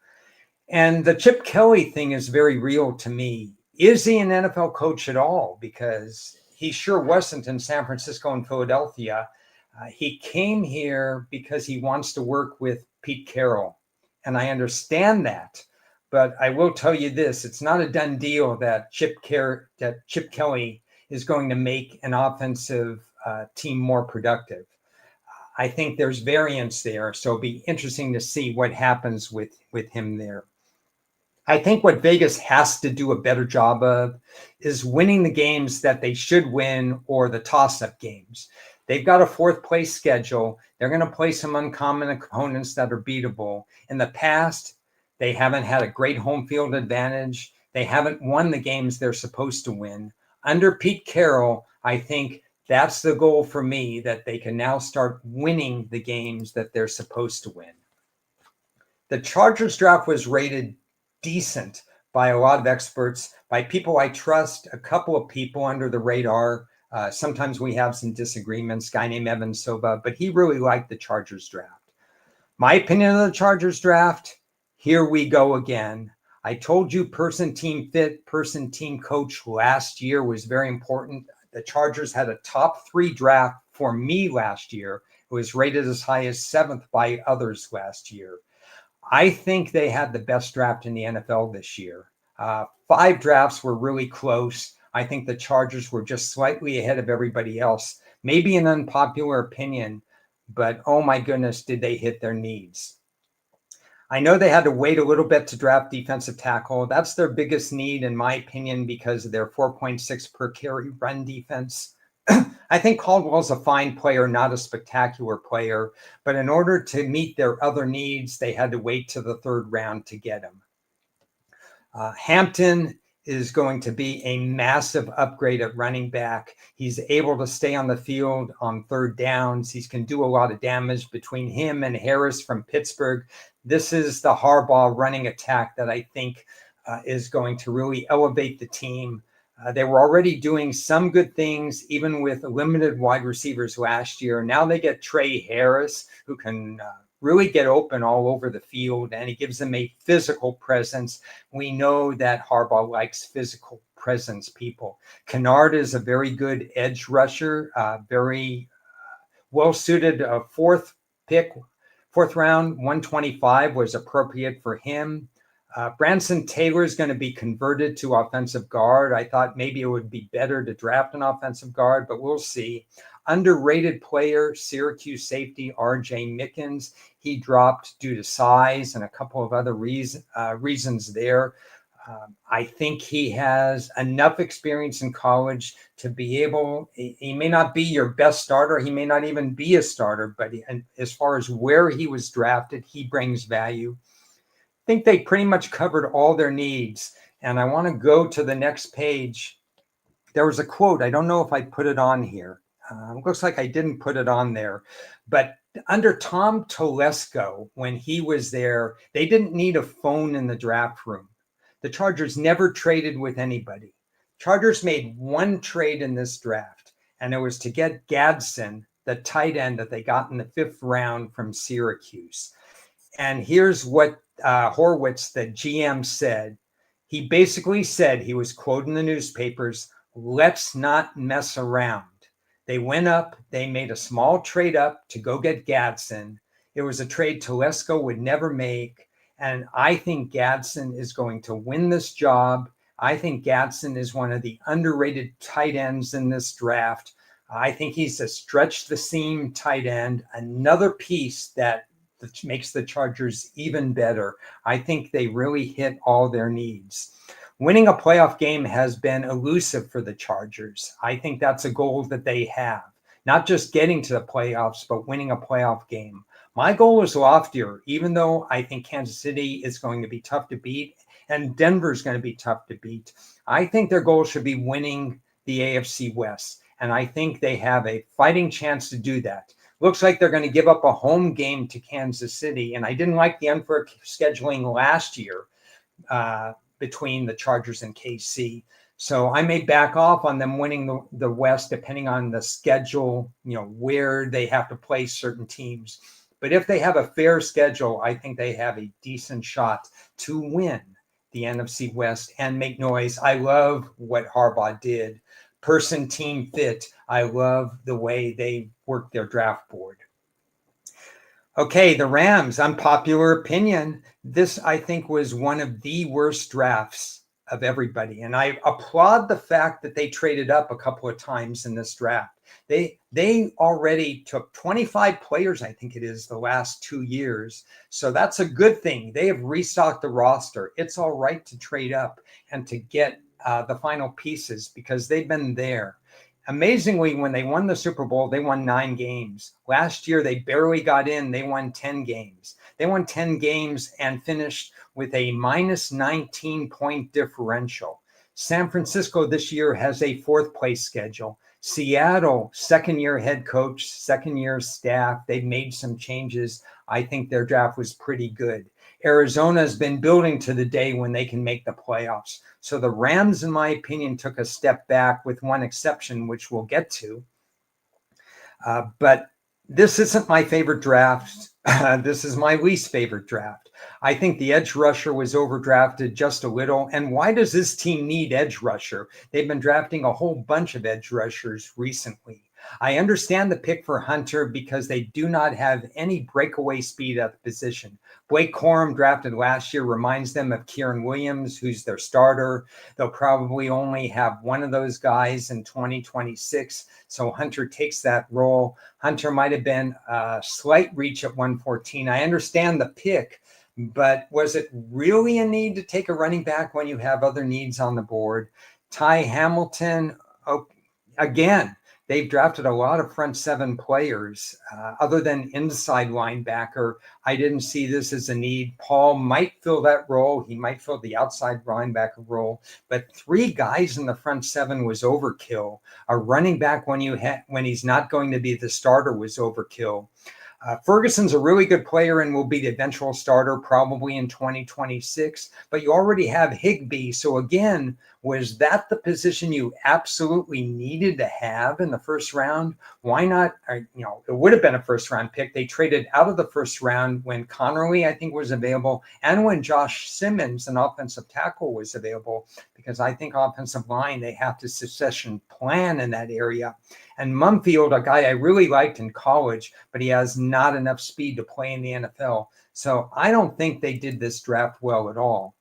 And the Chip Kelly thing is very real to me. Is he an NFL coach at all? Because he sure wasn't in San Francisco and Philadelphia. He came here because he wants to work with Pete Carroll. And I understand that. But I will tell you this, it's not a done deal that Chip Kelly is going to make an offensive team more productive. I think there's variance there. So it'll be interesting to see what happens with him there. I think what Vegas has to do a better job of is winning the games that they should win, or the toss-up games. They've got a fourth place schedule. They're going to play some uncommon opponents that are beatable. In the past, they haven't had a great home field advantage. They haven't won the games they're supposed to win. Under Pete Carroll, I think that's the goal for me, that they can now start winning the games that they're supposed to win. The Chargers draft was rated decent by a lot of experts, by people I trust, a couple of people under the radar. Sometimes we have some disagreements, guy named Evan Soba, but he really liked the Chargers draft. My opinion of the Chargers draft, here we go again. I told you person, team fit, person, team coach last year was very important. The Chargers had a top 3 draft for me last year. It was rated as high as 7th by others last year. I think they had the best draft in the NFL this year. 5 drafts were really close. I think the Chargers were just slightly ahead of everybody else. Maybe an unpopular opinion, but oh my goodness, did they hit their needs. I know they had to wait a little bit to draft defensive tackle. That's their biggest need, in my opinion, because of their 4.6 per carry run defense. I think Caldwell's a fine player, not a spectacular player, but in order to meet their other needs, they had to wait to the 3rd round to get him. Hampton is going to be a massive upgrade at running back. He's able to stay on the field on 3rd downs. He can do a lot of damage. Between him and Harris from Pittsburgh, this is the Harbaugh running attack that I think is going to really elevate the team. They were already doing some good things, even with limited wide receivers last year. Now they get Trey Harris, who can really get open all over the field, and he gives them a physical presence. We know that Harbaugh likes physical presence people. Kennard is a very good edge rusher, very well-suited. 4th round, 125 was appropriate for him. Branson Taylor is going to be converted to offensive guard. I thought maybe it would be better to draft an offensive guard, but we'll see. Underrated player, Syracuse safety, R.J. Mickens. He dropped due to size and a couple of other reasons there. I think he has enough experience in college to be able, he may not be your best starter. He may not even be a starter, but and as far as where he was drafted, he brings value. I think they pretty much covered all their needs. And I want to go to the next page. There was a quote. I don't know if I put it on here. Looks like I didn't put it on there. But under Tom Telesco, when he was there, they didn't need a phone in the draft room. The Chargers never traded with anybody. Chargers made one trade in this draft, and it was to get Gadsden, the tight end that they got in the 5th round from Syracuse. And here's what Horwitz, the GM, said. He basically said, he was quoting the newspapers, let's not mess around. They went up, they made a small trade up to go get Gadsden. It was a trade Telesco would never make. And I think Gadsden is going to win this job. I think Gadsden is one of the underrated tight ends in this draft. I think he's a stretch the seam tight end, another piece that makes the Chargers even better. I think they really hit all their needs. Winning a playoff game has been elusive for the Chargers. I think that's a goal that they have, not just getting to the playoffs, but winning a playoff game. My goal is loftier, even though I think Kansas City is going to be tough to beat and Denver is going to be tough to beat. I think their goal should be winning the AFC West, and I think they have a fighting chance to do that. Looks like they're going to give up a home game to Kansas City, and I didn't like the unfair scheduling last year between the Chargers and KC. So I may back off on them winning the West depending on the schedule, where they have to play certain teams. But if they have a fair schedule, I think they have a decent shot to win the NFC West and make noise. I love what Harbaugh did. Person, team fit. I love the way they work their draft board. Okay, the Rams, unpopular opinion. This, I think, was one of the worst drafts of everybody. And I applaud the fact that they traded up a couple of times in this draft. They already took 25 players, I think it is, the last 2 years. So that's a good thing. They have restocked the roster. It's all right to trade up and to get the final pieces because they've been there. Amazingly, when they won the Super Bowl, they won 9 games. Last year, they barely got in. They won 10 games. They won 10 games and finished with a minus 19-point differential. San Francisco this year has a 4th place schedule. Seattle, second-year head coach, second-year staff. They've made some changes. I think their draft was pretty good. Arizona has been building to the day when they can make the playoffs. So the Rams, in my opinion, took a step back with one exception, which we'll get to. But this isn't my favorite draft. This is my least favorite draft. I think the edge rusher was overdrafted just a little. And why does this team need edge rusher? They've been drafting a whole bunch of edge rushers recently. I understand the pick for Hunter because they do not have any breakaway speed at the position. Blake Corum, drafted last year, reminds them of Kieran Williams, who's their starter. They'll probably only have one of those guys in 2026. So Hunter takes that role. Hunter might have been a slight reach at 114. I understand the pick, but was it really a need to take a running back when you have other needs on the board? Ty Hamilton, again, they've drafted a lot of front 7 players. Other than inside linebacker, I didn't see this as a need. Paul might fill that role. He might fill the outside linebacker role. But 3 guys in the front 7 was overkill. A running back when he's not going to be the starter was overkill. Ferguson's a really good player and will be the eventual starter probably in 2026, but you already have Higbee. So again, was that the position you absolutely needed to have in the first round? Why not? It would have been a first round pick. They traded out of the first round when Connerly, I think, was available and when Josh Simmons, an offensive tackle, was available, because I think offensive line, they have to succession plan in that area. And Mumfield, a guy I really liked in college, but he has not enough speed to play in the NFL. So I don't think they did this draft well at all.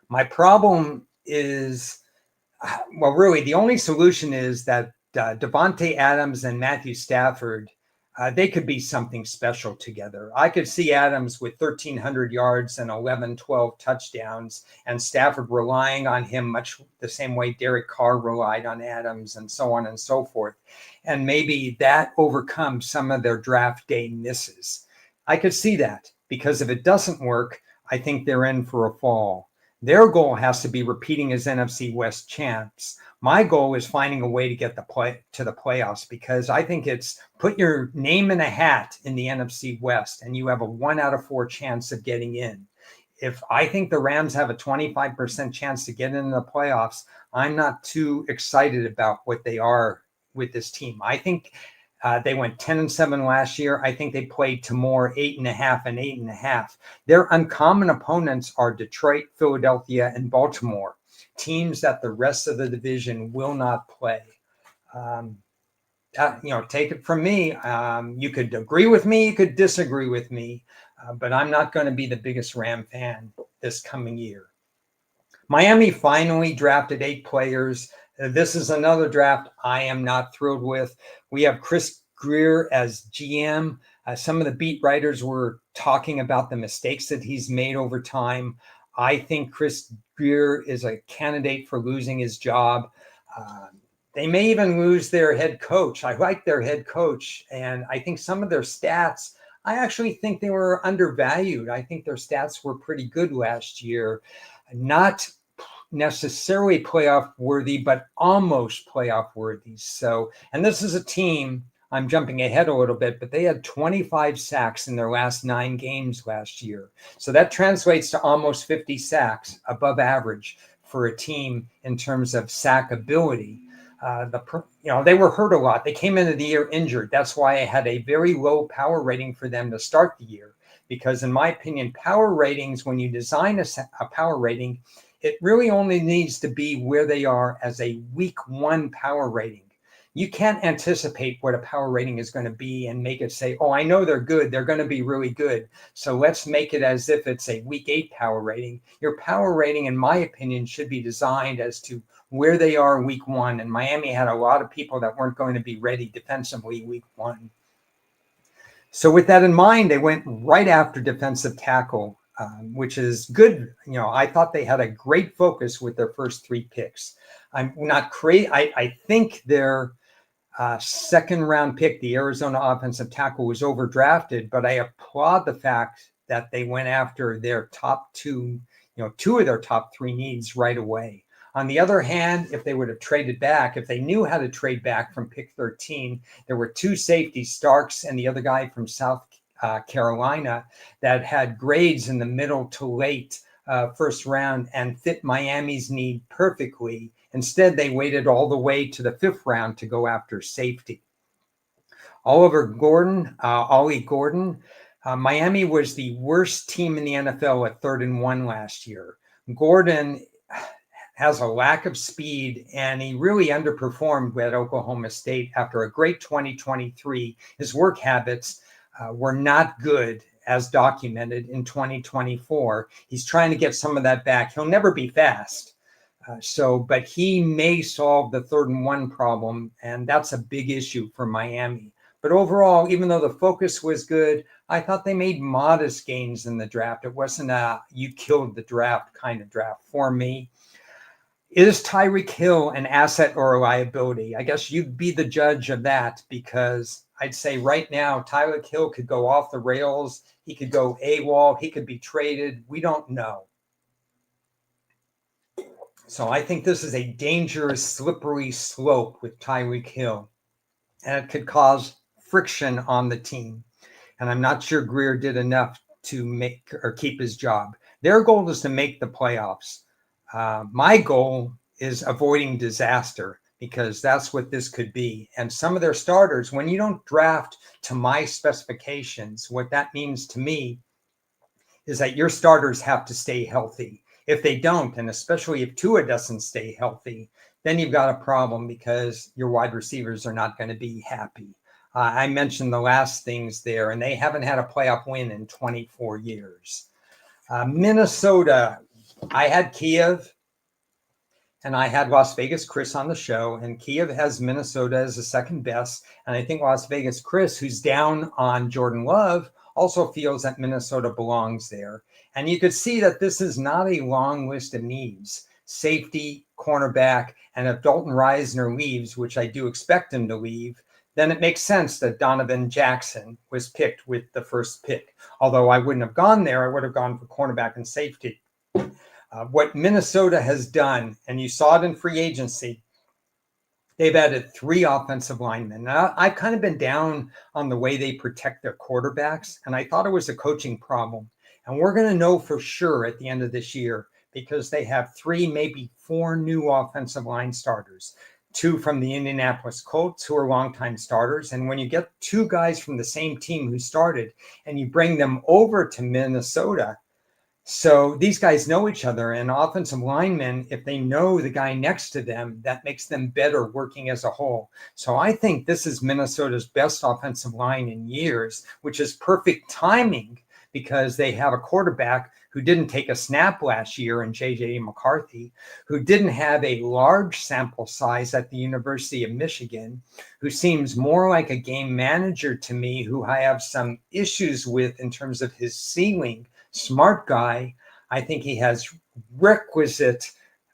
My problem is, really, the only solution is that Devontae Adams and Matthew Stafford they could be something special together. I could see Adams with 1,300 yards and 11, 12 touchdowns, and Stafford relying on him much the same way Derek Carr relied on Adams, and so on and so forth. And maybe that overcomes some of their draft day misses. I could see that, because if it doesn't work, I think they're in for a fall. Their goal has to be repeating as NFC West champs. My goal is finding a way to get to the playoffs, because I think it's put your name in a hat in the NFC West and you have a 1 out of 4 chance of getting in. If I think the Rams have a 25% chance to get into the playoffs, I'm not too excited about what they are with this team. I think they went 10-7 last year. I think they played to more 8.5 and 8.5. Their uncommon opponents are Detroit, Philadelphia, and Baltimore, teams that the rest of the division will not play. Take it from me. You could agree with me, you could disagree with me, but I'm not going to be the biggest Ram fan this coming year. Miami finally drafted 8 players. This is another draft I am not thrilled with. We have Chris Grier as GM. Some of the beat writers were talking about the mistakes that he's made over time. I think Chris Grier is a candidate for losing his job. They may even lose their head coach. I like their head coach, and I think some of their stats, I actually think they were undervalued. I think their stats were pretty good last year. Not necessarily playoff worthy, but almost playoff worthy. So, and this is a team, I'm jumping ahead a little bit, but they had 25 sacks in their last 9 games last year. So that translates to almost 50 sacks, above average for a team in terms of sack ability. They were hurt a lot. They came into the year injured. That's why I had a very low power rating for them to start the year, because in my opinion, power ratings, when you design a power rating, it really only needs to be where they are as a week 1 power rating. You can't anticipate what a power rating is going to be and make it say, oh, I know they're good. They're going to be really good. So let's make it as if it's a week 8 power rating. Your power rating, in my opinion, should be designed as to where they are week 1. And Miami had a lot of people that weren't going to be ready defensively week 1. So with that in mind, they went right after defensive tackle, which is good. I thought they had a great focus with their first 3 picks. I'm not crazy. I think their second round pick, the Arizona offensive tackle, was overdrafted, but I applaud the fact that they went after their top 2, 2 of their top 3 needs right away. On the other hand, if they would have traded back, if they knew how to trade back from pick 13, there were 2 safeties, Starks and the other guy from South Carolina, that had grades in the middle to late first round and fit Miami's need perfectly. Instead, they waited all the way to the 5th round to go after safety. Ollie Gordon, Miami was the worst team in the NFL at 3rd and 1 last year. Gordon has a lack of speed, and he really underperformed at Oklahoma State after a great 2023. His work habits were not good, as documented in 2024. He's trying to get some of that back. He'll never be fast. But he may solve the 3rd and 1 problem, and that's a big issue for Miami. But overall, even though the focus was good, I thought they made modest gains in the draft. It wasn't a you killed the draft kind of draft for me. Is Tyreek Hill an asset or a liability? I guess you'd be the judge of that, because I'd say right now, Tyreek Hill could go off the rails. He could go AWOL. He could be traded. We don't know. So I think this is a dangerous, slippery slope with Tyreek Hill, and it could cause friction on the team. And I'm not sure Grier did enough to make or keep his job. Their goal is to make the playoffs. My goal is avoiding disaster, because that's what this could be. And some of their starters, when you don't draft to my specifications, what that means to me is that your starters have to stay healthy. If they don't, and especially if Tua doesn't stay healthy, then you've got a problem, because your wide receivers are not going to be happy. I mentioned the last things there, and they haven't had a playoff win in 24 years. Minnesota, I had Kiev, and I had Las Vegas Chris on the show, and Kiev has Minnesota as the second best. And I think Las Vegas Chris, who's down on Jordan Love, also feels that Minnesota belongs there. And you could see that this is not a long list of needs. Safety, cornerback, and if Dalton Reisner leaves, which I do expect him to leave, then it makes sense that Donovan Jackson was picked with the first pick. Although I wouldn't have gone there, I would have gone for cornerback and safety. What Minnesota has done, and you saw it in free agency, they've added 3 offensive linemen. Now, I've kind of been down on the way they protect their quarterbacks, and I thought it was a coaching problem. And we're going to know for sure at the end of this year because they have 3, maybe 4 new offensive line starters. 2 from the Indianapolis Colts, who are longtime starters. And when you get 2 guys from the same team who started and you bring them over to Minnesota, so these guys know each other, and offensive linemen, if they know the guy next to them, that makes them better working as a whole. So I think this is Minnesota's best offensive line in years, which is perfect timing because they have a quarterback who didn't take a snap last year in J.J. McCarthy, who didn't have a large sample size at the University of Michigan, who seems more like a game manager to me, who I have some issues with in terms of his ceiling. Smart guy. I think he has requisite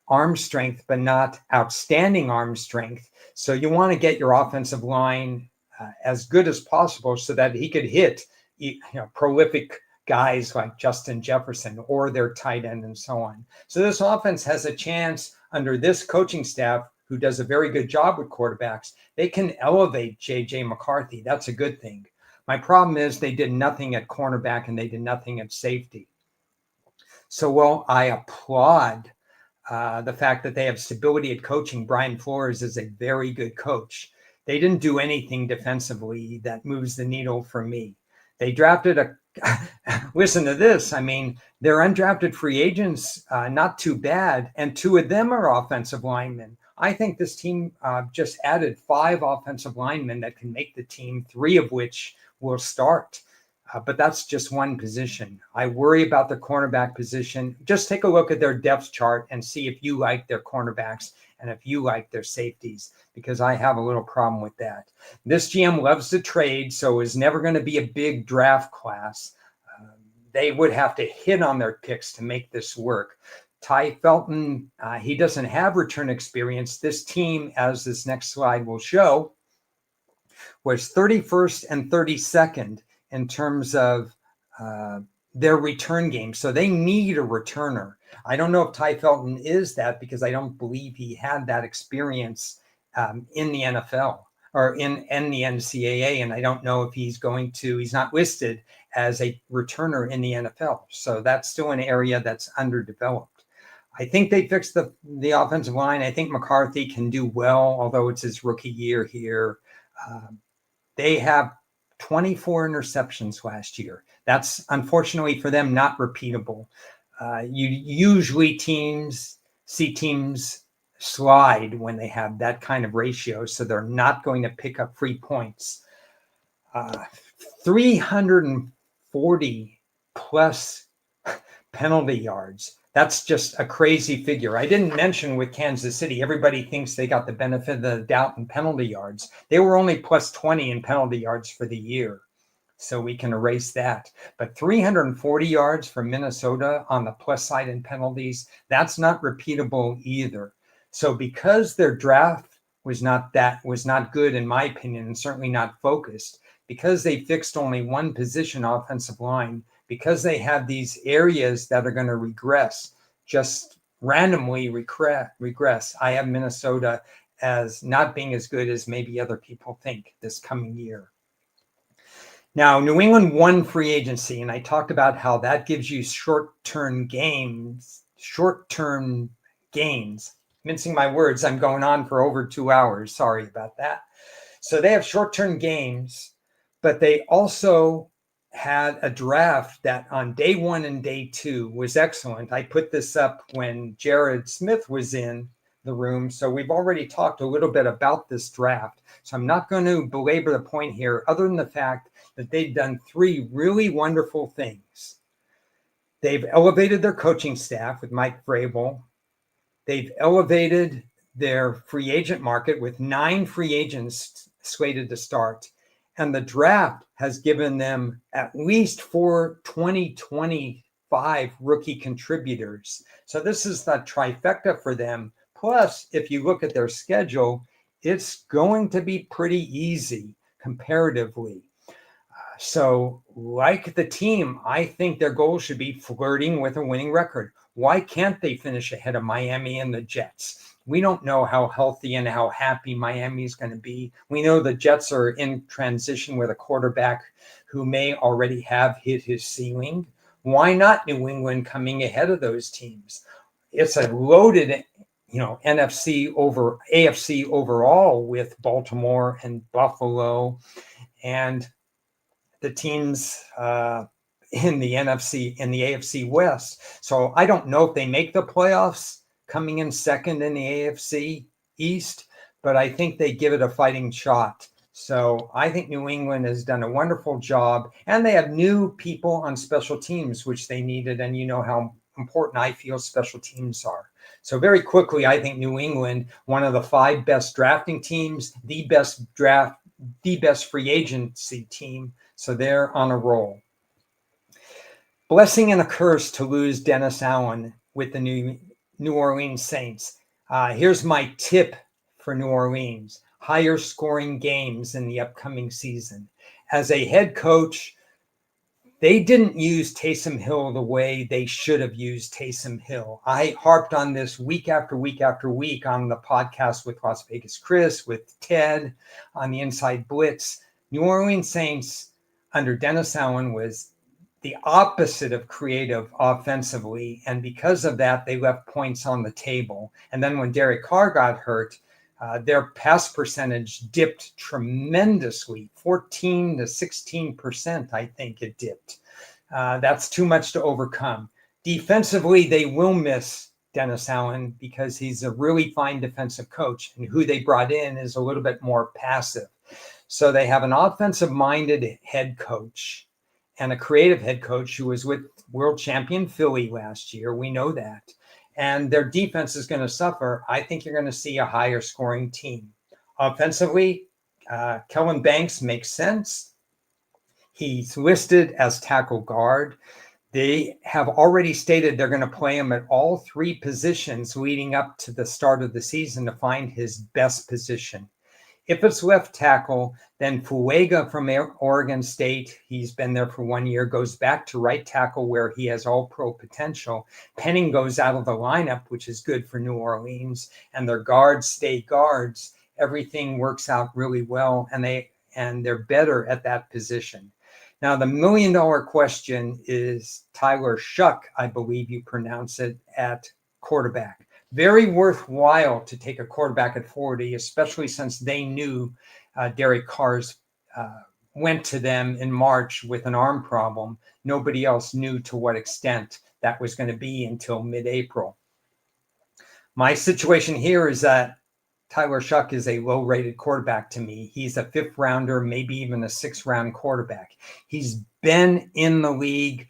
arm strength, but not outstanding arm strength. So you want to get your offensive line as good as possible so that he could hit prolific guys like Justin Jefferson or their tight end and so on. So this offense has a chance under this coaching staff, who does a very good job with quarterbacks. They can elevate J.J. McCarthy. That's a good thing. My problem is they did nothing at cornerback and they did nothing at safety. So while I applaud the fact that they have stability at coaching, Brian Flores is a very good coach. They didn't do anything defensively that moves the needle for me. They drafted listen to this. I mean, they're undrafted free agents, not too bad. And 2 of them are offensive linemen. I think this team just added 5 offensive linemen that can make the team, 3 of which will start. But that's just one position. I worry about the cornerback position. Just take a look at their depth chart and see if you like their cornerbacks and if you like their safeties, because I have a little problem with that. This GM loves to trade, so is never going to be a big draft class. They would have to hit on their picks to make this work. Ty Felton, he doesn't have return experience. This team, as this next slide will show, was 31st and 32nd in terms of their return game. So they need a returner. I don't know if Ty Felton is that, because I don't believe he had that experience in the NFL or in the NCAA. And I don't know if he's not listed as a returner in the NFL. So that's still an area that's underdeveloped. I think they fixed the offensive line. I think McCarthy can do well, although it's his rookie year here. They have 24 interceptions last year. That's unfortunately for them not repeatable. You usually see teams slide when they have that kind of ratio, so they're not going to pick up free points. 340 plus penalty yards. That's just a crazy figure. I didn't mention with Kansas City, everybody thinks they got the benefit of the doubt in penalty yards. They were only plus 20 in penalty yards for the year. So we can erase that. But 340 yards for Minnesota on the plus side in penalties, that's not repeatable either. So because their draft was not good, in my opinion, and certainly not focused, because they fixed only one position, offensive line, because they have these areas that are going to regress, just randomly regress, I have Minnesota as not being as good as maybe other people think this coming year. Now, New England won free agency, and I talked about how that gives you short-term gains. Mincing my words, I'm going on for over 2 hours. Sorry about that. So they have short-term gains, but they also had a draft that on day 1 and day 2 was excellent. I put this up when Jared Smith was in the room. So we've already talked a little bit about this draft. So I'm not going to belabor the point here, other than the fact that they've done 3 really wonderful things. They've elevated their coaching staff with Mike Vrabel. They've elevated their free agent market with 9 free agents slated to start. And the draft has given them at least 4 2025 rookie contributors. So this is the trifecta for them. Plus, if you look at their schedule, it's going to be pretty easy comparatively. So, like the team, I think their goal should be flirting with a winning record. Why can't they finish ahead of Miami and the Jets? We don't know how healthy and how happy Miami is going to be. We know the Jets are in transition with a quarterback who may already have hit his ceiling. Why not New England coming ahead of those teams? It's a loaded, NFC over AFC overall with Baltimore and Buffalo and the teams in the NFC and the AFC West. So I don't know if they make the playoffs coming in second in the AFC East, but I think they give it a fighting shot. So I think New England has done a wonderful job, and they have new people on special teams, which they needed. And you know how important I feel special teams are. So very quickly, I think New England, one of the 5 best drafting teams, the best free agency team. So they're on a roll. Blessing and a curse to lose Dennis Allen with the New Orleans Saints. Here's my tip for New Orleans: higher scoring games in the upcoming season. As a head coach, they didn't use Taysom Hill the way they should have used Taysom Hill. I harped on this week after week after week on the podcast with Las Vegas Chris, with Ted, on the Inside Blitz. New Orleans Saints under Dennis Allen was the opposite of creative offensively. And because of that, they left points on the table. And then when Derek Carr got hurt, their pass percentage dipped tremendously, 14 to 16%, I think it dipped. That's too much to overcome. Defensively, they will miss Dennis Allen because he's a really fine defensive coach, and who they brought in is a little bit more passive. So they have an offensive-minded head coach and a creative head coach who was with world champion Philly last year. We know that. And their defense is going to suffer. I think you're going to see a higher scoring team. Offensively, Kellen Banks makes sense. He's listed as tackle guard. They have already stated they're going to play him at all 3 positions leading up to the start of the season to find his best position. If it's left tackle, then Fuega from Oregon State, he's been there for 1 year, goes back to right tackle where he has all-pro potential. Penning goes out of the lineup, which is good for New Orleans, and their guards stay guards. Everything works out really well, and they're better at that position. Now, the million-dollar question is Tyler Shuck, I believe you pronounce it, at quarterback. Very worthwhile to take a quarterback at 40, especially since they knew Derek Carr's went to them in March with an arm problem. Nobody else knew to what extent that was going to be until mid-April. My situation here is that Tyler Shuck is a low-rated quarterback to me. He's a 5th rounder, maybe even a 6th-round quarterback. He's been in the league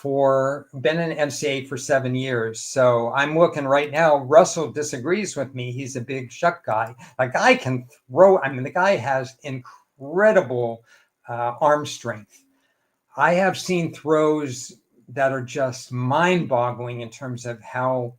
been in NCAA for 7 years. So I'm looking right now. Russell disagrees with me. He's a big Shuck guy. A guy can throw. The guy has incredible arm strength. I have seen throws that are just mind-boggling in terms of how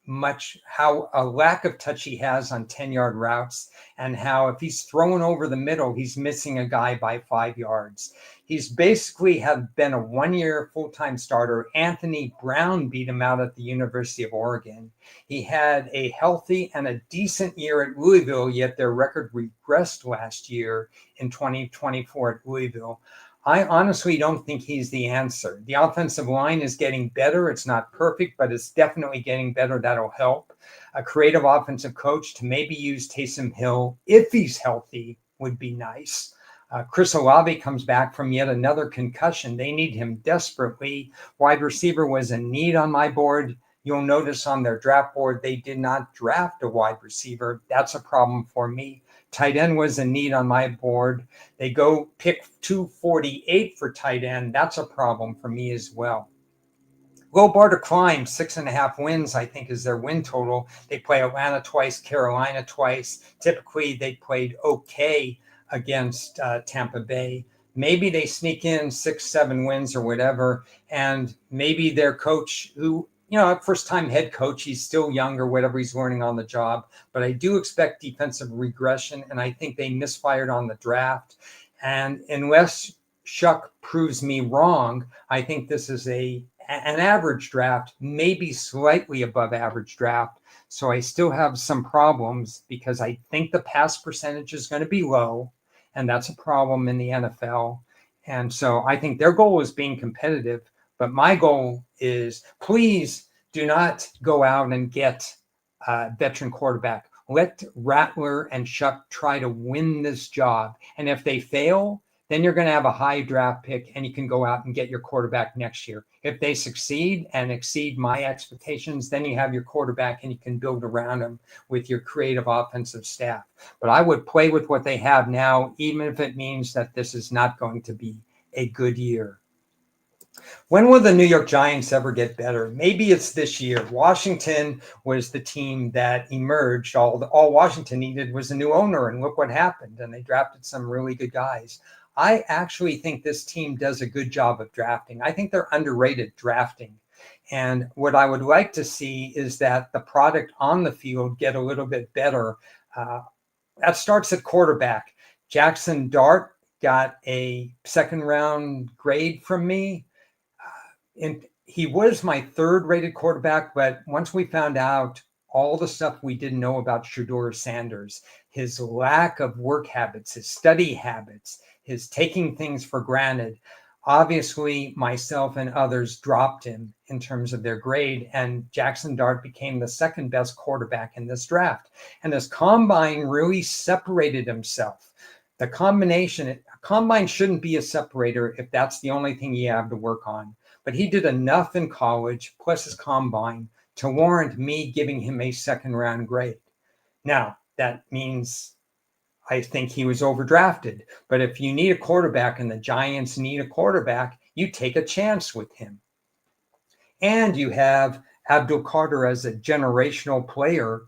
a lack of touch he has on 10-yard routes, and how if he's throwing over the middle, he's missing a guy by 5 yards. He's basically been a 1-year full-time starter. Anthony Brown beat him out at the University of Oregon. He had a healthy and a decent year at Louisville, yet their record regressed last year in 2024 at Louisville. I honestly don't think he's the answer. The offensive line is getting better. It's not perfect, but it's definitely getting better. That'll help. A creative offensive coach to maybe use Taysom Hill, if he's healthy, would be nice. Chris Olave comes back from yet another concussion. They need him desperately. Wide receiver was a need on my board. You'll notice on their draft board, they did not draft a wide receiver. That's a problem for me. Tight end was a need on my board. They go pick 248 for tight end. That's a problem for me as well. low bar to climb. 6.5 wins, I think, is their win total. They play Atlanta twice, Carolina twice. Typically, they played okay against Tampa Bay. Maybe they sneak in 6-7 wins or whatever, and maybe their coach, who, first-time head coach, he's still young or whatever, he's learning on the job. But I do expect defensive regression, and I think they misfired on the draft. And unless Shuck proves me wrong, I think this is an average draft, maybe slightly above average draft. So I still have some problems because I think the pass percentage is going to be low, and that's a problem in the NFL. And so I think their goal is being competitive, but my goal is, please do not go out and get a veteran quarterback. Let Rattler and Shuck try to win this job. And if they fail, then you're going to have a high draft pick and you can go out and get your quarterback next year. If they succeed and exceed my expectations, then you have your quarterback and you can build around him with your creative offensive staff. But I would play with what they have now, even if it means that this is not going to be a good year. When will the New York Giants ever get better? Maybe it's this year. Washington was the team that emerged. All Washington needed was a new owner, and look what happened. And they drafted some really good guys. I actually think this team does a good job of drafting. I think they're underrated drafting. And what I would like to see is that the product on the field get a little bit better. That starts at quarterback. Jackson Dart got a second-round grade from me. And he was my third-rated quarterback, but once we found out all the stuff we didn't know about Shedeur Sanders, his lack of work habits, his study habits, his taking things for granted, obviously myself and others dropped him in terms of their grade, and Jackson Dart became the second best quarterback in this draft. And this combine really separated himself. The combine shouldn't be a separator if that's the only thing you have to work on. But he did enough in college, plus his combine, to warrant me giving him a second-round grade. Now, that means I think he was overdrafted. But if you need a quarterback and the Giants need a quarterback, you take a chance with him. And you have Abdul Carter as a generational player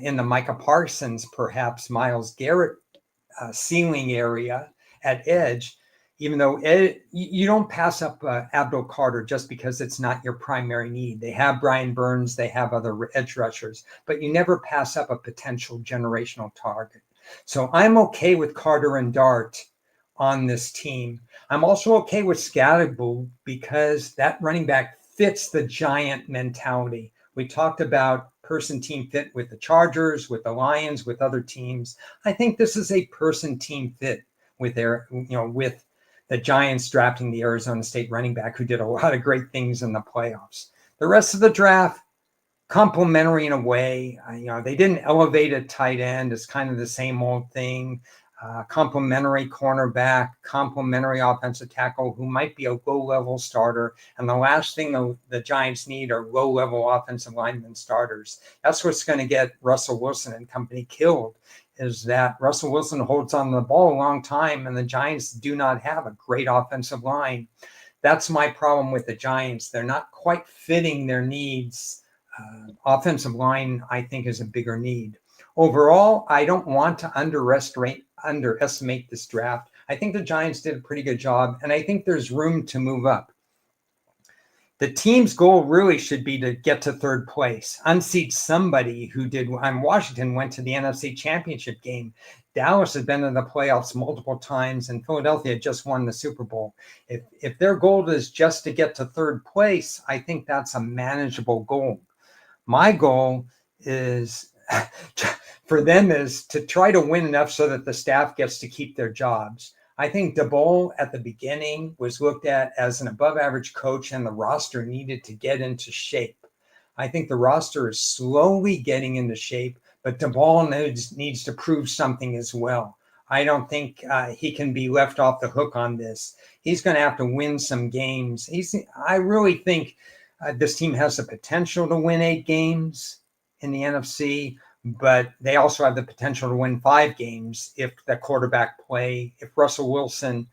in the Micah Parsons, perhaps Myles Garrett ceiling area at edge. Even though you don't pass up Abdul Carter just because it's not your primary need. They have Brian Burns, they have other edge rushers, but you never pass up a potential generational target. So I'm okay with Carter and Dart on this team. I'm also okay with Scatterbull because that running back fits the Giant mentality. We talked about person team fit with the Chargers, with the Lions, with other teams. I think this is a person team fit with with the Giants drafting the Arizona State running back who did a lot of great things in the playoffs. The rest of the draft, complimentary in a way. They didn't elevate a tight end. It's kind of the same old thing. Complimentary cornerback, complimentary offensive tackle who might be a low-level starter. And the last thing the Giants need are low-level offensive lineman starters. That's what's going to get Russell Wilson and company killed, is that Russell Wilson holds on to the ball a long time and the Giants do not have a great offensive line. That's my problem with the Giants. They're not quite fitting their needs. Offensive line, I think, is a bigger need. Overall, I don't want to underestimate this draft. I think the Giants did a pretty good job, and I think there's room to move up. The team's goal really should be to get to third place, unseat somebody who did. Washington went to the NFC Championship game. Dallas has been in the playoffs multiple times, and Philadelphia just won the Super Bowl. If their goal is just to get to third place, I think that's a manageable goal. My goal is for them is to try to win enough so that the staff gets to keep their jobs. I think DeBoll at the beginning was looked at as an above average coach and the roster needed to get into shape. I think the roster is slowly getting into shape, but DeBoll needs to prove something as well. I don't think he can be left off the hook on this. He's going to have to win some games. I really think this team has the potential to win 8 games in the NFC, but they also have the potential to win 5 games if the quarterback play, if Russell Wilson,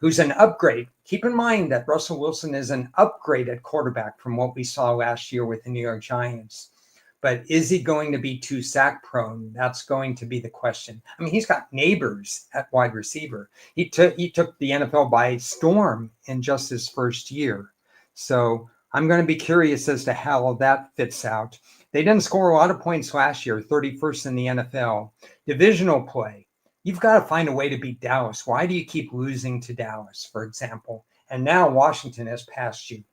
who's an upgrade. Keep in mind that Russell Wilson is an upgrade at quarterback from what we saw last year with the New York Giants. But is he going to be too sack prone? That's going to be the question. I mean, he's got neighbors at wide receiver. He took the NFL by storm in just his first year. So I'm going to be curious as to how that fits out. They didn't score a lot of points last year, 31st in the NFL. Divisional play. You've got to find a way to beat Dallas. Why do you keep losing to Dallas, for example? And now Washington has passed you.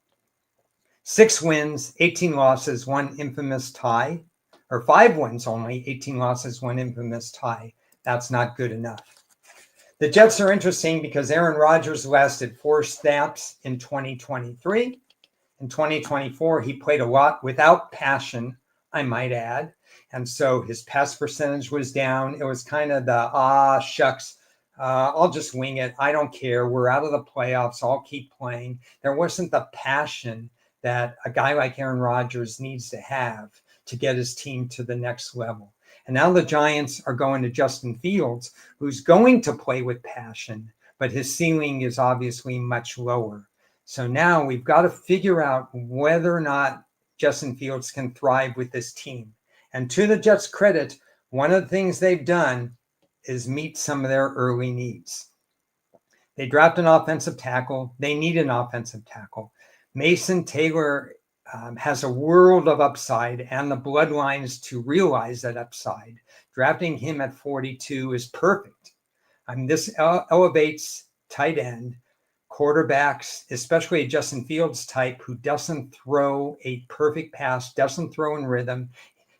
6 wins, 18 losses, 1 infamous tie, or 5 wins only, 18 losses, 1 infamous tie. That's not good enough. The Jets are interesting because Aaron Rodgers lasted 4 snaps in 2023. In 2024, he played a lot without passion, I might add. And so his pass percentage was down. It was kind of the, shucks, I'll just wing it. I don't care. We're out of the playoffs. I'll keep playing. There wasn't the passion that a guy like Aaron Rodgers needs to have to get his team to the next level. And now the Giants are going to Justin Fields, who's going to play with passion, but his ceiling is obviously much lower. So now we've got to figure out whether or not Justin Fields can thrive with this team. And to the Jets' credit, one of the things they've done is meet some of their early needs. They drafted an offensive tackle. They need an offensive tackle. Mason Taylor has a world of upside and the bloodlines to realize that upside. Drafting him at 42 is perfect. I mean, this elevates tight end, quarterbacks, especially a Justin Fields type who doesn't throw a perfect pass, doesn't throw in rhythm.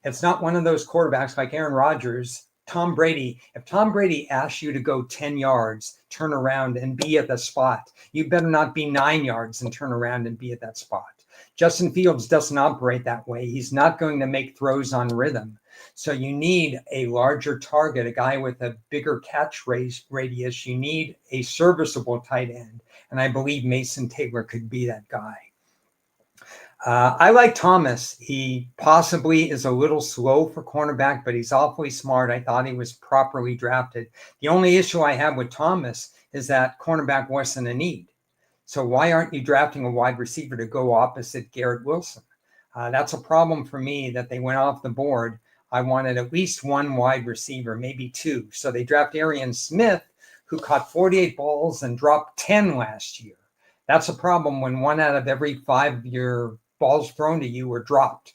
It's not one of those quarterbacks like Aaron Rodgers, Tom Brady. If Tom Brady asks you to go 10 yards, turn around and be at the spot, you better not be 9 yards and turn around and be at that spot. Justin Fields doesn't operate that way. He's not going to make throws on rhythm. So you need a larger target, a guy with a bigger catch radius. You need a serviceable tight end. And I believe Mason Taylor could be that guy. I like Thomas. He possibly is a little slow for cornerback, but he's awfully smart. I thought he was properly drafted. The only issue I have with Thomas is that cornerback wasn't a need. So why aren't you drafting a wide receiver to go opposite Garrett Wilson? That's a problem for me that they went off the board. I wanted at least 1 wide receiver, maybe 2. So they draft Arian Smith, who caught 48 balls and dropped 10 last year. That's a problem when 1 out of every 5 your balls thrown to you were dropped.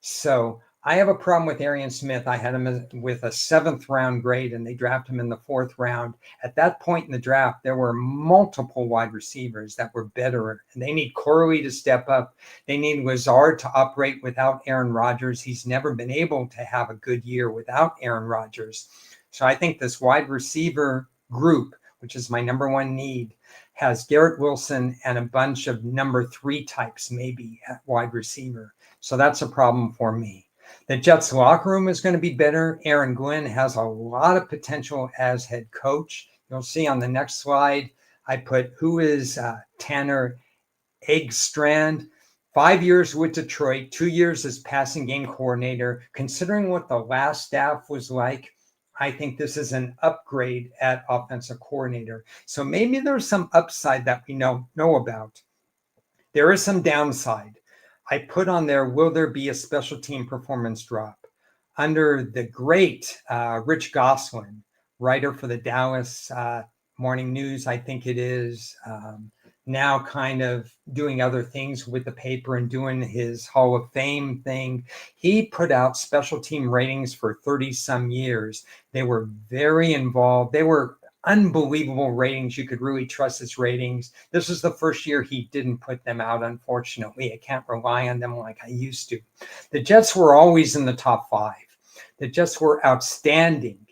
So I have a problem with Arian Smith. I had him with a 7th round grade and they drafted him in the 4th round. At that point in the draft, there were multiple wide receivers that were better and they need Corley to step up. They need Lazard to operate without Aaron Rodgers. He's never been able to have a good year without Aaron Rodgers. So I think this wide receiver group, which is my number 1 need, has Garrett Wilson and a bunch of number 3 types maybe at wide receiver. So that's a problem for me. The Jets locker room is going to be better. Aaron Glenn has a lot of potential as head coach. You'll see on the next slide, I put who is Tanner Eggstrand. 5 years with Detroit, 2 years as passing game coordinator. Considering what the last staff was like, I think this is an upgrade at offensive coordinator. So maybe there's some upside that we know about. There is some downside. I put on there, will there be a special team performance drop? Under the great Rich Gosselin, writer for the Dallas Morning News, I think it is, now kind of doing other things with the paper and doing his Hall of Fame thing. He put out special team ratings for 30 some years. They were very involved. They were unbelievable ratings. You could really trust his ratings. This is the first year he didn't put them out, unfortunately. I can't rely on them like I used to. The Jets were always in the top 5. The Jets were outstanding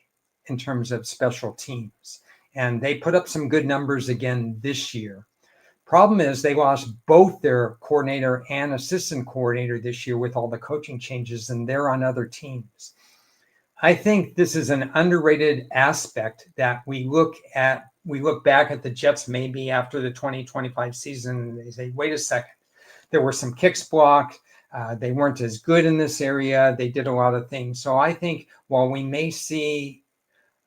in terms of special teams. And they put up some good numbers again this year. Problem is they lost both their coordinator and assistant coordinator this year with all the coaching changes, and they're on other teams. I think this is an underrated aspect that we look back at the Jets maybe after the 2025 season, and they say, wait a second, there were some kicks blocked. They weren't as good in this area. They did a lot of things. So I think while we may see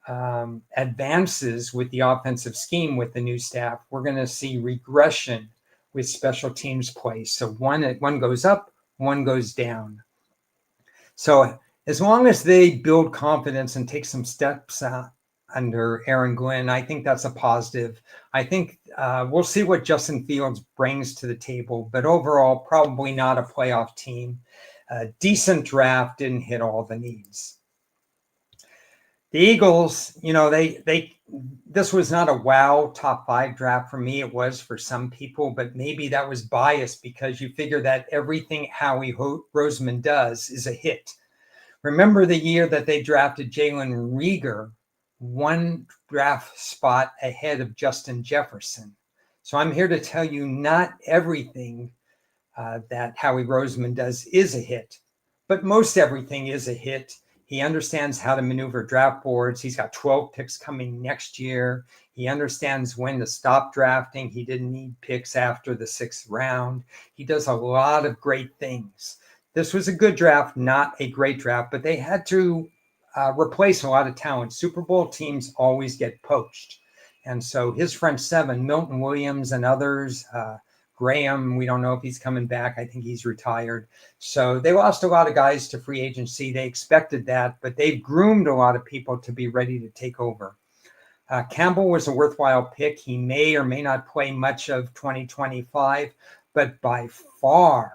advances with the offensive scheme with the new staff, we're going to see regression with special teams play. So one goes up, one goes down. So as long as they build confidence and take some steps under Aaron Glenn, I think that's a positive. I think we'll see what Justin Fields brings to the table, but overall, probably not a playoff team. Decent draft, didn't hit all the needs. The Eagles, this was not a wow top 5 draft for me. It was for some people, but maybe that was biased because you figure that everything Howie Roseman does is a hit. Remember the year that they drafted Jalen Reagor, one draft spot ahead of Justin Jefferson. So I'm here to tell you not everything that Howie Roseman does is a hit, but most everything is a hit. He understands how to maneuver draft boards. He's got 12 picks coming next year. He understands when to stop drafting. He didn't need picks after the 6th round. He does a lot of great things. This was a good draft, not a great draft, but they had to replace a lot of talent. Super Bowl teams always get poached. And so his front 7, Milton Williams and others, Graham, we don't know if he's coming back. I think he's retired. So they lost a lot of guys to free agency. They expected that, but they've groomed a lot of people to be ready to take over. Campbell was a worthwhile pick. He may or may not play much of 2025, but by far,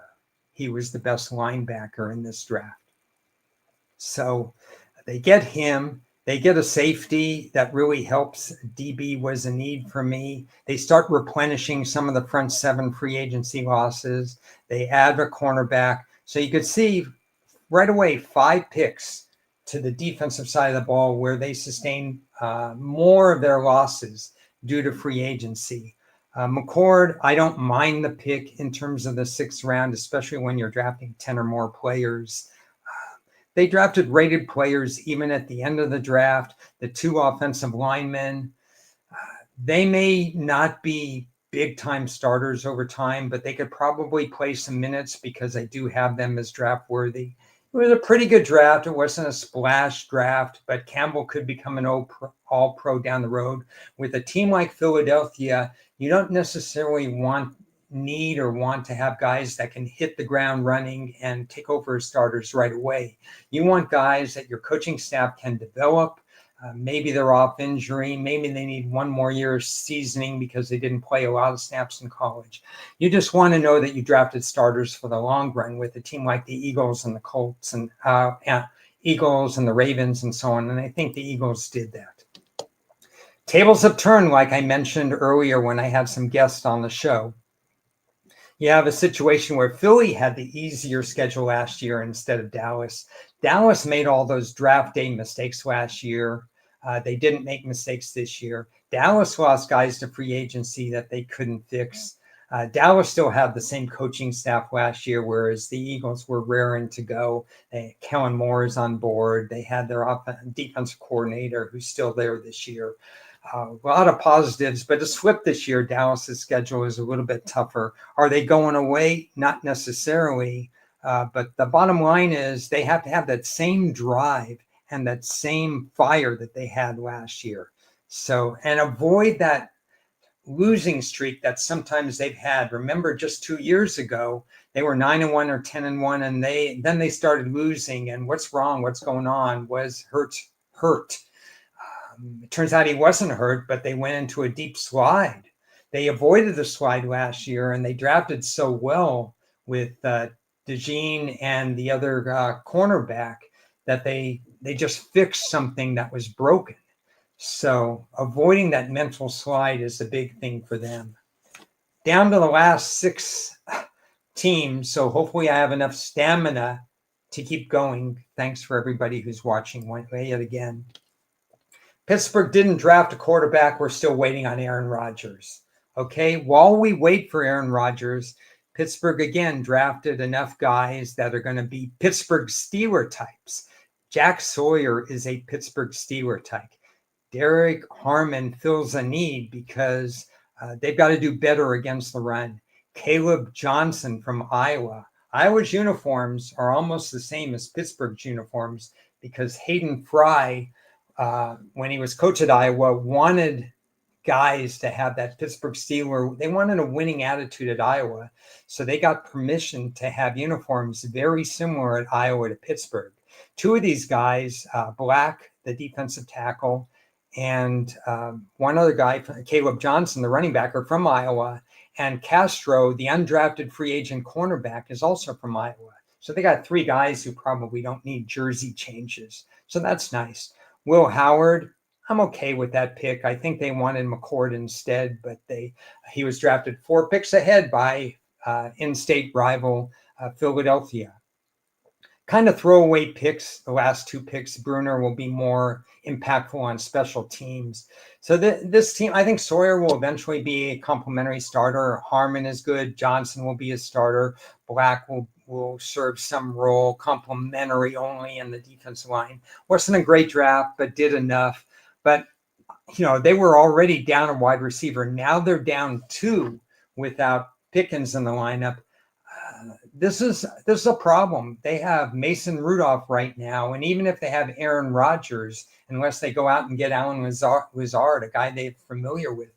he was the best linebacker in this draft. So they get him. They get a safety that really helps. DB was a need for me. They start replenishing some of the front 7 free agency losses. They add a cornerback. So you could see right away 5 picks to the defensive side of the ball where they sustain more of their losses due to free agency. McCord, I don't mind the pick in terms of the 6th round, especially when you're drafting 10 or more players. They drafted rated players even at the end of the draft. The 2 offensive linemen, they may not be big-time starters over time, but they could probably play some minutes because I do have them as draft worthy. It was a pretty good draft. It wasn't a splash draft, but Campbell could become an all-pro down the road. With a team like Philadelphia, you don't necessarily need or want to have guys that can hit the ground running and take over as starters right away. You want guys that your coaching staff can develop. Maybe they're off injury. Maybe they need 1 more year of seasoning because they didn't play a lot of snaps in college. You just want to know that you drafted starters for the long run with a team like the Eagles and the Colts and Eagles and the Ravens and so on. And I think the Eagles did that. Tables have turned, like I mentioned earlier when I had some guests on the show. You have a situation where Philly had the easier schedule last year instead of Dallas. Dallas made all those draft day mistakes last year. They didn't make mistakes this year. Dallas lost guys to free agency that they couldn't fix. Dallas still had the same coaching staff last year, whereas the Eagles were raring to go. Kellen Moore is on board. They had their defensive coordinator who's still there this year. A lot of positives, but it's flipped this year. Dallas's schedule is a little bit tougher. Are they going away? Not necessarily. But the bottom line is they have to have that same drive and that same fire that they had last year. So, and avoid that losing streak that sometimes they've had. Remember, just 2 years ago, they were 9-1 or 10-1, and then they started losing. And what's wrong? What's going on? Was hurt. It turns out he wasn't hurt, but they went into a deep slide. They avoided the slide last year, and they drafted so well with DeJean and the other cornerback that they just fixed something that was broken. So avoiding that mental slide is a big thing for them. Down to the last 6 teams, so hopefully I have enough stamina to keep going. Thanks for everybody who's watching yet again. Pittsburgh didn't draft a quarterback. We're still waiting on Aaron Rodgers. Okay, while we wait for Aaron Rodgers, Pittsburgh again drafted enough guys that are going to be Pittsburgh Steeler types. Jack Sawyer is a Pittsburgh Steeler type. Derek Harmon fills a need because they've got to do better against the run. Caleb Johnson from Iowa. Iowa's uniforms are almost the same as Pittsburgh's uniforms because Hayden Fry when he was coach at Iowa, wanted guys to have that Pittsburgh Steeler. They wanted a winning attitude at Iowa. So they got permission to have uniforms very similar at Iowa to Pittsburgh. Two of these guys, Black, the defensive tackle, and one other guy, Caleb Johnson, the running back, are from Iowa. And Castro, the undrafted free agent cornerback, is also from Iowa. So they got three guys who probably don't need jersey changes. So that's nice. Will Howard, I'm okay with that pick. I think they wanted McCord instead, but he was drafted 4 picks ahead by in-state rival Philadelphia. Kind of throwaway picks. The last 2 picks, Bruner will be more impactful on special teams. So this team, I think Sawyer will eventually be a complimentary starter. Harmon is good. Johnson will be a starter. Black will serve some role, complimentary only in the defensive line. Wasn't a great draft, but did enough. But, they were already down a wide receiver. Now they're down 2 without Pickens in the lineup. This is a problem. They have Mason Rudolph right now, and even if they have Aaron Rodgers, unless they go out and get Alan Lazard, a guy they're familiar with,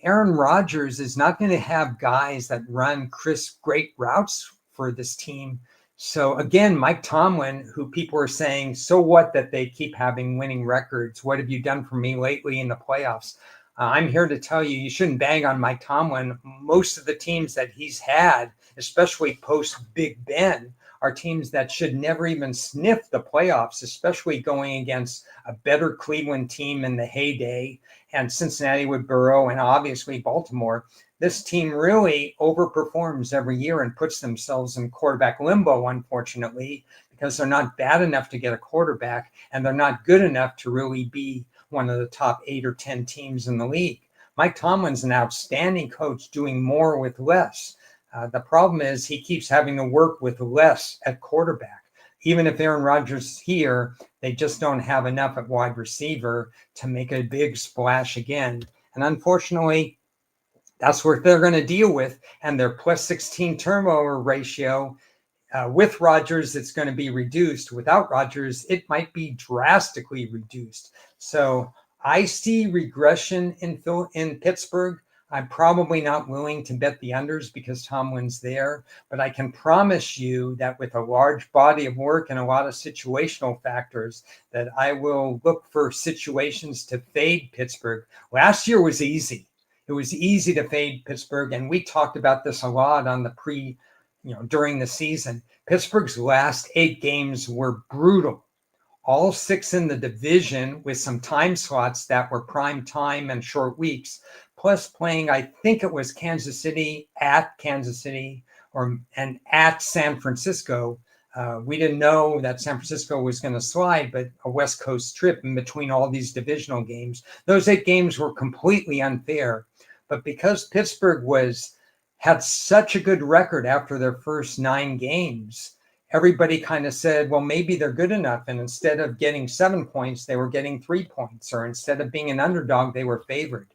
Aaron Rodgers is not going to have guys that run crisp, great routes for this team. So again, Mike Tomlin, who people are saying, so what that they keep having winning records? What have you done for me lately in the playoffs? I'm here to tell you, you shouldn't bang on Mike Tomlin. Most of the teams that he's had, especially post Big Ben, are teams that should never even sniff the playoffs, especially going against a better Cleveland team in the heyday and Cincinnati with Burrow and obviously Baltimore. This team really overperforms every year and puts themselves in quarterback limbo, unfortunately, because they're not bad enough to get a quarterback and they're not good enough to really be one of the top 8 or 10 teams in the league. Mike Tomlin's an outstanding coach doing more with less. The problem is he keeps having to work with less at quarterback. Even if Aaron Rodgers is here, they just don't have enough at wide receiver to make a big splash again. And unfortunately, that's what they're going to deal with. And their plus 16 turnover ratio, with Rodgers, it's going to be reduced. Without Rodgers, it might be drastically reduced. So I see regression in Pittsburgh. I'm probably not willing to bet the unders because Tomlin's there, but I can promise you that with a large body of work and a lot of situational factors, that I will look for situations to fade Pittsburgh. Last year was easy. It was easy to fade Pittsburgh, and we talked about this a lot on the during the season. Pittsburgh's last 8 games were brutal. All 6 in the division with some time slots that were prime time and short weeks, plus playing, I think it was Kansas City and at San Francisco. We didn't know that San Francisco was going to slide, but a West Coast trip in between all these divisional games. Those 8 games were completely unfair. But because Pittsburgh had such a good record after their first 9 games, everybody kind of said, well, maybe they're good enough. And instead of getting 7 points, they were getting 3 points. Or instead of being an underdog, they were favored.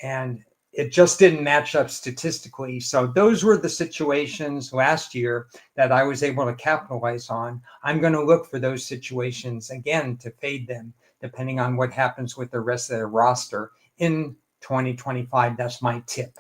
And it just didn't match up statistically. So those were the situations last year that I was able to capitalize on. I'm going to look for those situations again to fade them, depending on what happens with the rest of their roster in 2025. That's my tip.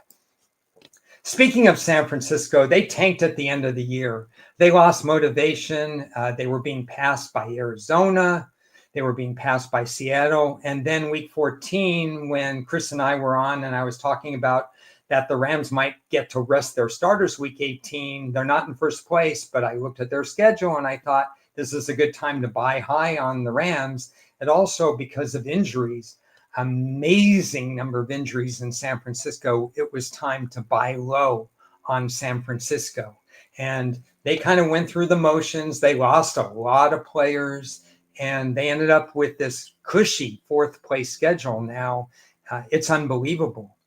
Speaking of San Francisco, they tanked at the end of the year. They lost motivation. They were being passed by Arizona. They were being passed by Seattle. And then week 14, when Chris and I were on and I was talking about that the Rams might get to rest their starters week 18, they're not in first place, but I looked at their schedule and I thought this is a good time to buy high on the Rams. And also because of injuries, amazing number of injuries in San Francisco, it was time to buy low on San Francisco. And they kind of went through the motions. They lost a lot of players, and they ended up with this cushy 4th place schedule now. It's unbelievable.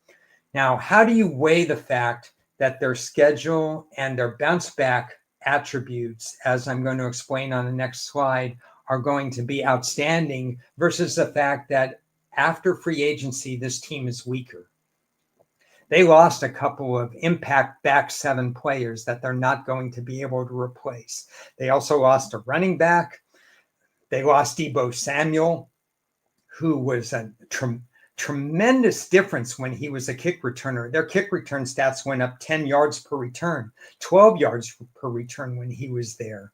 Now, how do you weigh the fact that their schedule and their bounce back attributes, as I'm going to explain on the next slide, are going to be outstanding versus the fact that after free agency, this team is weaker? They lost a couple of impact back 7 players that they're not going to be able to replace. They also lost a running back. They lost Deebo Samuel. who was a tremendous difference when he was a kick returner. Their kick return stats went up 10 yards per return, 12 yards per return when he was there.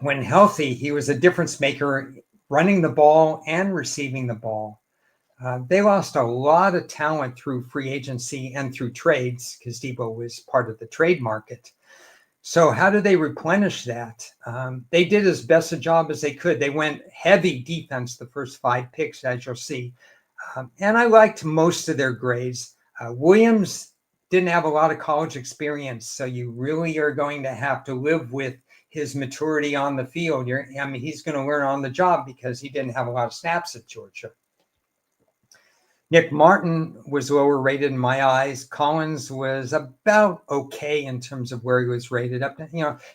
When healthy, he was a difference maker running the ball and receiving the ball. They lost a lot of talent through free agency and through trades because Debo was part of the trade market. So how do they replenish that? They did as best a job as they could. They went heavy defense the first 5 picks, as you'll see. And I liked most of their grades. Williams didn't have a lot of college experience, so you really are going to have to live with his maturity on the field. He's going to learn on the job because he didn't have a lot of snaps at Georgia. Nick Martin was lower rated in my eyes. Collins was about okay in terms of where he was rated up.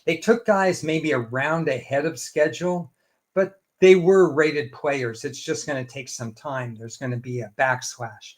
They took guys maybe a round ahead of schedule, but they were rated players. It's just going to take some time. There's going to be a backslash.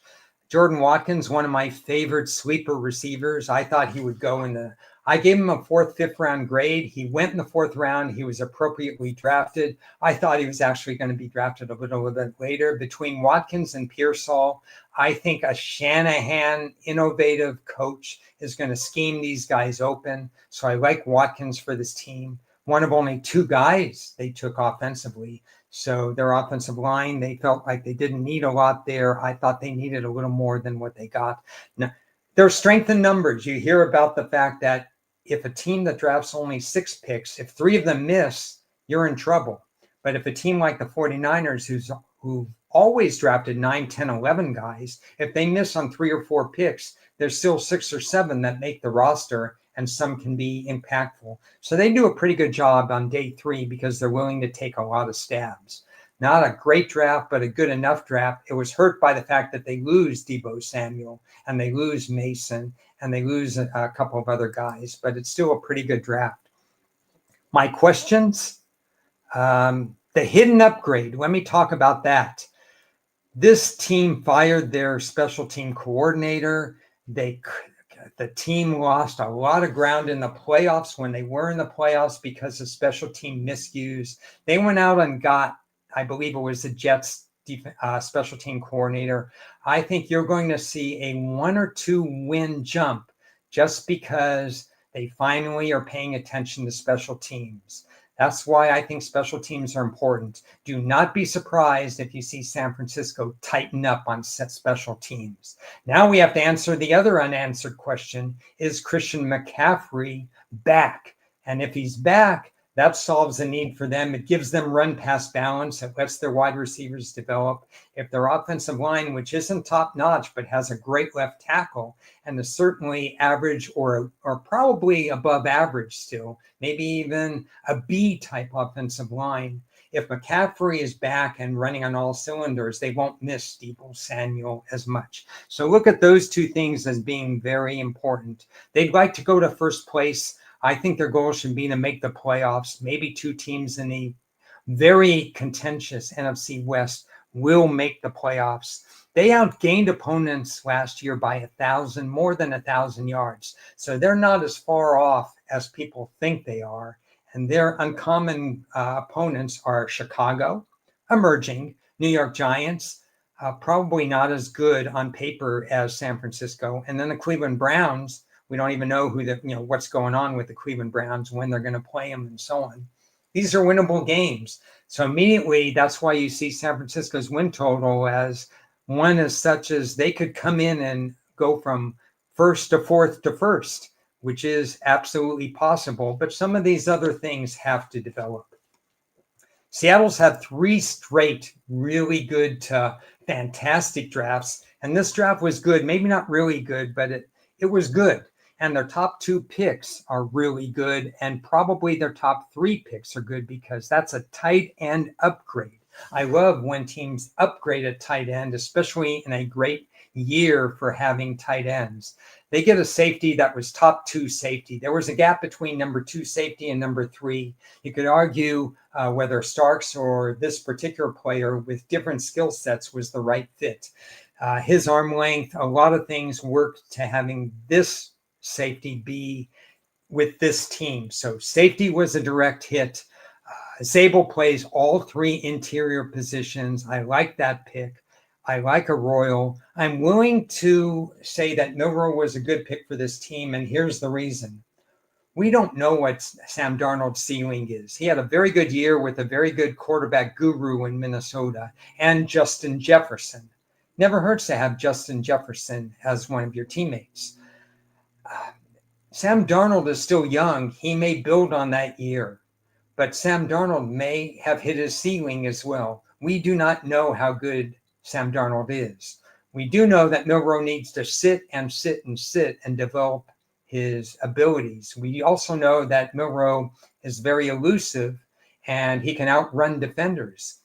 Jordan Watkins, one of my favorite sleeper receivers. I thought he would go I gave him a 4th, 5th round grade. He went in the 4th round. He was appropriately drafted. I thought he was actually going to be drafted a little bit later. Between Watkins and Pearsall, I think a Shanahan innovative coach is going to scheme these guys open. So I like Watkins for this team. One of only 2 guys they took offensively. So their offensive line, they felt like they didn't need a lot there. I thought they needed a little more than what they got. Now, their strength in numbers. You hear about the fact that if a team that drafts only 6 picks, if 3 of them miss, you're in trouble. But if a team like the 49ers, who've always drafted 9, 10, 11 guys, if they miss on 3 or 4 picks, there's still 6 or 7 that make the roster, and some can be impactful. So they do a pretty good job on day 3 because they're willing to take a lot of stabs. Not a great draft, but a good enough draft. It was hurt by the fact that they lose Debo Samuel and they lose Mason and they lose a couple of other guys, but it's still a pretty good draft. My questions, the hidden upgrade. Let me talk about that. This team fired their special team coordinator. The team lost a lot of ground in the playoffs when they were in the playoffs because of special team miscues. They went out and got, I believe it was the Jets special team coordinator. I think you're going to see a 1 or 2 win jump just because they finally are paying attention to special teams. That's why I think special teams are important. Do not be surprised if you see San Francisco tighten up on special teams. Now we have to answer the other unanswered question. Is Christian McCaffrey back? And if he's back, that solves a need for them. It gives them run-pass balance. It lets their wide receivers develop. If their offensive line, which isn't top-notch, but has a great left tackle and is certainly average or probably above average still, maybe even a B-type offensive line, if McCaffrey is back and running on all cylinders, they won't miss Debo Samuel as much. So look at those 2 things as being very important. They'd like to go to first place. I think their goal should be to make the playoffs. Maybe 2 teams in the very contentious NFC West will make the playoffs. They outgained opponents last year by more than 1,000 yards. So they're not as far off as people think they are. And their uncommon opponents are Chicago, emerging, New York Giants, probably not as good on paper as San Francisco, and then the Cleveland Browns. We don't even know what's going on with the Cleveland Browns, when they're going to play them, and so on. These are winnable games. So immediately, that's why you see San Francisco's win total as one as such as they could come in and go from 1st to 4th to 1st, which is absolutely possible. But some of these other things have to develop. Seattle's had 3 straight really good to fantastic drafts. And this draft was good. Maybe not really good, but it was good. And their top 2 picks are really good. And probably their top 3 picks are good because that's a tight end upgrade. I love when teams upgrade a tight end, especially in a great year for having tight ends. They get a safety that was top 2 safety. There was a gap between number 2 safety and number 3. You could argue whether Starks or this particular player with different skill sets was the right fit. His arm length, a lot of things worked to having this safety be with this team. So safety was a direct hit. Zabel plays all three interior positions. I like that pick. I like Arroyo. I'm willing to say that Milroe was a good pick for this team, and here's the reason. We don't know what Sam Darnold's ceiling is. He had a very good year with a very good quarterback guru in Minnesota and Justin Jefferson. Never hurts to have Justin Jefferson as one of your teammates. Sam Darnold is still young. He may build on that year, but Sam Darnold may have hit his ceiling as well. We do not know how good Sam Darnold is. We do know that Milroe needs to sit and develop his abilities. We also know that Milroe is very elusive and he can outrun defenders.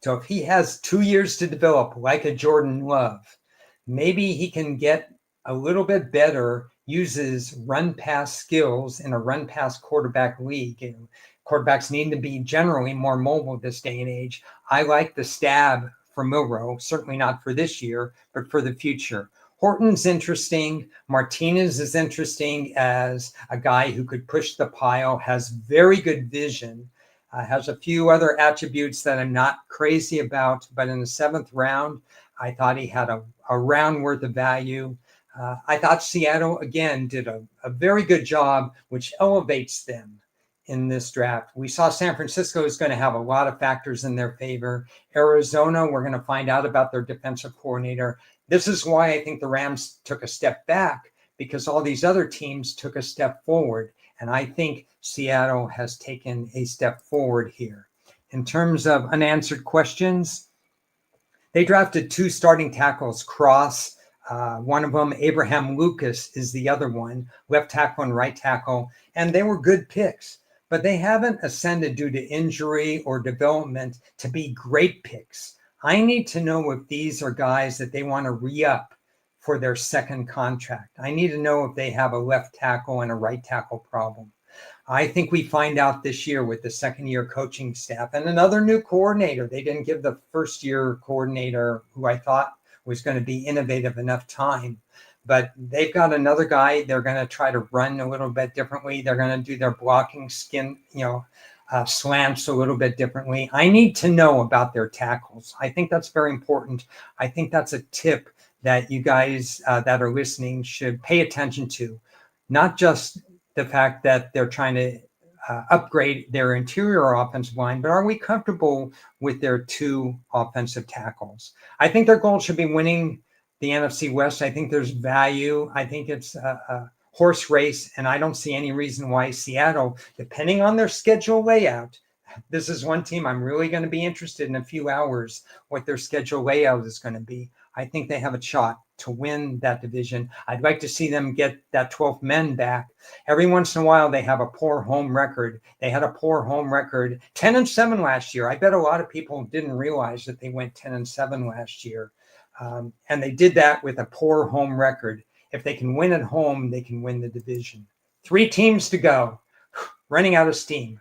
So if he has 2 years to develop like a Jordan Love, maybe he can get a little bit better, uses run pass skills in a run pass quarterback league. And quarterbacks need to be generally more mobile this day and age. I like the stab for Milroe, certainly not for this year, but for the future. Horton's interesting. Martinez is interesting as a guy who could push the pile, has very good vision, has a few other attributes that I'm not crazy about. But in the 7th round, I thought he had a round worth of value. I thought Seattle, again, did a very good job, which elevates them in this draft. We saw San Francisco is going to have a lot of factors in their favor. Arizona, we're going to find out about their defensive coordinator. This is why I think the Rams took a step back, because all these other teams took a step forward. And I think Seattle has taken a step forward here. In terms of unanswered questions, they drafted 2 starting tackles, Cross. One of them, Abraham Lucas, is the other one, left tackle and right tackle. And they were good picks, but they haven't ascended due to injury or development to be great picks. I need to know if these are guys that they want to re-up for their second contract. I need to know if they have a left tackle and a right tackle problem. I think we find out this year with the second-year coaching staff and another new coordinator. They didn't give the first-year coordinator, who I thought was going to be innovative, enough time. But they've got another guy. They're going to try to run a little bit differently. They're going to do their blocking slants a little bit differently. I need to know about their tackles. I think that's very important. I think that's a tip that you guys that are listening should pay attention to. Not just the fact that they're trying to upgrade their interior offensive line, but are we comfortable with their 2 offensive tackles? I think their goal should be winning the NFC West. I think there's value. I think it's a horse race, and I don't see any reason why Seattle, depending on their schedule layout, this is one team I'm really going to be interested in a few hours, what their schedule layout is going to be. I think they have a shot to win that division. I'd like to see them get that 12th men back. Every once in a while, they have a poor home record. They had a poor home record, 10-7 last year. I bet a lot of people didn't realize that they went 10-7 last year. And they did that with a poor home record. If they can win at home, they can win the division. 3 teams to go, running out of steam.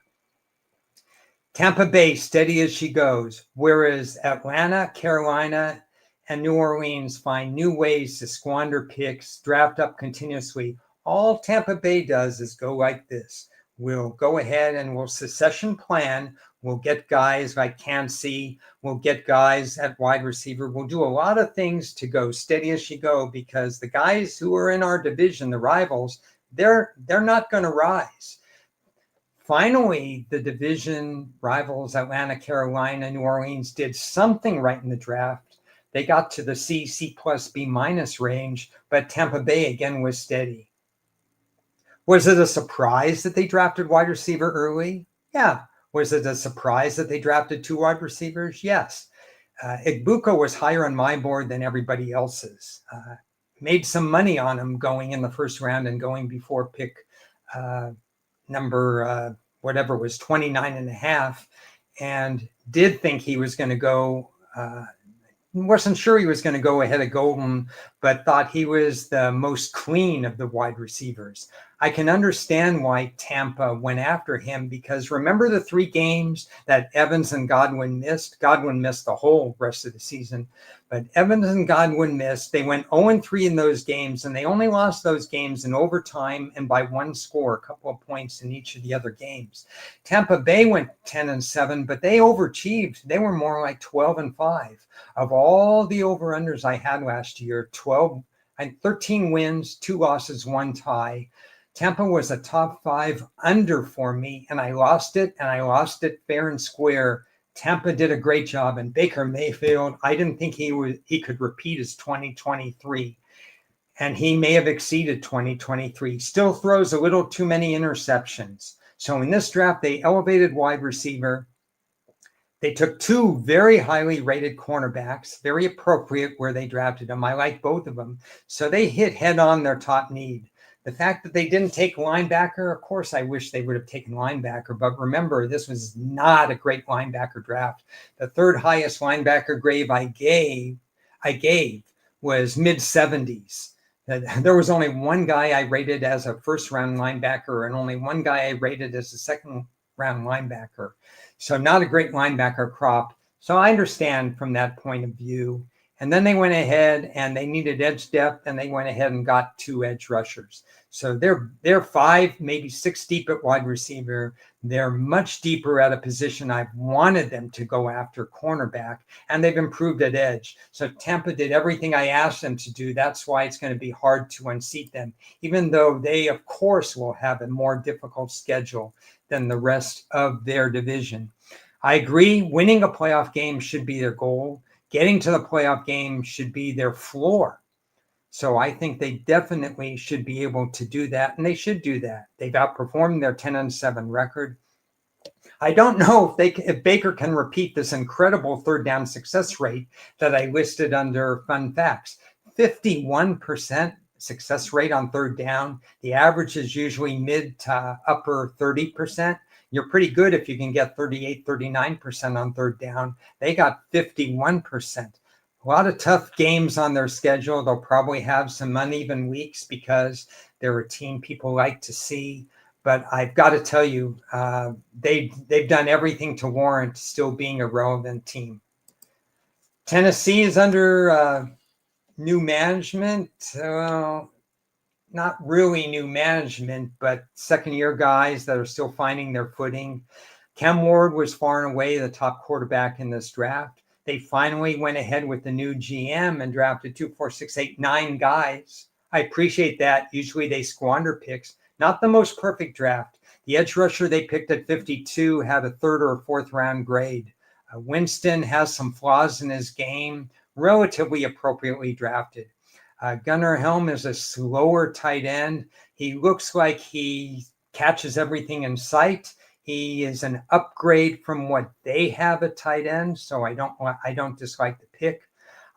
Tampa Bay, steady as she goes, whereas Atlanta, Carolina, and New Orleans find new ways to squander picks, draft up continuously. All Tampa Bay does is go like this. We'll go ahead and we'll succession plan. We'll get guys like Kancey. We'll get guys at wide receiver. We'll do a lot of things to go steady as she go, because the guys who are in our division, the rivals, they're not going to rise. Finally, the division rivals, Atlanta, Carolina, New Orleans, did something right in the draft. They got to the C plus, B minus range, but Tampa Bay again was steady. Was it a surprise that they drafted wide receiver early? Yeah. Was it a surprise that they drafted 2 wide receivers? Yes. Igbuka was higher on my board than everybody else's. Made some money on him going in the first round and going before pick number, whatever it was, 29.5, and did think he was going to go, wasn't sure he was going to go ahead of Golden, but thought he was the most clean of the wide receivers. I can understand why Tampa went after him, because remember the 3 games that Evans and Godwin missed? Godwin missed the whole rest of the season, but Evans and Godwin missed. They went 0-3 in those games, and they only lost those games in overtime and by 1 score, a couple of points in each of the other games. Tampa Bay went 10-7, but they overachieved. They were more like 12-5. Of all the over-unders I had last year, 13 wins, 2 losses, 1 tie. Tampa was a top 5 under for me, and I lost it fair and square. Tampa did a great job, and Baker Mayfield, I didn't think he could repeat his 2023, and he may have exceeded 2023. Still throws a little too many interceptions. So in this draft, they elevated wide receiver. They took 2 very highly rated cornerbacks, very appropriate where they drafted them. I like both of them. So they hit head on their top need. The fact that they didn't take linebacker, of course, I wish they would have taken linebacker. But remember, this was not a great linebacker draft. The 3rd highest linebacker grade I gave was mid-70s. There was only 1 guy I rated as a first-round linebacker and only 1 guy I rated as a second-round linebacker. So not a great linebacker crop. So I understand from that point of view. And then they went ahead and they needed edge depth, and they went ahead and got 2 edge rushers. So they're 5, maybe 6 deep at wide receiver. They're much deeper at a position I've wanted them to go after, cornerback, and they've improved at edge. So Tampa did everything I asked them to do. That's why it's going to be hard to unseat them, even though they, of course, will have a more difficult schedule than the rest of their division. I agree, winning a playoff game should be their goal. Getting to the playoff game should be their floor. So I think they definitely should be able to do that, and they should do that. They've outperformed their 10-7 record. I don't know if Baker can repeat this incredible 3rd down success rate that I listed under fun facts. 51% success rate on 3rd down. The average is usually mid to upper 30%. You're pretty good if you can get 38, 39% on 3rd down. They got 51%. A lot of tough games on their schedule. They'll probably have some uneven weeks because they're a team people like to see. But I've got to tell you, they've done everything to warrant still being a relevant team. Tennessee is under new management. Not really new management, but 2nd-year guys that are still finding their footing. Cam Ward was far and away the top quarterback in this draft. They finally went ahead with the new GM and drafted 2, 4, 6, 8, 9 guys. I appreciate that. Usually they squander picks. Not the most perfect draft. The edge rusher they picked at 52 had a 3rd or 4th round grade. Winston has some flaws in his game, relatively appropriately drafted. Gunnar Helm is a slower tight end. He looks like he catches everything in sight. He is an upgrade from what they have at tight end, so I don't dislike the pick.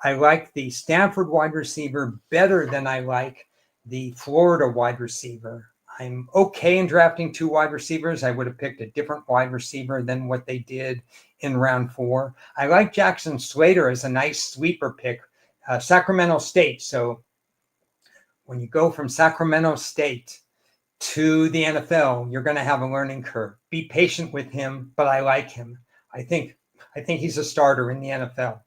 I like the Stanford wide receiver better than I like the Florida wide receiver. I'm okay in drafting 2 wide receivers. I would have picked a different wide receiver than what they did in round 4. I like Jackson Slater as a nice sleeper pick. Sacramento State. So when you go from Sacramento State to the NFL, you're going to have a learning curve. Be patient with him, but I like him. I think he's a starter in the NFL.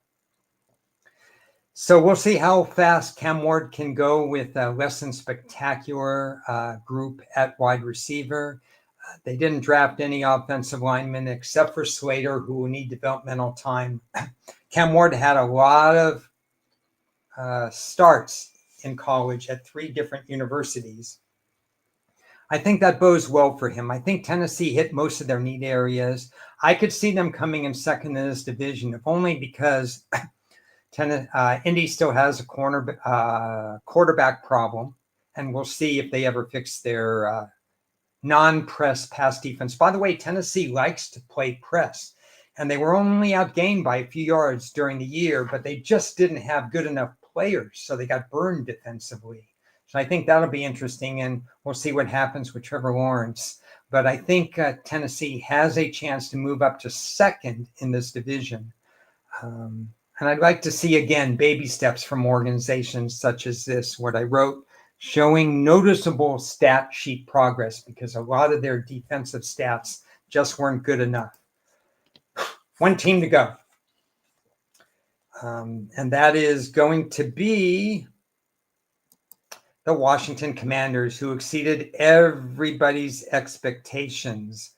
So we'll see how fast Cam Ward can go with a less than spectacular group at wide receiver. They didn't draft any offensive linemen except for Slater, who will need developmental time. Cam Ward had a lot of starts in college at 3 different universities. I think that bodes well for him. I think Tennessee hit most of their need areas. I could see them coming in 2nd in this division, if only because Indy still has a quarterback problem, and we'll see if they ever fix their non-press pass defense. By the way, Tennessee likes to play press, and they were only outgained by a few yards during the year, but they just didn't have good enough players, so they got burned defensively. So I think that'll be interesting, and we'll see what happens with Trevor Lawrence. But I think Tennessee has a chance to move up to 2nd in this division. And I'd like to see, again, baby steps from organizations such as this. What I wrote, showing noticeable stat sheet progress because a lot of their defensive stats just weren't good enough. One team to go. And that is going to be the Washington Commanders, who exceeded everybody's expectations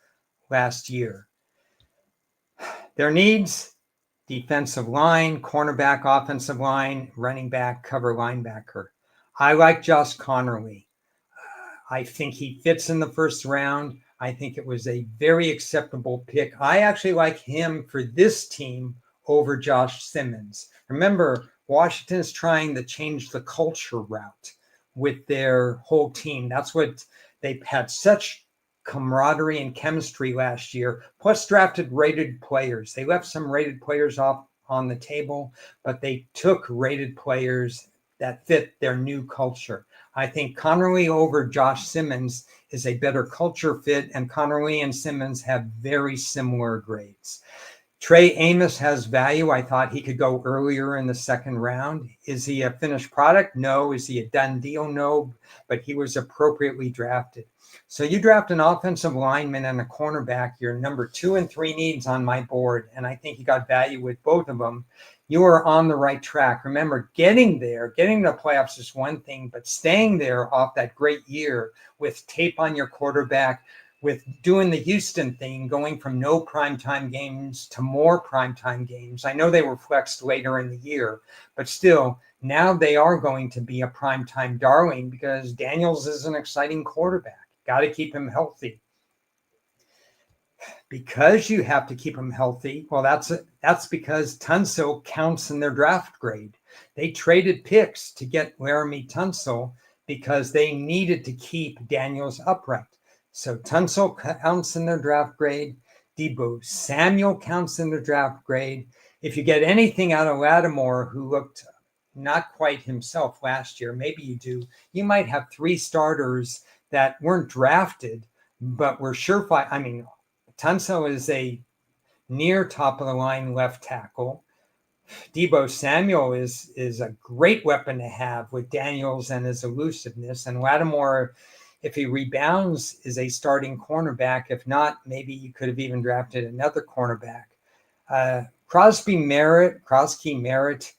last year. Their needs: defensive line, cornerback, offensive line, running back, cover linebacker. I like Josh Connerly. I think he fits in the first round. I think it was a very acceptable pick. I actually like him for this team over Josh Simmons. Remember, Washington is trying to change the culture route with their whole team. That's what they've had such camaraderie and chemistry last year, plus drafted rated players. They left some rated players off on the table, but they took rated players that fit their new culture. I think Connerly over Josh Simmons is a better culture fit, and Connerly and Simmons have very similar grades. Trey Amos has value. I thought he could go earlier in the second round. Is he a finished product? No. Is he a done deal? No. But he was appropriately drafted. So you draft an offensive lineman and a cornerback, your number 2 and 3 needs on my board, and I think you got value with both of them. You are on the right track. Remember, getting to the playoffs is one thing, but staying there off that great year with tape on your quarterback, with doing the Houston thing, going from no primetime games to more primetime games. I know they were flexed later in the year, but still, now they are going to be a primetime darling because Daniels is an exciting quarterback. Got to keep him healthy. Because you have to keep him healthy, well, that's because Tunsil counts in their draft grade. They traded picks to get Laramie Tunsil because they needed to keep Daniels upright. So Tunsil counts in their draft grade. Deebo Samuel counts in their draft grade. If you get anything out of Lattimore, who looked not quite himself last year, maybe you do, you might have 3 starters that weren't drafted, but were surefire. I mean, Tunsil is a near top of the line left tackle. Deebo Samuel is a great weapon to have with Daniels and his elusiveness. And Lattimore, if he rebounds, is a starting cornerback. If not, maybe you could have even drafted another cornerback. Crosby Merritt,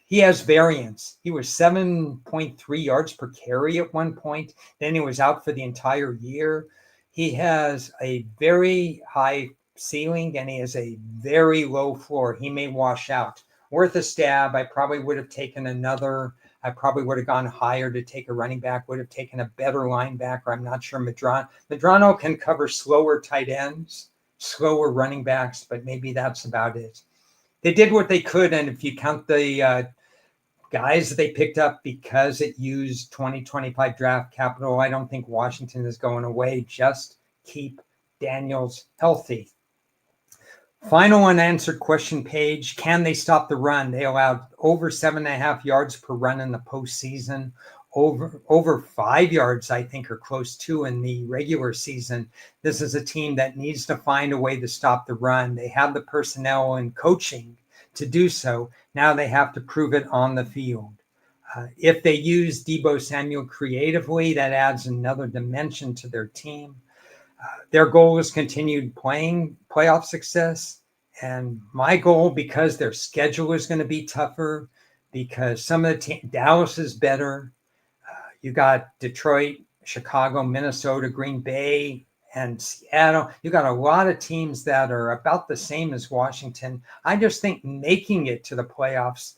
he has variance. He was 7.3 yards per carry at one point. Then he was out for the entire year. He has a very high ceiling and he has a very low floor. He may wash out. Worth a stab. I probably would have taken another. I probably would have gone higher to take a running back, would have taken a better linebacker. I'm not sure. Medrano can cover slower tight ends, slower running backs, but maybe that's about it. They did what they could, and if you count the guys that they picked up because it used 2025 draft capital, I don't think Washington is going away. Just keep Daniels healthy. Final unanswered question page. Can they stop the run? They allowed over 7.5 yards per run in the postseason. Over 5 yards, I think, are close to in the regular season. This is a team that needs to find a way to stop the run. They have the personnel and coaching to do so. Now they have to prove it on the field. If they use Deebo Samuel creatively, that adds another dimension to their team. Their goal is continued playoff success. And my goal, because their schedule is going to be tougher, because some of the Dallas is better. You got Detroit, Chicago, Minnesota, Green Bay, and Seattle. You got a lot of teams that are about the same as Washington. I just think making it to the playoffs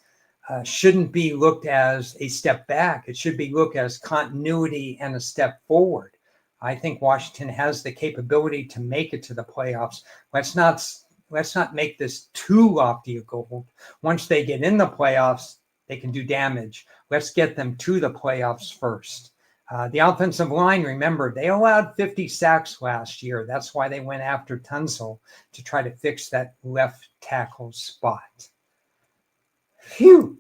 shouldn't be looked as a step back. It should be looked as continuity and a step forward. I think Washington has the capability to make it to the playoffs. Let's not make this too lofty a goal. Once they get in the playoffs, they can do damage. Let's get them to the playoffs first. The offensive line, remember, they allowed 50 sacks last year. That's why they went after Tunsil to try to fix that left tackle spot. Phew.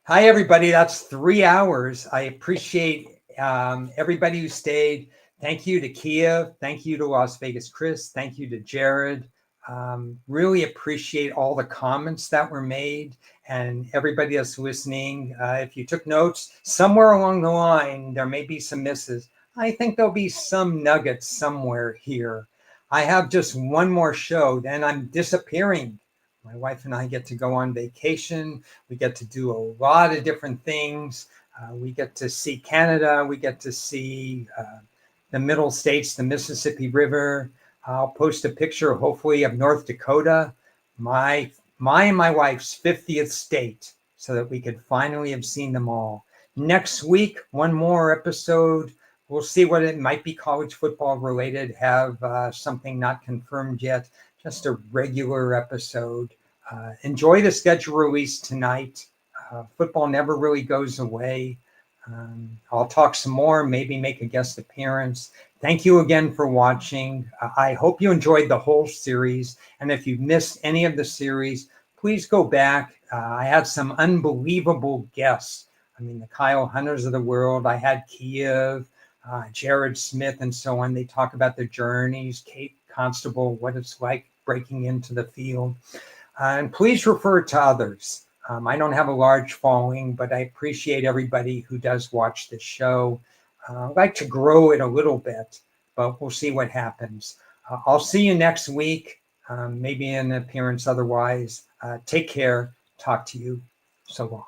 Hi, everybody. That's 3 hours. I appreciate everybody who stayed. Thank you to Kiev. Thank you to Las Vegas Chris. Thank you to Jared. Really appreciate all the comments that were made, and everybody that's listening. If you took notes, somewhere along the line, there may be some misses. I think there'll be some nuggets somewhere here. I have just one more show, then I'm disappearing. My wife and I get to go on vacation. We get to do a lot of different things. We get to see Canada. We get to see the Middle States, the Mississippi River. I'll post a picture, hopefully, of North Dakota, my and my wife's 50th state, so that we could finally have seen them all. Next week, one more episode. We'll see what it might be, college football related, have something not confirmed yet, just a regular episode. Enjoy the schedule release tonight. Football never really goes away. I'll talk some more, maybe make a guest appearance. Thank you again for watching. I hope you enjoyed the whole series. And if you missed any of the series, please go back. I had some unbelievable guests. I mean, the Kyle Hunters of the world. I had Kiev, Jared Smith, and so on. They talk about their journeys, Kate Constable, what it's like breaking into the field. And please refer to others. I don't have a large following, but I appreciate everybody who does watch this show. I'd like to grow it a little bit, but we'll see what happens. I'll see you next week, maybe an appearance otherwise. Take care. Talk to you. So long.